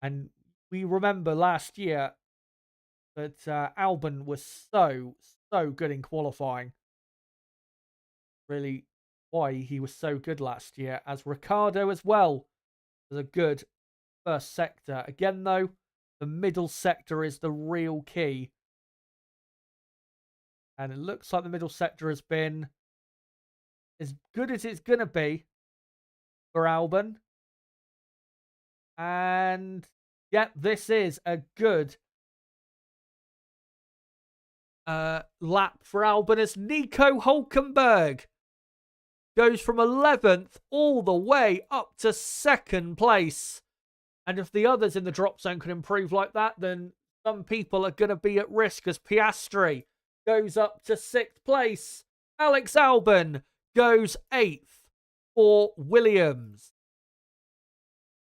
And we remember last year that Albon was so good in qualifying. Really why he was so good last year. As Ricciardo as well was a good first sector. Again, though, the middle sector is the real key. And it looks like the middle sector has been as good as it's going to be for Albon. And, yeah, this is a good lap for Albon as Nico Hulkenberg goes from 11th all the way up to 2nd place. And if the others in the drop zone can improve like that, then some people are going to be at risk as Piastri goes up to 6th place. Alex Albon goes 8th for Williams.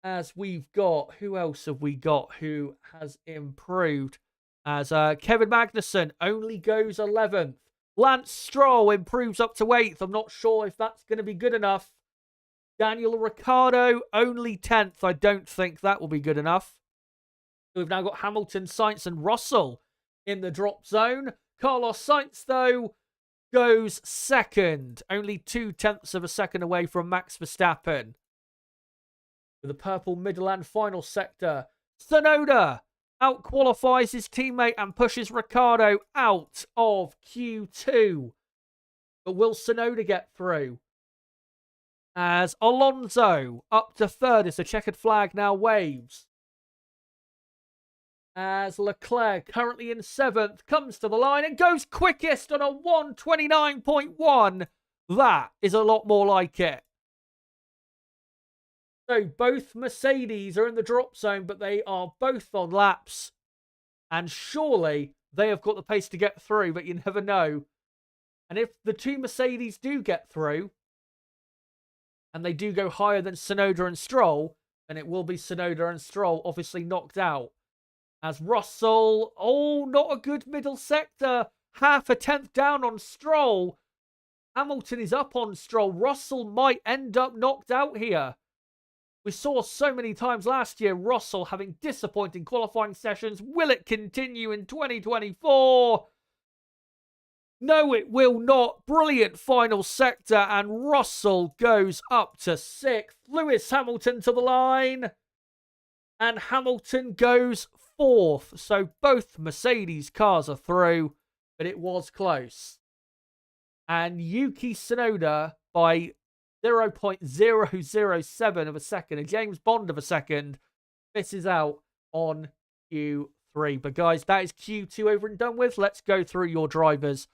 As we've got, who else have we got who has improved? As Kevin Magnussen only goes 11th. Lance Stroll improves up to 8th. I'm not sure if that's going to be good enough. Daniel Ricciardo, only 10th. I don't think that will be good enough. We've now got Hamilton, Sainz and Russell in the drop zone. Carlos Sainz, though, goes 2nd. Only 0.2 of a second away from Max Verstappen. With the purple middle and final sector, Tsunoda out-qualifies his teammate and pushes Ricciardo out of Q2. But will Tsunoda get through? As Alonso up to third as the checkered flag now waves. As Leclerc, currently in seventh, comes to the line and goes quickest on a 1:29.1. That is a lot more like it. So both Mercedes are in the drop zone, but they are both on laps. And surely they have got the pace to get through, but you never know. And if the two Mercedes do get through, and they do go higher than Tsunoda and Stroll, then it will be Tsunoda and Stroll obviously knocked out. As Russell, not a good middle sector. Half a tenth down on Stroll. Hamilton is up on Stroll. Russell might end up knocked out here. We saw so many times last year Russell having disappointing qualifying sessions. Will it continue in 2024? No, it will not. Brilliant final sector, and Russell goes up to sixth. Lewis Hamilton to the line. And Hamilton goes fourth. So both Mercedes cars are through, but it was close. And Yuki Tsunoda by 0.007 of a second, a James Bond of a second, misses out on Q3. But guys, that is Q2 over and done with. Let's go through your drivers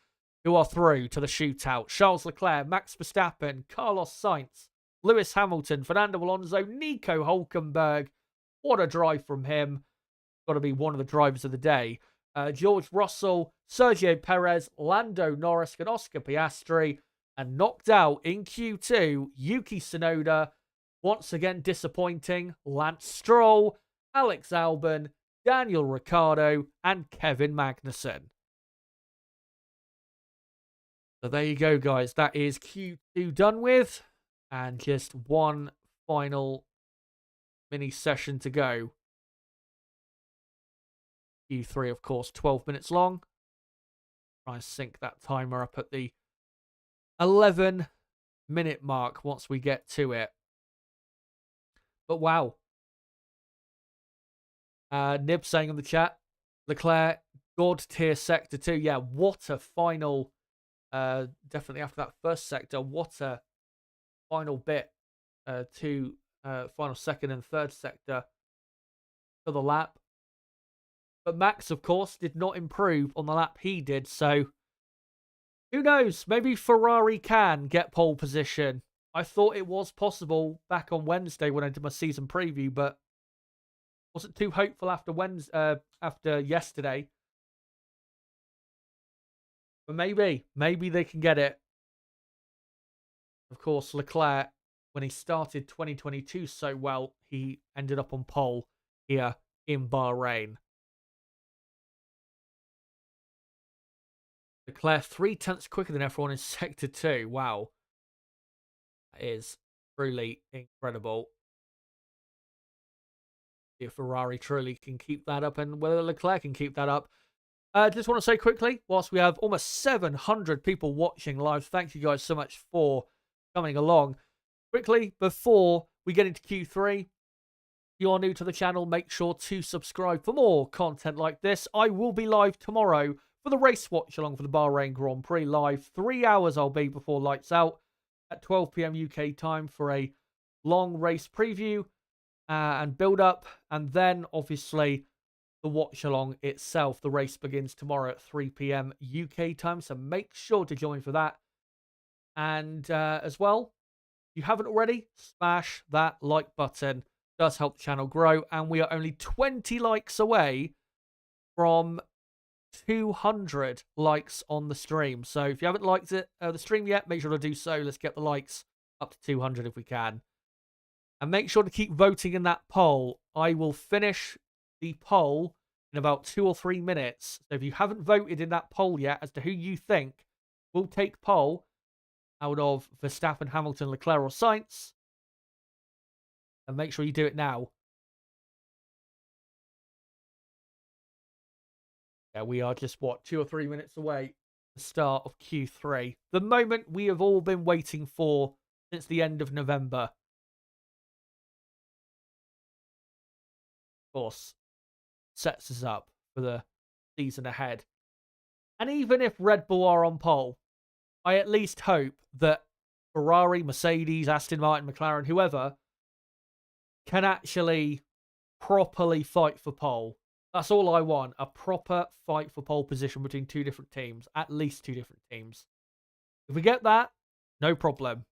who are through to the shootout. Charles Leclerc, Max Verstappen, Carlos Sainz, Lewis Hamilton, Fernando Alonso, Nico Hülkenberg. What a drive from him. Got to be one of the drivers of the day. George Russell, Sergio Perez, Lando Norris, and Oscar Piastri. And knocked out in Q2, Yuki Tsunoda. Once again disappointing. Lance Stroll, Alex Albon, Daniel Ricciardo, and Kevin Magnussen. So there you go, guys. That is Q2 done with. And just one final mini session to go. Q3, of course, 12 minutes long. Try and sync that timer up at the 11-minute mark once we get to it. But wow. Nib saying in the chat, Leclerc, God tier sector 2. Yeah, what a final. Definitely after that first sector, what a final bit to final second and third sector for the lap. But Max, of course, did not improve on the lap he did, so who knows? Maybe Ferrari can get pole position. I thought it was possible back on Wednesday when I did my season preview, but wasn't too hopeful after yesterday. But maybe they can get it. Of course, Leclerc, when he started 2022 so well, he ended up on pole here in Bahrain. Leclerc 3/10 quicker than everyone in Sector 2. Wow. That is truly incredible. If Ferrari truly can keep that up and whether Leclerc can keep that up. Just want to say quickly, whilst we have almost 700 people watching live, thank you guys so much for coming along. Quickly, before we get into Q3, if you are new to the channel, make sure to subscribe for more content like this. I will be live tomorrow for the race watch along for the Bahrain Grand Prix live. 3 hours I'll be before lights out at 12 p.m. UK time for a long race preview and build up. And then obviously the watch along itself. The race begins tomorrow at 3 p.m. UK time. So make sure to join for that. And as well, if you haven't already, smash that like button. It does help the channel grow. And we are only 20 likes away from 200 likes on the stream. So if you haven't liked the stream yet, make sure to do so. Let's get the likes up to 200 if we can. And make sure to keep voting in that poll. I will finish the poll in about 2 or 3 minutes. So if you haven't voted in that poll yet as to who you think will take pole out of Verstappen, Hamilton, Leclerc or Sainz, and make sure you do it now. Yeah, we are just, 2 or 3 minutes away from the start of Q3. The moment we have all been waiting for since the end of November. Of course, sets us up for the season ahead. And even if Red Bull are on pole, I at least hope that Ferrari, Mercedes, Aston Martin, McLaren, whoever, can actually properly fight for pole. That's all I want. A proper fight for pole position between two different teams. At least two different teams. If we get that, no problem.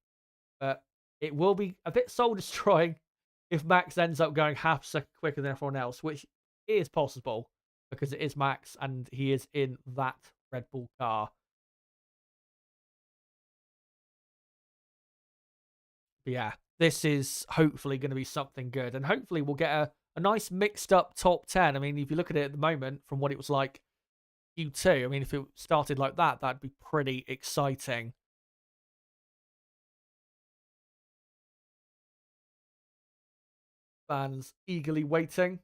But it will be a bit soul-destroying if Max ends up going half a second quicker than everyone else, which is possible because it is Max and he is in that Red Bull car. But yeah, this is hopefully going to be something good. And hopefully we'll get a nice mixed up top 10. I mean, if you look at it at the moment from what it was like Q2, I mean, if it started like that, that'd be pretty exciting. Fans eagerly waiting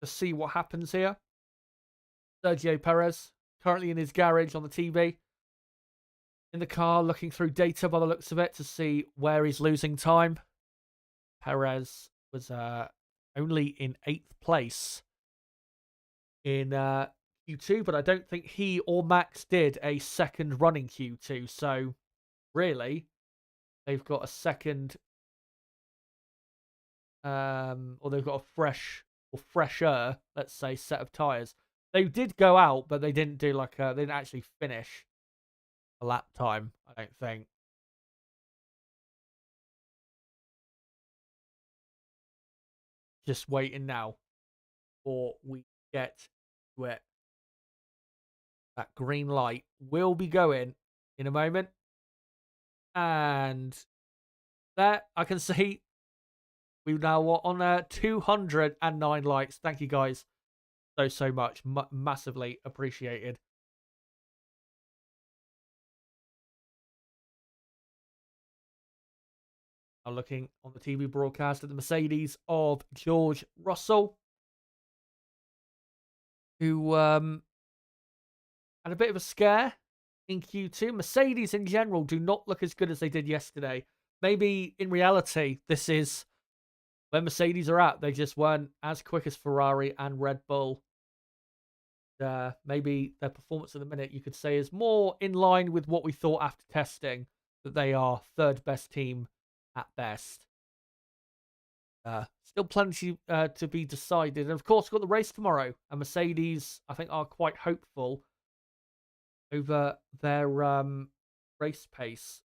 to see what happens here. Sergio Perez, currently in his garage on the TV. In the car, looking through data by the looks of it to see where he's losing time. Perez was only in 8th place in Q2, but I don't think he or Max did a second running Q2. So, really, they've got a second, or they've got a fresh or fresher, let's say, set of tyres. They did go out, but they didn't do like they didn't actually finish a lap time, I don't think. Just waiting now before we get to it. That green light will be going in a moment. And there, I can see we've now on 209 likes. Thank you guys so much. Massively appreciated. I'm looking on the TV broadcast at the Mercedes of George Russell, who had a bit of a scare in Q2. Mercedes in general do not look as good as they did yesterday. Maybe in reality, this is where Mercedes are at. They just weren't as quick as Ferrari and Red Bull. Maybe their performance at the minute, you could say, is more in line with what we thought after testing, that they are third best team at best. Still plenty to be decided. And of course, we've got the race tomorrow. And Mercedes, I think, are quite hopeful over their race pace.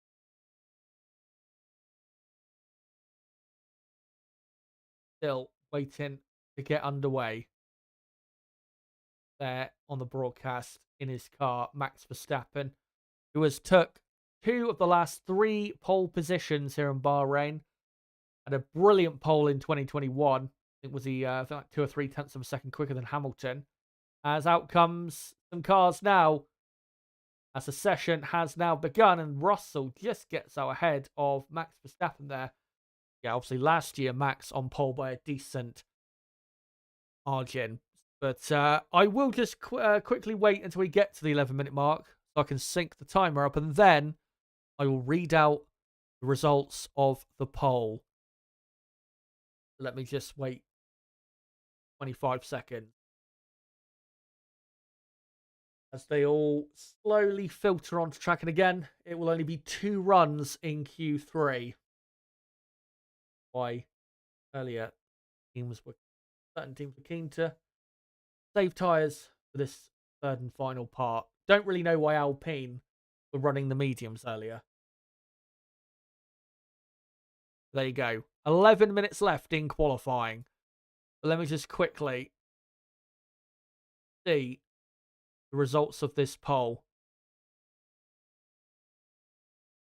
Still waiting to get underway. There on the broadcast in his car, Max Verstappen, who has took 2 of the last 3 pole positions here in Bahrain. Had a brilliant pole in 2021. It was the I think like 2 or 3 tenths of a second quicker than Hamilton. As out comes some cars now, as the session has now begun, and Russell just gets out ahead of Max Verstappen there. Yeah, obviously last year Max on pole by a decent margin. But I will just quickly wait until we get to the 11-minute mark so I can sync the timer up, and then I will read out the results of the poll. Let me just wait 25 seconds. As they all slowly filter onto track, and again, it will only be 2 runs in Q3. Why earlier certain teams were keen to save tyres for this third and final part. Don't really know why Alpine were running the mediums earlier. There you go. 11 minutes left in qualifying. But let me just quickly see the results of this poll.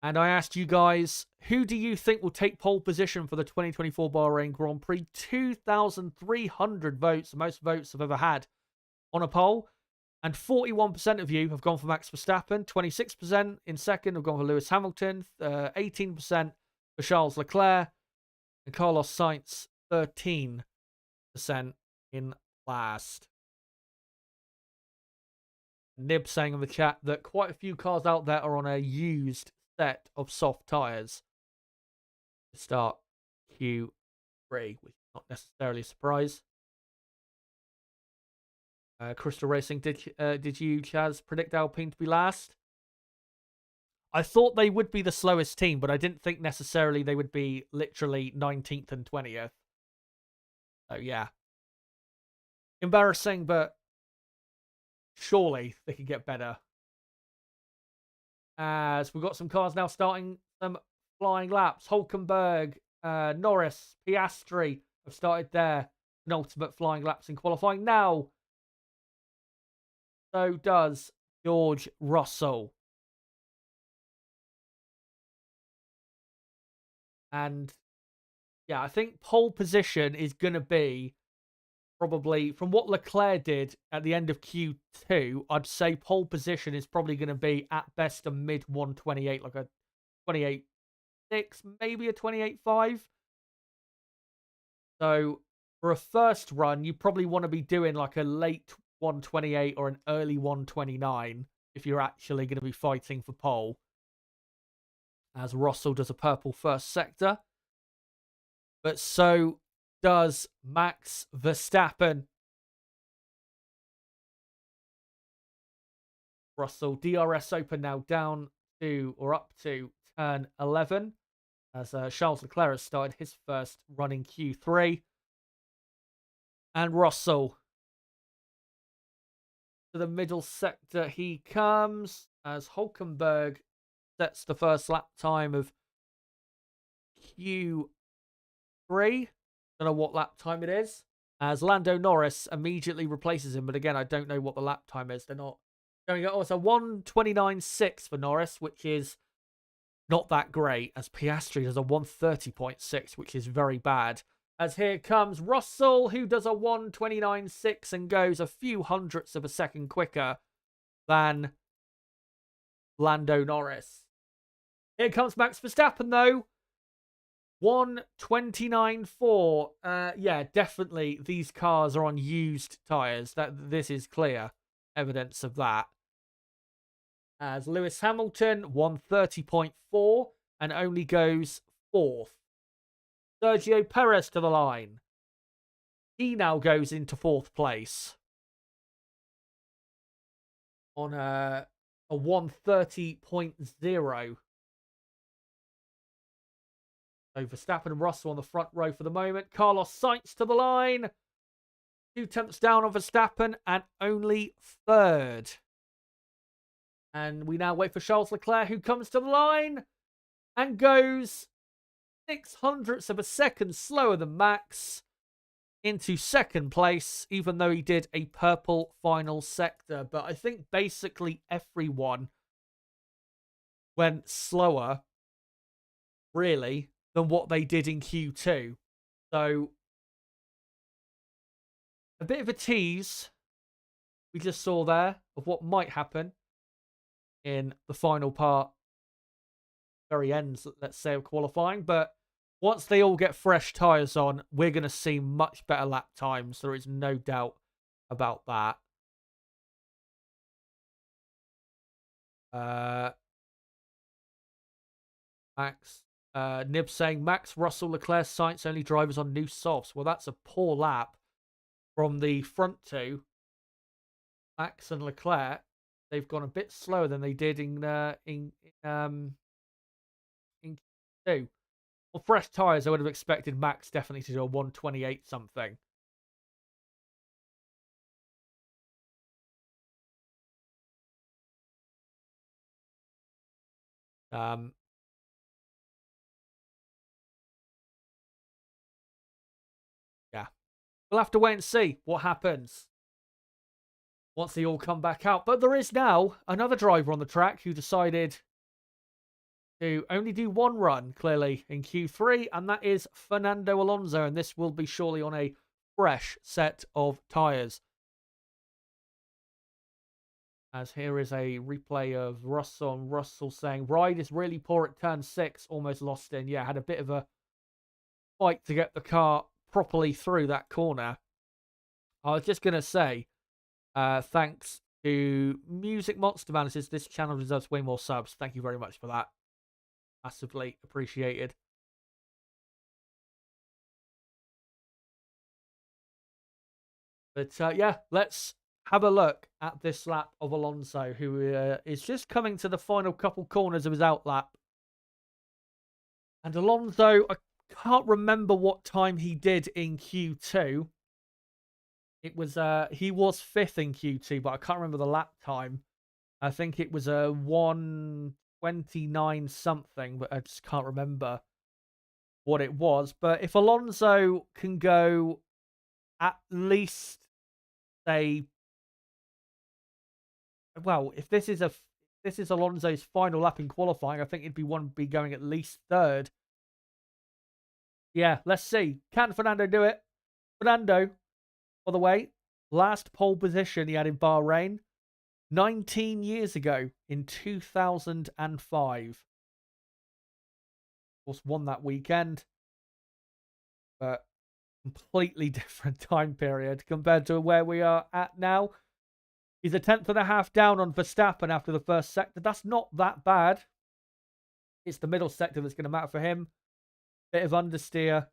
And I asked you guys, who do you think will take pole position for the 2024 Bahrain Grand Prix? 2,300 votes, the most votes I've ever had on a poll. And 41% of you have gone for Max Verstappen. 26% in second have gone for Lewis Hamilton. 18% for Charles Leclerc. And Carlos Sainz, 13% in last. Nib saying in the chat that quite a few cars out there are on a used set of soft tyres to start Q3, which is not necessarily a surprise. Crystal Racing, did you, Chaz, predict Alpine to be last? I thought they would be the slowest team, but I didn't think necessarily they would be literally 19th and 20th. So, yeah. Embarrassing, but surely they could get better. As we've got some cars now starting some flying laps. Hulkenberg, Norris, Piastri have started their penultimate flying laps in qualifying. Now, so does George Russell. And yeah, I think pole position is going to be probably, from what Leclerc did at the end of Q2, I'd say pole position is probably going to be at best a mid 128, like a 28.6, maybe a 28.5. So for a first run, you probably want to be doing like a late 128 or an early 129 if you're actually going to be fighting for pole. As Russell does a purple first sector. But so does Max Verstappen. Russell, DRS open now down to, or up to, turn 11. As Charles Leclerc has started his first run in Q3. And Russell, to the middle sector he comes, as Hulkenberg sets the first lap time of Q3. Don't know what lap time it is. As Lando Norris immediately replaces him, but again, I don't know what the lap time is. They're not going to go. Oh, it's a 1:29.6 for Norris, which is not that great, as Piastri does a 1:30.6, which is very bad. As here comes Russell, who does a 1:29.6 and goes a few hundredths of a second quicker than Lando Norris. Here comes Max Verstappen, though. 1:29.4. Yeah, definitely these cars are on used tyres. This is clear evidence of that. As Lewis Hamilton, 1:30.4 and only goes 4th. Sergio Perez to the line. He now goes into 4th place on a 1:30.0. So Verstappen and Russell on the front row for the moment. Carlos Sainz to the line. 2/10 down on Verstappen and only 3rd. And we now wait for Charles Leclerc, who comes to the line and goes 0.06 of a second slower than Max into 2nd place, even though he did a purple final sector. But I think basically everyone went slower, really, than what they did in Q2. So a bit of a tease we just saw there of what might happen in the final part, very ends, let's say, of qualifying. But once they all get fresh tyres on, we're going to see much better lap times. There is no doubt about that. Max, Nib saying, Max, Russell, Leclerc, Sainz only drivers on new softs. Well, that's a poor lap from the front two. Max and Leclerc, they've gone a bit slower than they did in Q2. Well, fresh tyres, I would have expected Max definitely to do a 128 something. Yeah. We'll have to wait and see what happens once they all come back out. But there is now another driver on the track who decided to only do one run, clearly, in Q3, and that is Fernando Alonso, and this will be surely on a fresh set of tyres. As here is a replay of Russell, and Russell saying, ride is really poor at turn 6, almost lost in. Yeah, had a bit of a fight to get the car properly through that corner. I was just going to say, thanks to Music Monster Man, says this channel deserves way more subs. Thank you very much for that. Massively appreciated. But yeah, let's have a look at this lap of Alonso, who is just coming to the final couple corners of his outlap. And Alonso, I can't remember what time he did in Q2. It was he was 5th in Q2, but I can't remember the lap time. I think it was a 1:29 something, but I just can't remember what it was. But if Alonso can go at least, say, well, if this is Alonso's final lap in qualifying, I think he'd be going at least 3rd. Yeah, let's see. Can Fernando do it? Fernando, by the way, last pole position he had in Bahrain 19 years ago in 2005. Of course, won that weekend, but completely different time period compared to where we are at now. He's a 10th down on Verstappen after the first sector. That's not that bad. It's the middle sector that's going to matter for him. Bit of understeer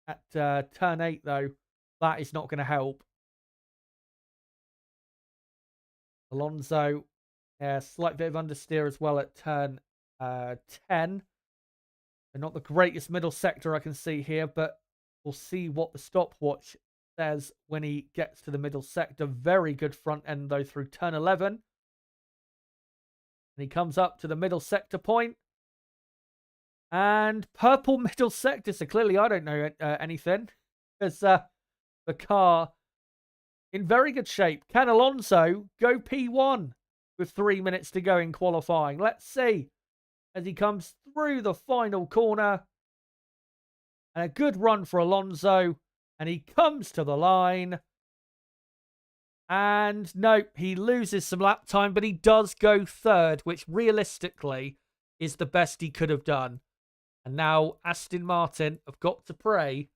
at turn 8, though. That is not going to help. Alonso, slight bit of understeer as well at turn 10. And not the greatest middle sector I can see here, but we'll see what the stopwatch says when he gets to the middle sector. Very good front end, though, through turn 11. And he comes up to the middle sector point. And purple middle sector, so clearly I don't know anything. Because the car in very good shape. Can Alonso go P1 with 3 minutes to go in qualifying? Let's see. As he comes through the final corner. And a good run for Alonso. And he comes to the line. And no, he loses some lap time, but he does go 3rd, which realistically is the best he could have done. And now Aston Martin have got to pray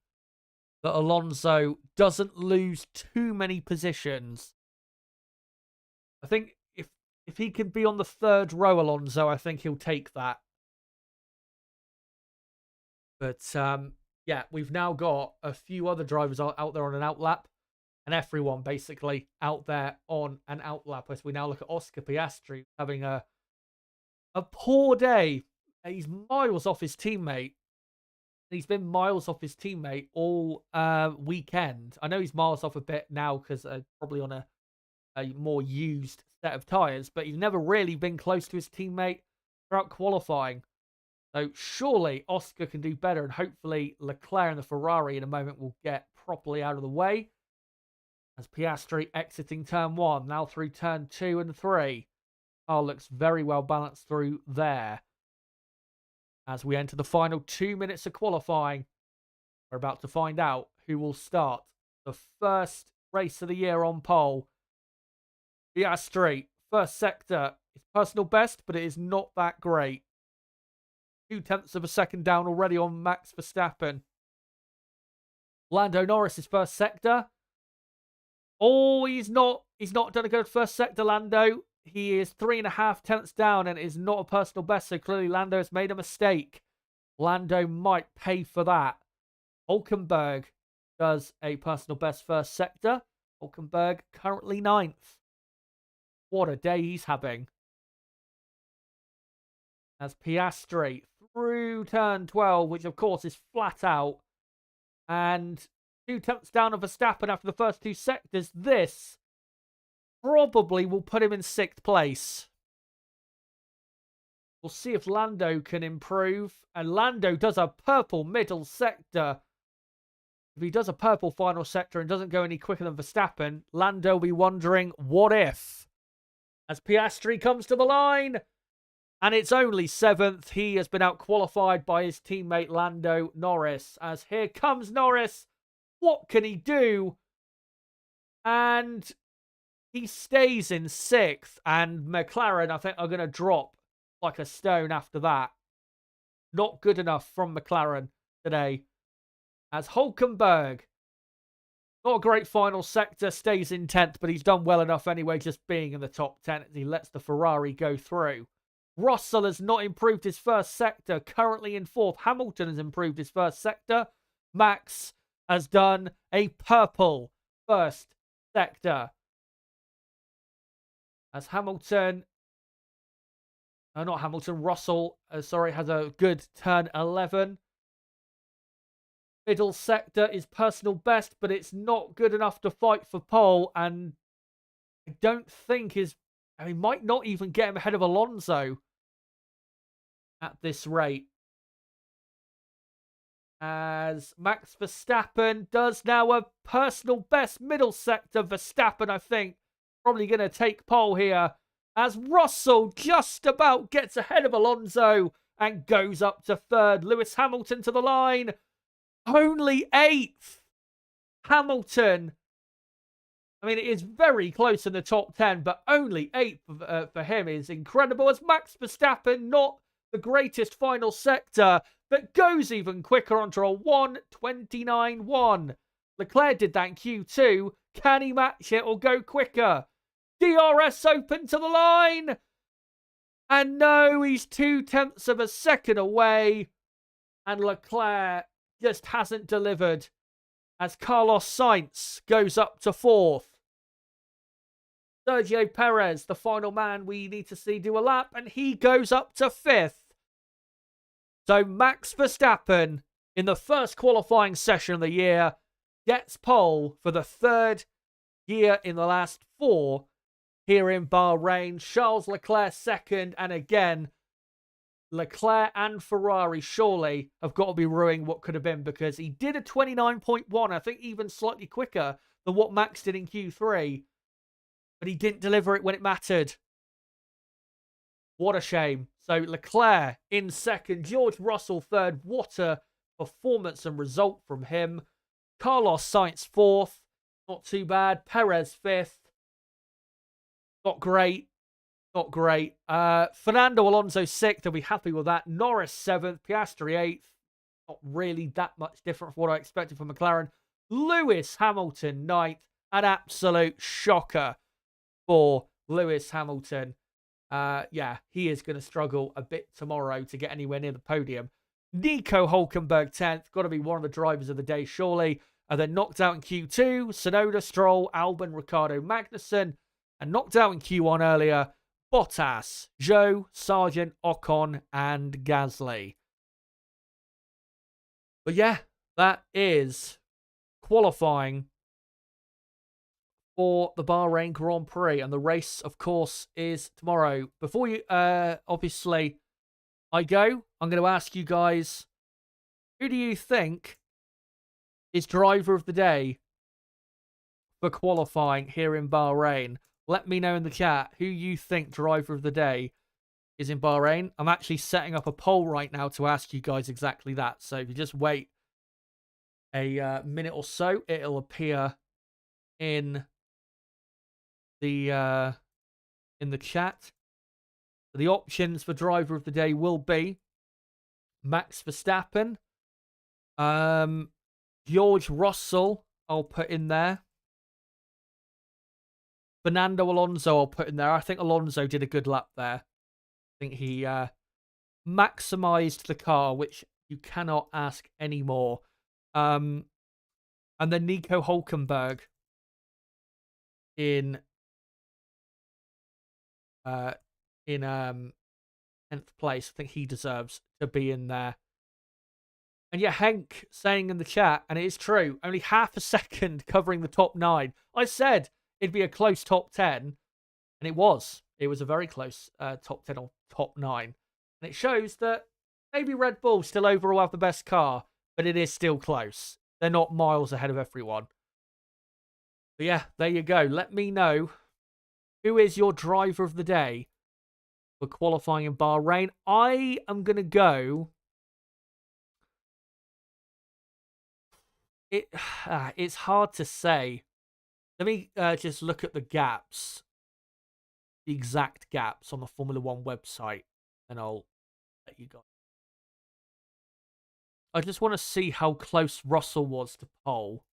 that Alonso doesn't lose too many positions. I think if he can be on the 3rd row, Alonso, I think he'll take that. But yeah, we've now got a few other drivers out there on an outlap. And everyone basically out there on an outlap. As we now look at Oscar Piastri having a poor day. He's miles off his teammate. He's been miles off his teammate all weekend. I know he's miles off a bit now because probably on a more used set of tyres, but he's never really been close to his teammate throughout qualifying. So surely Oscar can do better, and hopefully Leclerc and the Ferrari in a moment will get properly out of the way. As Piastri exiting turn 1, now through turn 2 and 3. Oh, looks very well balanced through there. As we enter the final 2 minutes of qualifying, we're about to find out who will start the first race of the year on pole. Piastri, first sector, is personal best, but it is not that great. 0.2 of a second down already on Max Verstappen. Lando Norris is first sector. Oh, he's not done a good first sector, Lando. He is 3.5 tenths down, and it is not a personal best, so clearly Lando has made a mistake. Lando might pay for that. Hulkenberg does a personal best first sector. Hulkenberg currently 9th. What a day he's having. As Piastri through turn 12, which of course is flat out. And 2 tenths down of Verstappen after the first 2 sectors. This probably will put him in 6th place. We'll see if Lando can improve. And Lando does a purple middle sector. If he does a purple final sector and doesn't go any quicker than Verstappen, Lando will be wondering, what if? As Piastri comes to the line. And it's only 7th. He has been out-qualified by his teammate Lando Norris. As here comes Norris. What can he do? And he stays in 6th. And McLaren, I think, are going to drop like a stone after that. Not good enough from McLaren today. As Hulkenberg, not a great final sector, stays in 10th, but he's done well enough anyway, just being in the top 10 as he lets the Ferrari go through. Russell has not improved his first sector, currently in 4th. Hamilton has improved his first sector. Max has done a purple first sector. As Hamilton, not Hamilton, Russell, sorry, has a good turn 11. Middle sector is personal best, but it's not good enough to fight for pole, and I don't think he might not even get him ahead of Alonso at this rate. As Max Verstappen does now a personal best middle sector. Verstappen, I think, probably going to take pole here. As Russell just about gets ahead of Alonso and goes up to third. Lewis Hamilton to the line. Only 8th. Hamilton. I mean, it is very close in the top 10, but only 8th for him is incredible. As Max Verstappen, not the greatest final sector, but goes even quicker onto a 1:29.1. Leclerc did that in Q2. Can he match it or go quicker? DRS open to the line. And no, he's 0.2 of a second away. And Leclerc just hasn't delivered as Carlos Sainz goes up to 4th. Sergio Perez, the final man we need to see do a lap, and he goes up to 5th. So Max Verstappen, in the first qualifying session of the year, gets pole for the 3rd year in the last 4 here in Bahrain. Charles Leclerc 2nd, and again, Leclerc and Ferrari surely have got to be ruining what could have been, because he did a 29.1, I think even slightly quicker than what Max did in Q3, but he didn't deliver it when it mattered. What a shame. So Leclerc in 2nd, George Russell 3rd. What a performance and result from him. Carlos Sainz 4th, not too bad. Perez 5th, not great. Not great. Fernando Alonso 6th. I'll be happy with that. Norris 7th. Piastri 8th. Not really that much different from what I expected from McLaren. Lewis Hamilton 9th. An absolute shocker for Lewis Hamilton. Yeah, he is going to struggle a bit tomorrow to get anywhere near the podium. Nico Hülkenberg 10th. Got to be one of the drivers of the day, surely. And then knocked out in Q2. Tsunoda, Stroll, Albon, Ricciardo, Magnussen. And knocked out in Q1 earlier. Bottas, Zhou, Sargent, Ocon, and Gasly. But yeah, that is qualifying for the Bahrain Grand Prix. And the race, of course, is tomorrow. Before you, obviously, I'm going to ask you guys, who do you think is driver of the day for qualifying here in Bahrain? Let me know in the chat who you think driver of the day is in Bahrain. I'm actually setting up a poll right now to ask you guys exactly that. So if you just wait a minute or so, it'll appear in the chat. The options for driver of the day will be Max Verstappen, George Russell, I'll put in there. Fernando Alonso, I'll put in there. I think Alonso did a good lap there. I think he maximized the car, which you cannot ask anymore. And then Nico Hülkenberg in 10th place. I think he deserves to be in there. And yeah, Henk saying in the chat, and it is true, only half a second covering the top 9. I said it'd be a close top 10, and it was. It was a very close top 10 or top 9. And it shows that maybe Red Bull still overall have the best car, but it is still close. They're not miles ahead of everyone. But yeah, there you go. Let me know who is your driver of the day for qualifying in Bahrain. I am going to go... It's hard to say. Let me just look at the gaps. The exact gaps on the Formula 1 website. And I'll let you go. I just want to see how close Russell was to pole.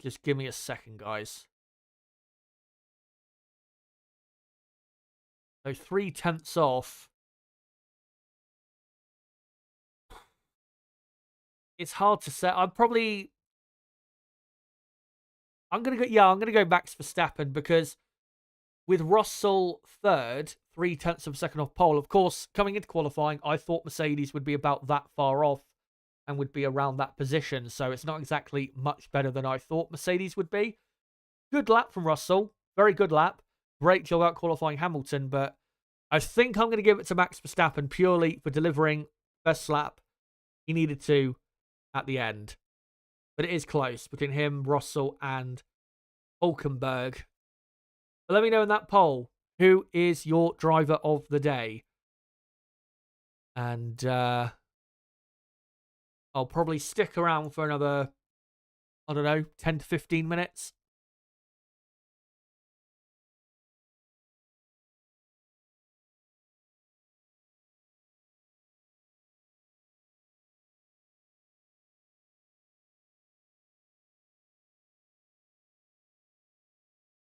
Just give me a second, guys. So 0.3 off. It's hard to say. I'm gonna go Max Verstappen because with Russell third, 0.3 of a second off pole. Of course, coming into qualifying, I thought Mercedes would be about that far off and would be around that position. So it's not exactly much better than I thought Mercedes would be. Good lap from Russell. Very good lap. Great job out qualifying Hamilton. But I think I'm going to give it to Max Verstappen purely for delivering best lap he needed to at the end. But it is close between him, Russell, and Hulkenberg. But let me know in that poll, who is your driver of the day? And I'll probably stick around for another, I don't know, 10 to 15 minutes.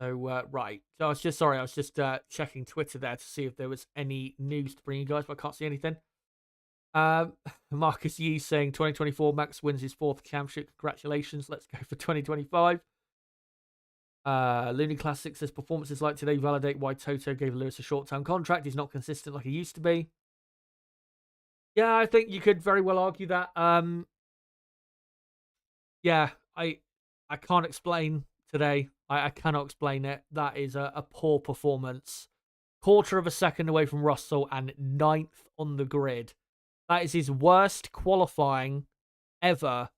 So, right. So I was just checking Twitter there to see if there was any news to bring you guys, but I can't see anything. Marcus Yee saying 2024 Max wins his 4th championship. Congratulations. Let's go for 2025. Looney Classic says performances like today validate why Toto gave Lewis a short-term contract. He's not consistent like he used to be. Yeah, I think you could very well argue that. Yeah, I can't explain today. I cannot explain it. That is a poor performance. 1/4 of a second away from Russell and 9th on the grid. That is his worst qualifying ever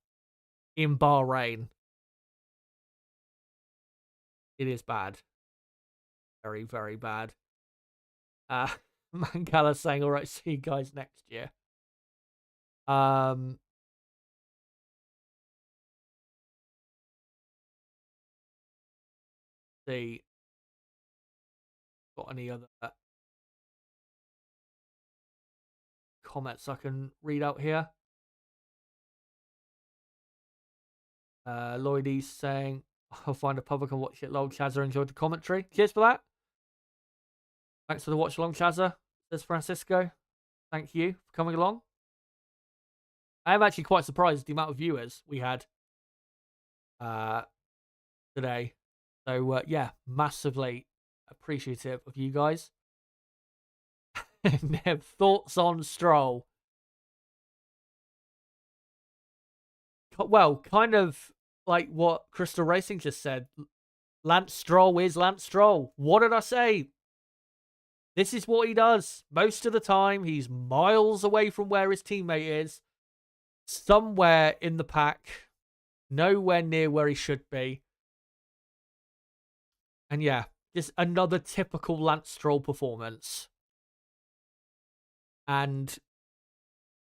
in Bahrain. It is bad. Very, very bad. Mangala saying, all right, see you guys next year. See. Got any other comments I can read out here? Lloydie's saying, I'll find a public and watch it long. Chazza enjoyed the commentary. Cheers for that. Thanks for the watch along, Chazza, says Francisco. Thank you for coming along. I am actually quite surprised at the amount of viewers we had today. So, yeah, massively appreciative of you guys. Nev, thoughts on Stroll? Well, kind of like what Crystal Racing just said. Lance Stroll is Lance Stroll. What did I say? This is what he does. Most of the time, he's miles away from where his teammate is. Somewhere in the pack. Nowhere near where he should be. And yeah, just another typical Lance Stroll performance. And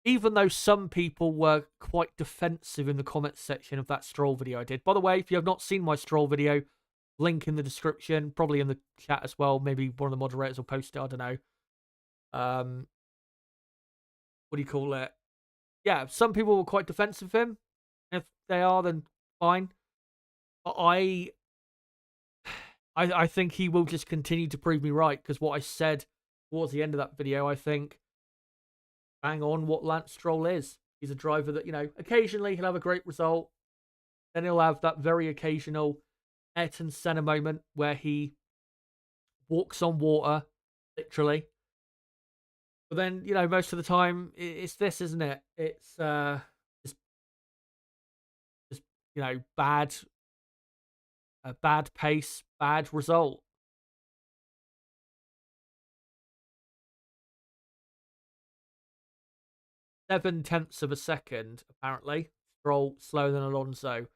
even though some people were quite defensive in the comments section of that Stroll video I did. By the way, if you have not seen my Stroll video, link in the description, probably in the chat as well. Maybe one of the moderators will post it. I don't know. What do you call it? Yeah, some people were quite defensive of him. If they are, then fine. But I think he will just continue to prove me right, because what I said towards the end of that video, I think, bang on what Lance Stroll is. He's a driver that, occasionally he'll have a great result. Then he'll have that very occasional Ayrton Senna moment where he walks on water, literally. But then, most of the time, it's this, isn't it? It's just bad pace, bad result. .7 of a second, apparently. Stroll slower than Alonso.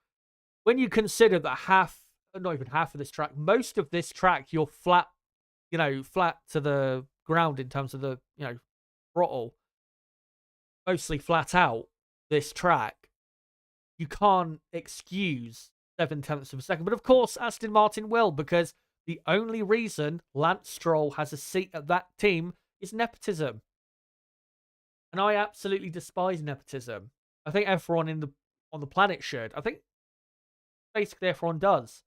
When you consider that not even half of this track, most of this track, you're flat, flat to the ground in terms of the, throttle. Mostly flat out, this track. You can't excuse 0.7 of a second. But of course, Aston Martin will, because the only reason Lance Stroll has a seat at that team is nepotism. And I absolutely despise nepotism. I think everyone on the planet should. I think basically everyone does.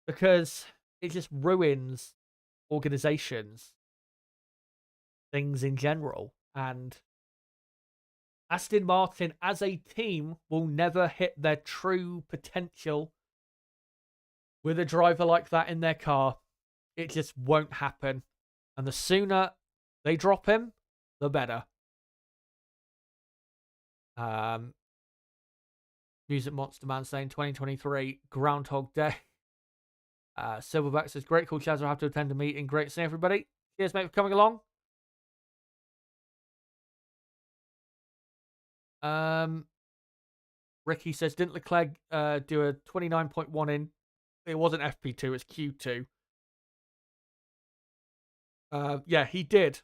Because it just ruins organizations, things in general. And Aston Martin as a team will never hit their true potential with a driver like that in their car, it just won't happen. And the sooner they drop him, the better. Music Monster Man saying 2023 Groundhog Day. Silverback says, great, cool, Chaz. I'll have to attend a meeting. Great seeing everybody. Cheers, mate, for coming along. Ricky says, didn't Leclerc do a 29.1 in? It wasn't FP2, it's Q2. Yeah, he did.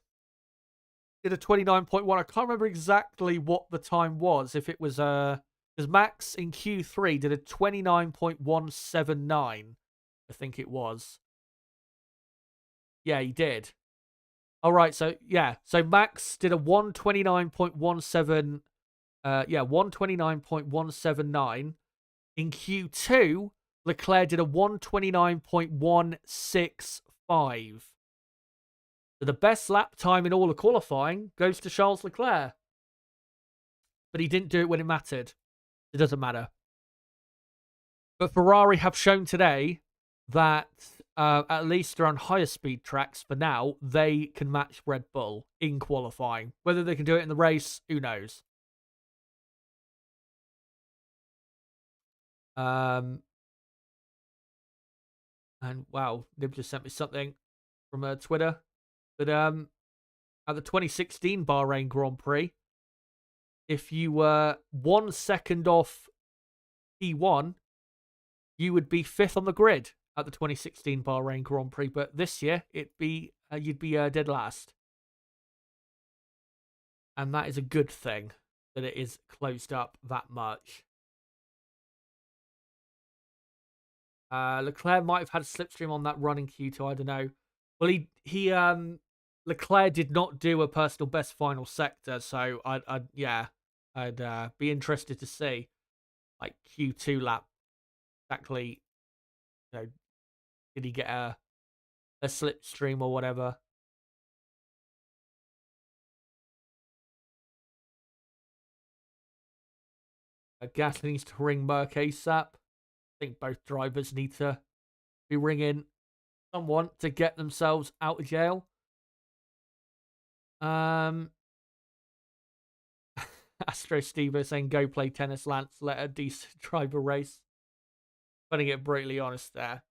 Did a 29.1. I can't remember exactly what the time was. If it was because Max in Q3 did a 29.179. I think it was. Yeah, he did. All right, so yeah, so Max did a 129.17. 129.179. In Q2, Leclerc did a 129.165. So the best lap time in all of qualifying goes to Charles Leclerc. But he didn't do it when it mattered. It doesn't matter. But Ferrari have shown today that at least on higher speed tracks for now, they can match Red Bull in qualifying. Whether they can do it in the race, who knows? And wow, Nib just sent me something from Twitter. But at the 2016 Bahrain Grand Prix, if you were 1 second off P1, you would be 5th on the grid at the 2016 Bahrain Grand Prix. But this year, you'd be dead last. And that is a good thing that it is closed up that much. Leclerc might have had a slipstream on that run in Q2. I don't know. Well, Leclerc did not do a personal best final sector, so I'd be interested to see like Q2 lap exactly. You know, did he get a slipstream or whatever? Gas needs to ring Merc ASAP. I think both drivers need to be ringing someone to get themselves out of jail. Astro Steve saying, go play tennis, Lance. Let a decent driver race. Putting it brutally honest there.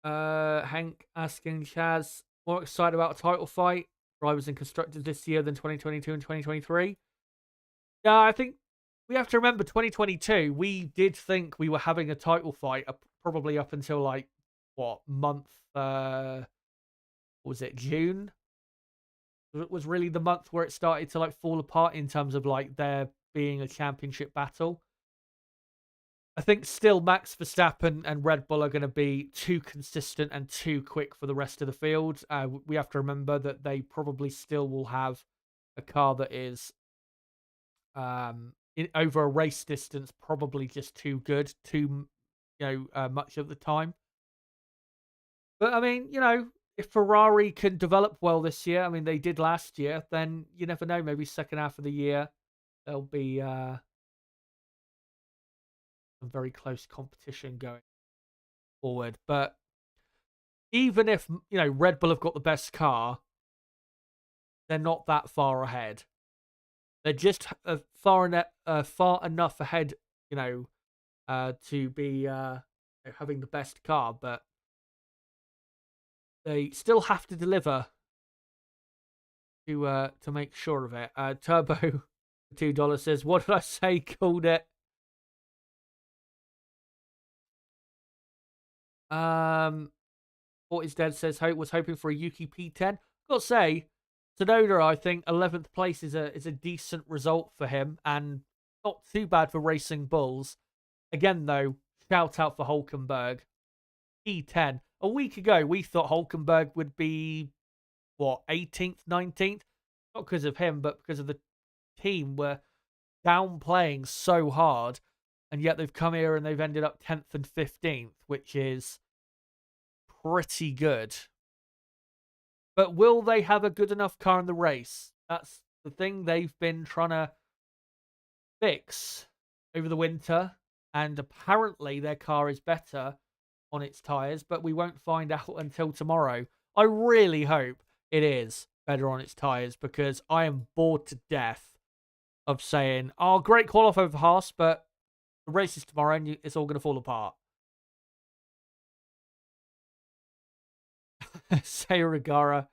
Hank asking Chaz, more excited about a title fight, drivers and constructors this year than 2022 and 2023? Yeah, I think we have to remember 2022, we did think we were having a title fight probably up until like, what, month, was it June? It was really the month where it started to like fall apart in terms of like there being a championship battle. I think still Max Verstappen and Red Bull are going to be too consistent and too quick for the rest of the field. We have to remember that they probably still will have a car that is over a race distance probably just too good, much of the time. But I mean, if Ferrari can develop well this year, I mean, they did last year, then you never know. Maybe second half of the year, there'll be some very close competition going forward. But even if, Red Bull have got the best car, they're not that far ahead. They're just far enough ahead, to be having the best car. But they still have to deliver to make sure of it. Turbo $2 says, what did I say? Called it. What is dead says was hoping for a Yuki P10. Gotta say, Tsunoda, I think 11th place is a decent result for him and not too bad for Racing Bulls. Again, though, shout out for Hulkenberg. P10. A week ago, we thought Hulkenberg would be, 18th, 19th? Not because of him, but because of the team were downplaying so hard, and yet they've come here and they've ended up 10th and 15th, which is pretty good. But will they have a good enough car in the race? That's the thing they've been trying to fix over the winter. and apparently their car is better on its tyres, but we won't find out until tomorrow. I really hope it is better on its tyres, because I am bored to death of saying, oh, great qualify for Haas, but the race is tomorrow and it's all going to fall apart. Say Regara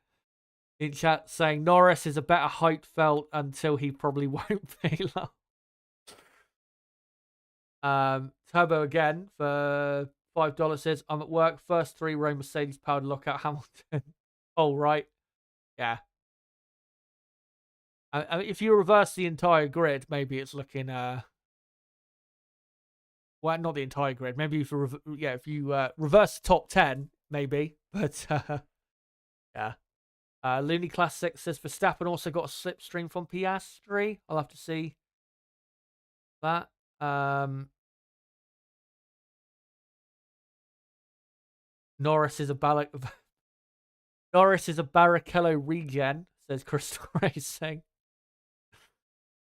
in chat saying Norris is a better height felt until he probably won't be. Turbo again for $5 says, I'm at work, first 3 row Mercedes powered lockout Hamilton. Oh, right. Yeah. I mean, if you reverse the entire grid, maybe it's looking well, not the entire grid. Maybe if you reverse the top 10, maybe. But yeah. Looney Classic says Verstappen also got a slipstream from Piastri. I'll have to see that. Norris is a Barrichello regen, says Crystal Racing.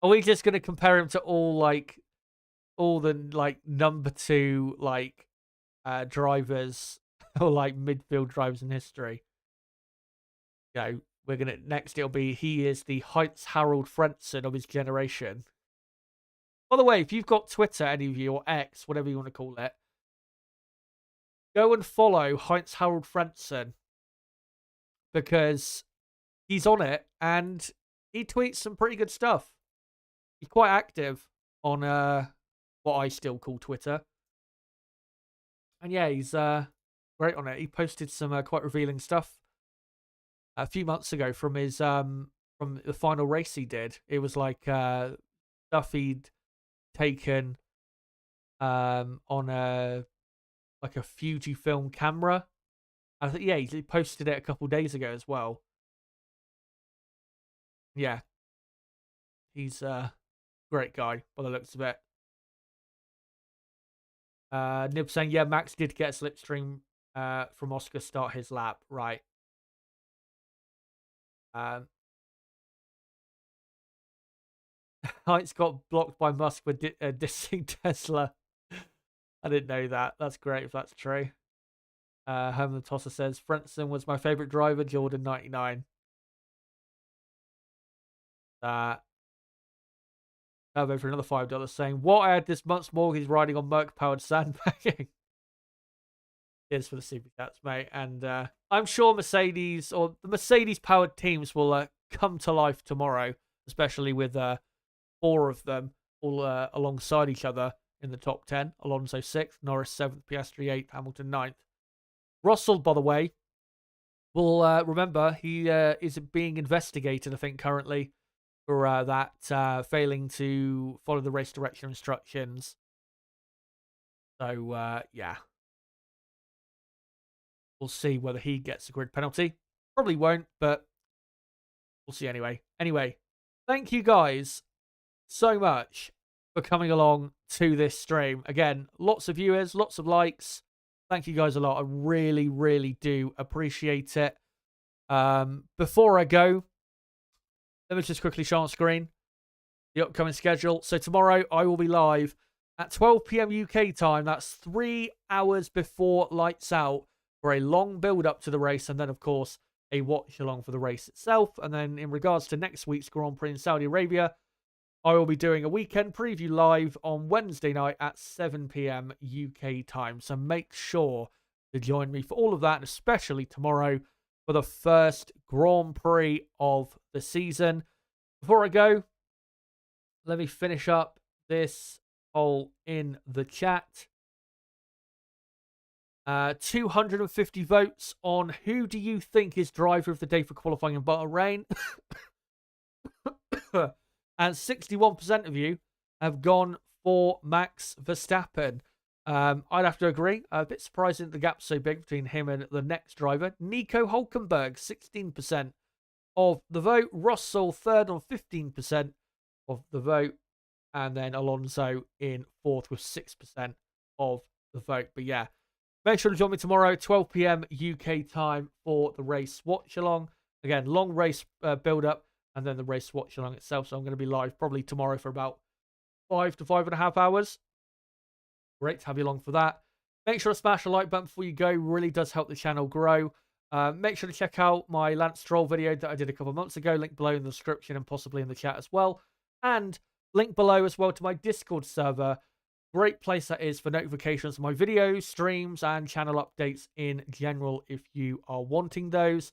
Are we just gonna compare him to all the number 2 drivers or midfield drivers in history? You know, we're gonna next. It'll be he is the Heinz Harald Frentzen of his generation. By the way, if you've got Twitter, any of you, or X, whatever you want to call it, go and follow Heinz Harald Frentzen, because he's on it and he tweets some pretty good stuff. He's quite active on what I still call Twitter. And yeah, he's great on it. He posted some quite revealing stuff a few months ago from his from the final race he did. It was stuff he'd taken on a Fujifilm camera. I think he posted it a couple days ago as well. Yeah, he's a great guy by the looks of it. Nib saying, yeah, Max did get a slipstream from Oscar start his lap, right? It's got blocked by Musk for dissing Tesla. I didn't know that. That's great if that's true. Herman the Tosser says, Frentzen was my favourite driver, Jordan 99. Turbo for another $5 saying, what I had this month's mortgage riding on Merc-powered sandbagging. Here's for the super chats, mate. And I'm sure Mercedes, or the Mercedes-powered teams, will come to life tomorrow, especially with 4 of them all alongside each other in the top 10. Alonso 6th, Norris 7th, Piastri 8th, Hamilton 9th. Russell, by the way, will remember he is being investigated, I think, currently for that failing to follow the race direction instructions. So, yeah. We'll see whether he gets a grid penalty. Probably won't, but we'll see anyway. Anyway, thank you guys so much for coming along to this stream. Again, lots of viewers, lots of likes. Thank you guys a lot. I really, really do appreciate it. Before I go, let me just quickly show on screen the upcoming schedule. So tomorrow I will be live at 12 p.m. UK time. That's 3 hours before lights out for a long build-up to the race. And then, of course, a watch-along for the race itself. And then in regards to next week's Grand Prix in Saudi Arabia, I will be doing a weekend preview live on Wednesday night at 7 p.m. UK time. So make sure to join me for all of that, and especially tomorrow for the first Grand Prix of the season. Before I go, let me finish up this poll in the chat. 250 votes on who do you think is driver of the day for qualifying in Bahrain? And 61% of you have gone for Max Verstappen. I'd have to agree. A bit surprising that the gap's so big between him and the next driver. Nico Hülkenberg, 16% of the vote. Russell, third on 15% of the vote. And then Alonso in fourth with 6% of the vote. But yeah, make sure to join me tomorrow, 12 p.m. UK time for the race watch-along. Again, long race build-up. And then the race watch-along itself. So I'm going to be live probably tomorrow for about 5 to 5.5 hours. Great to have you along for that. Make sure to smash the like button before you go. Really does help the channel grow. Make sure to check out my Lance Stroll video that I did a couple of months ago. Link below in the description and possibly in the chat as well. And link below as well to my Discord server. Great place that is for notifications of my videos, streams, and channel updates in general if you are wanting those.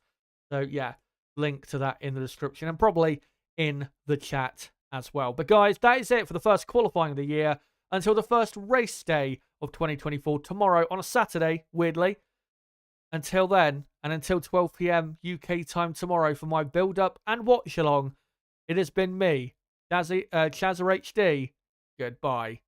So yeah, link to that in the description and probably in the chat as well. But guys, that is it for the first qualifying of the year until the first race day of 2024 tomorrow on a Saturday, weirdly. Until then, and until 12 PM UK time tomorrow for my build-up and watch-along, it has been me, Chazzer HD. Goodbye.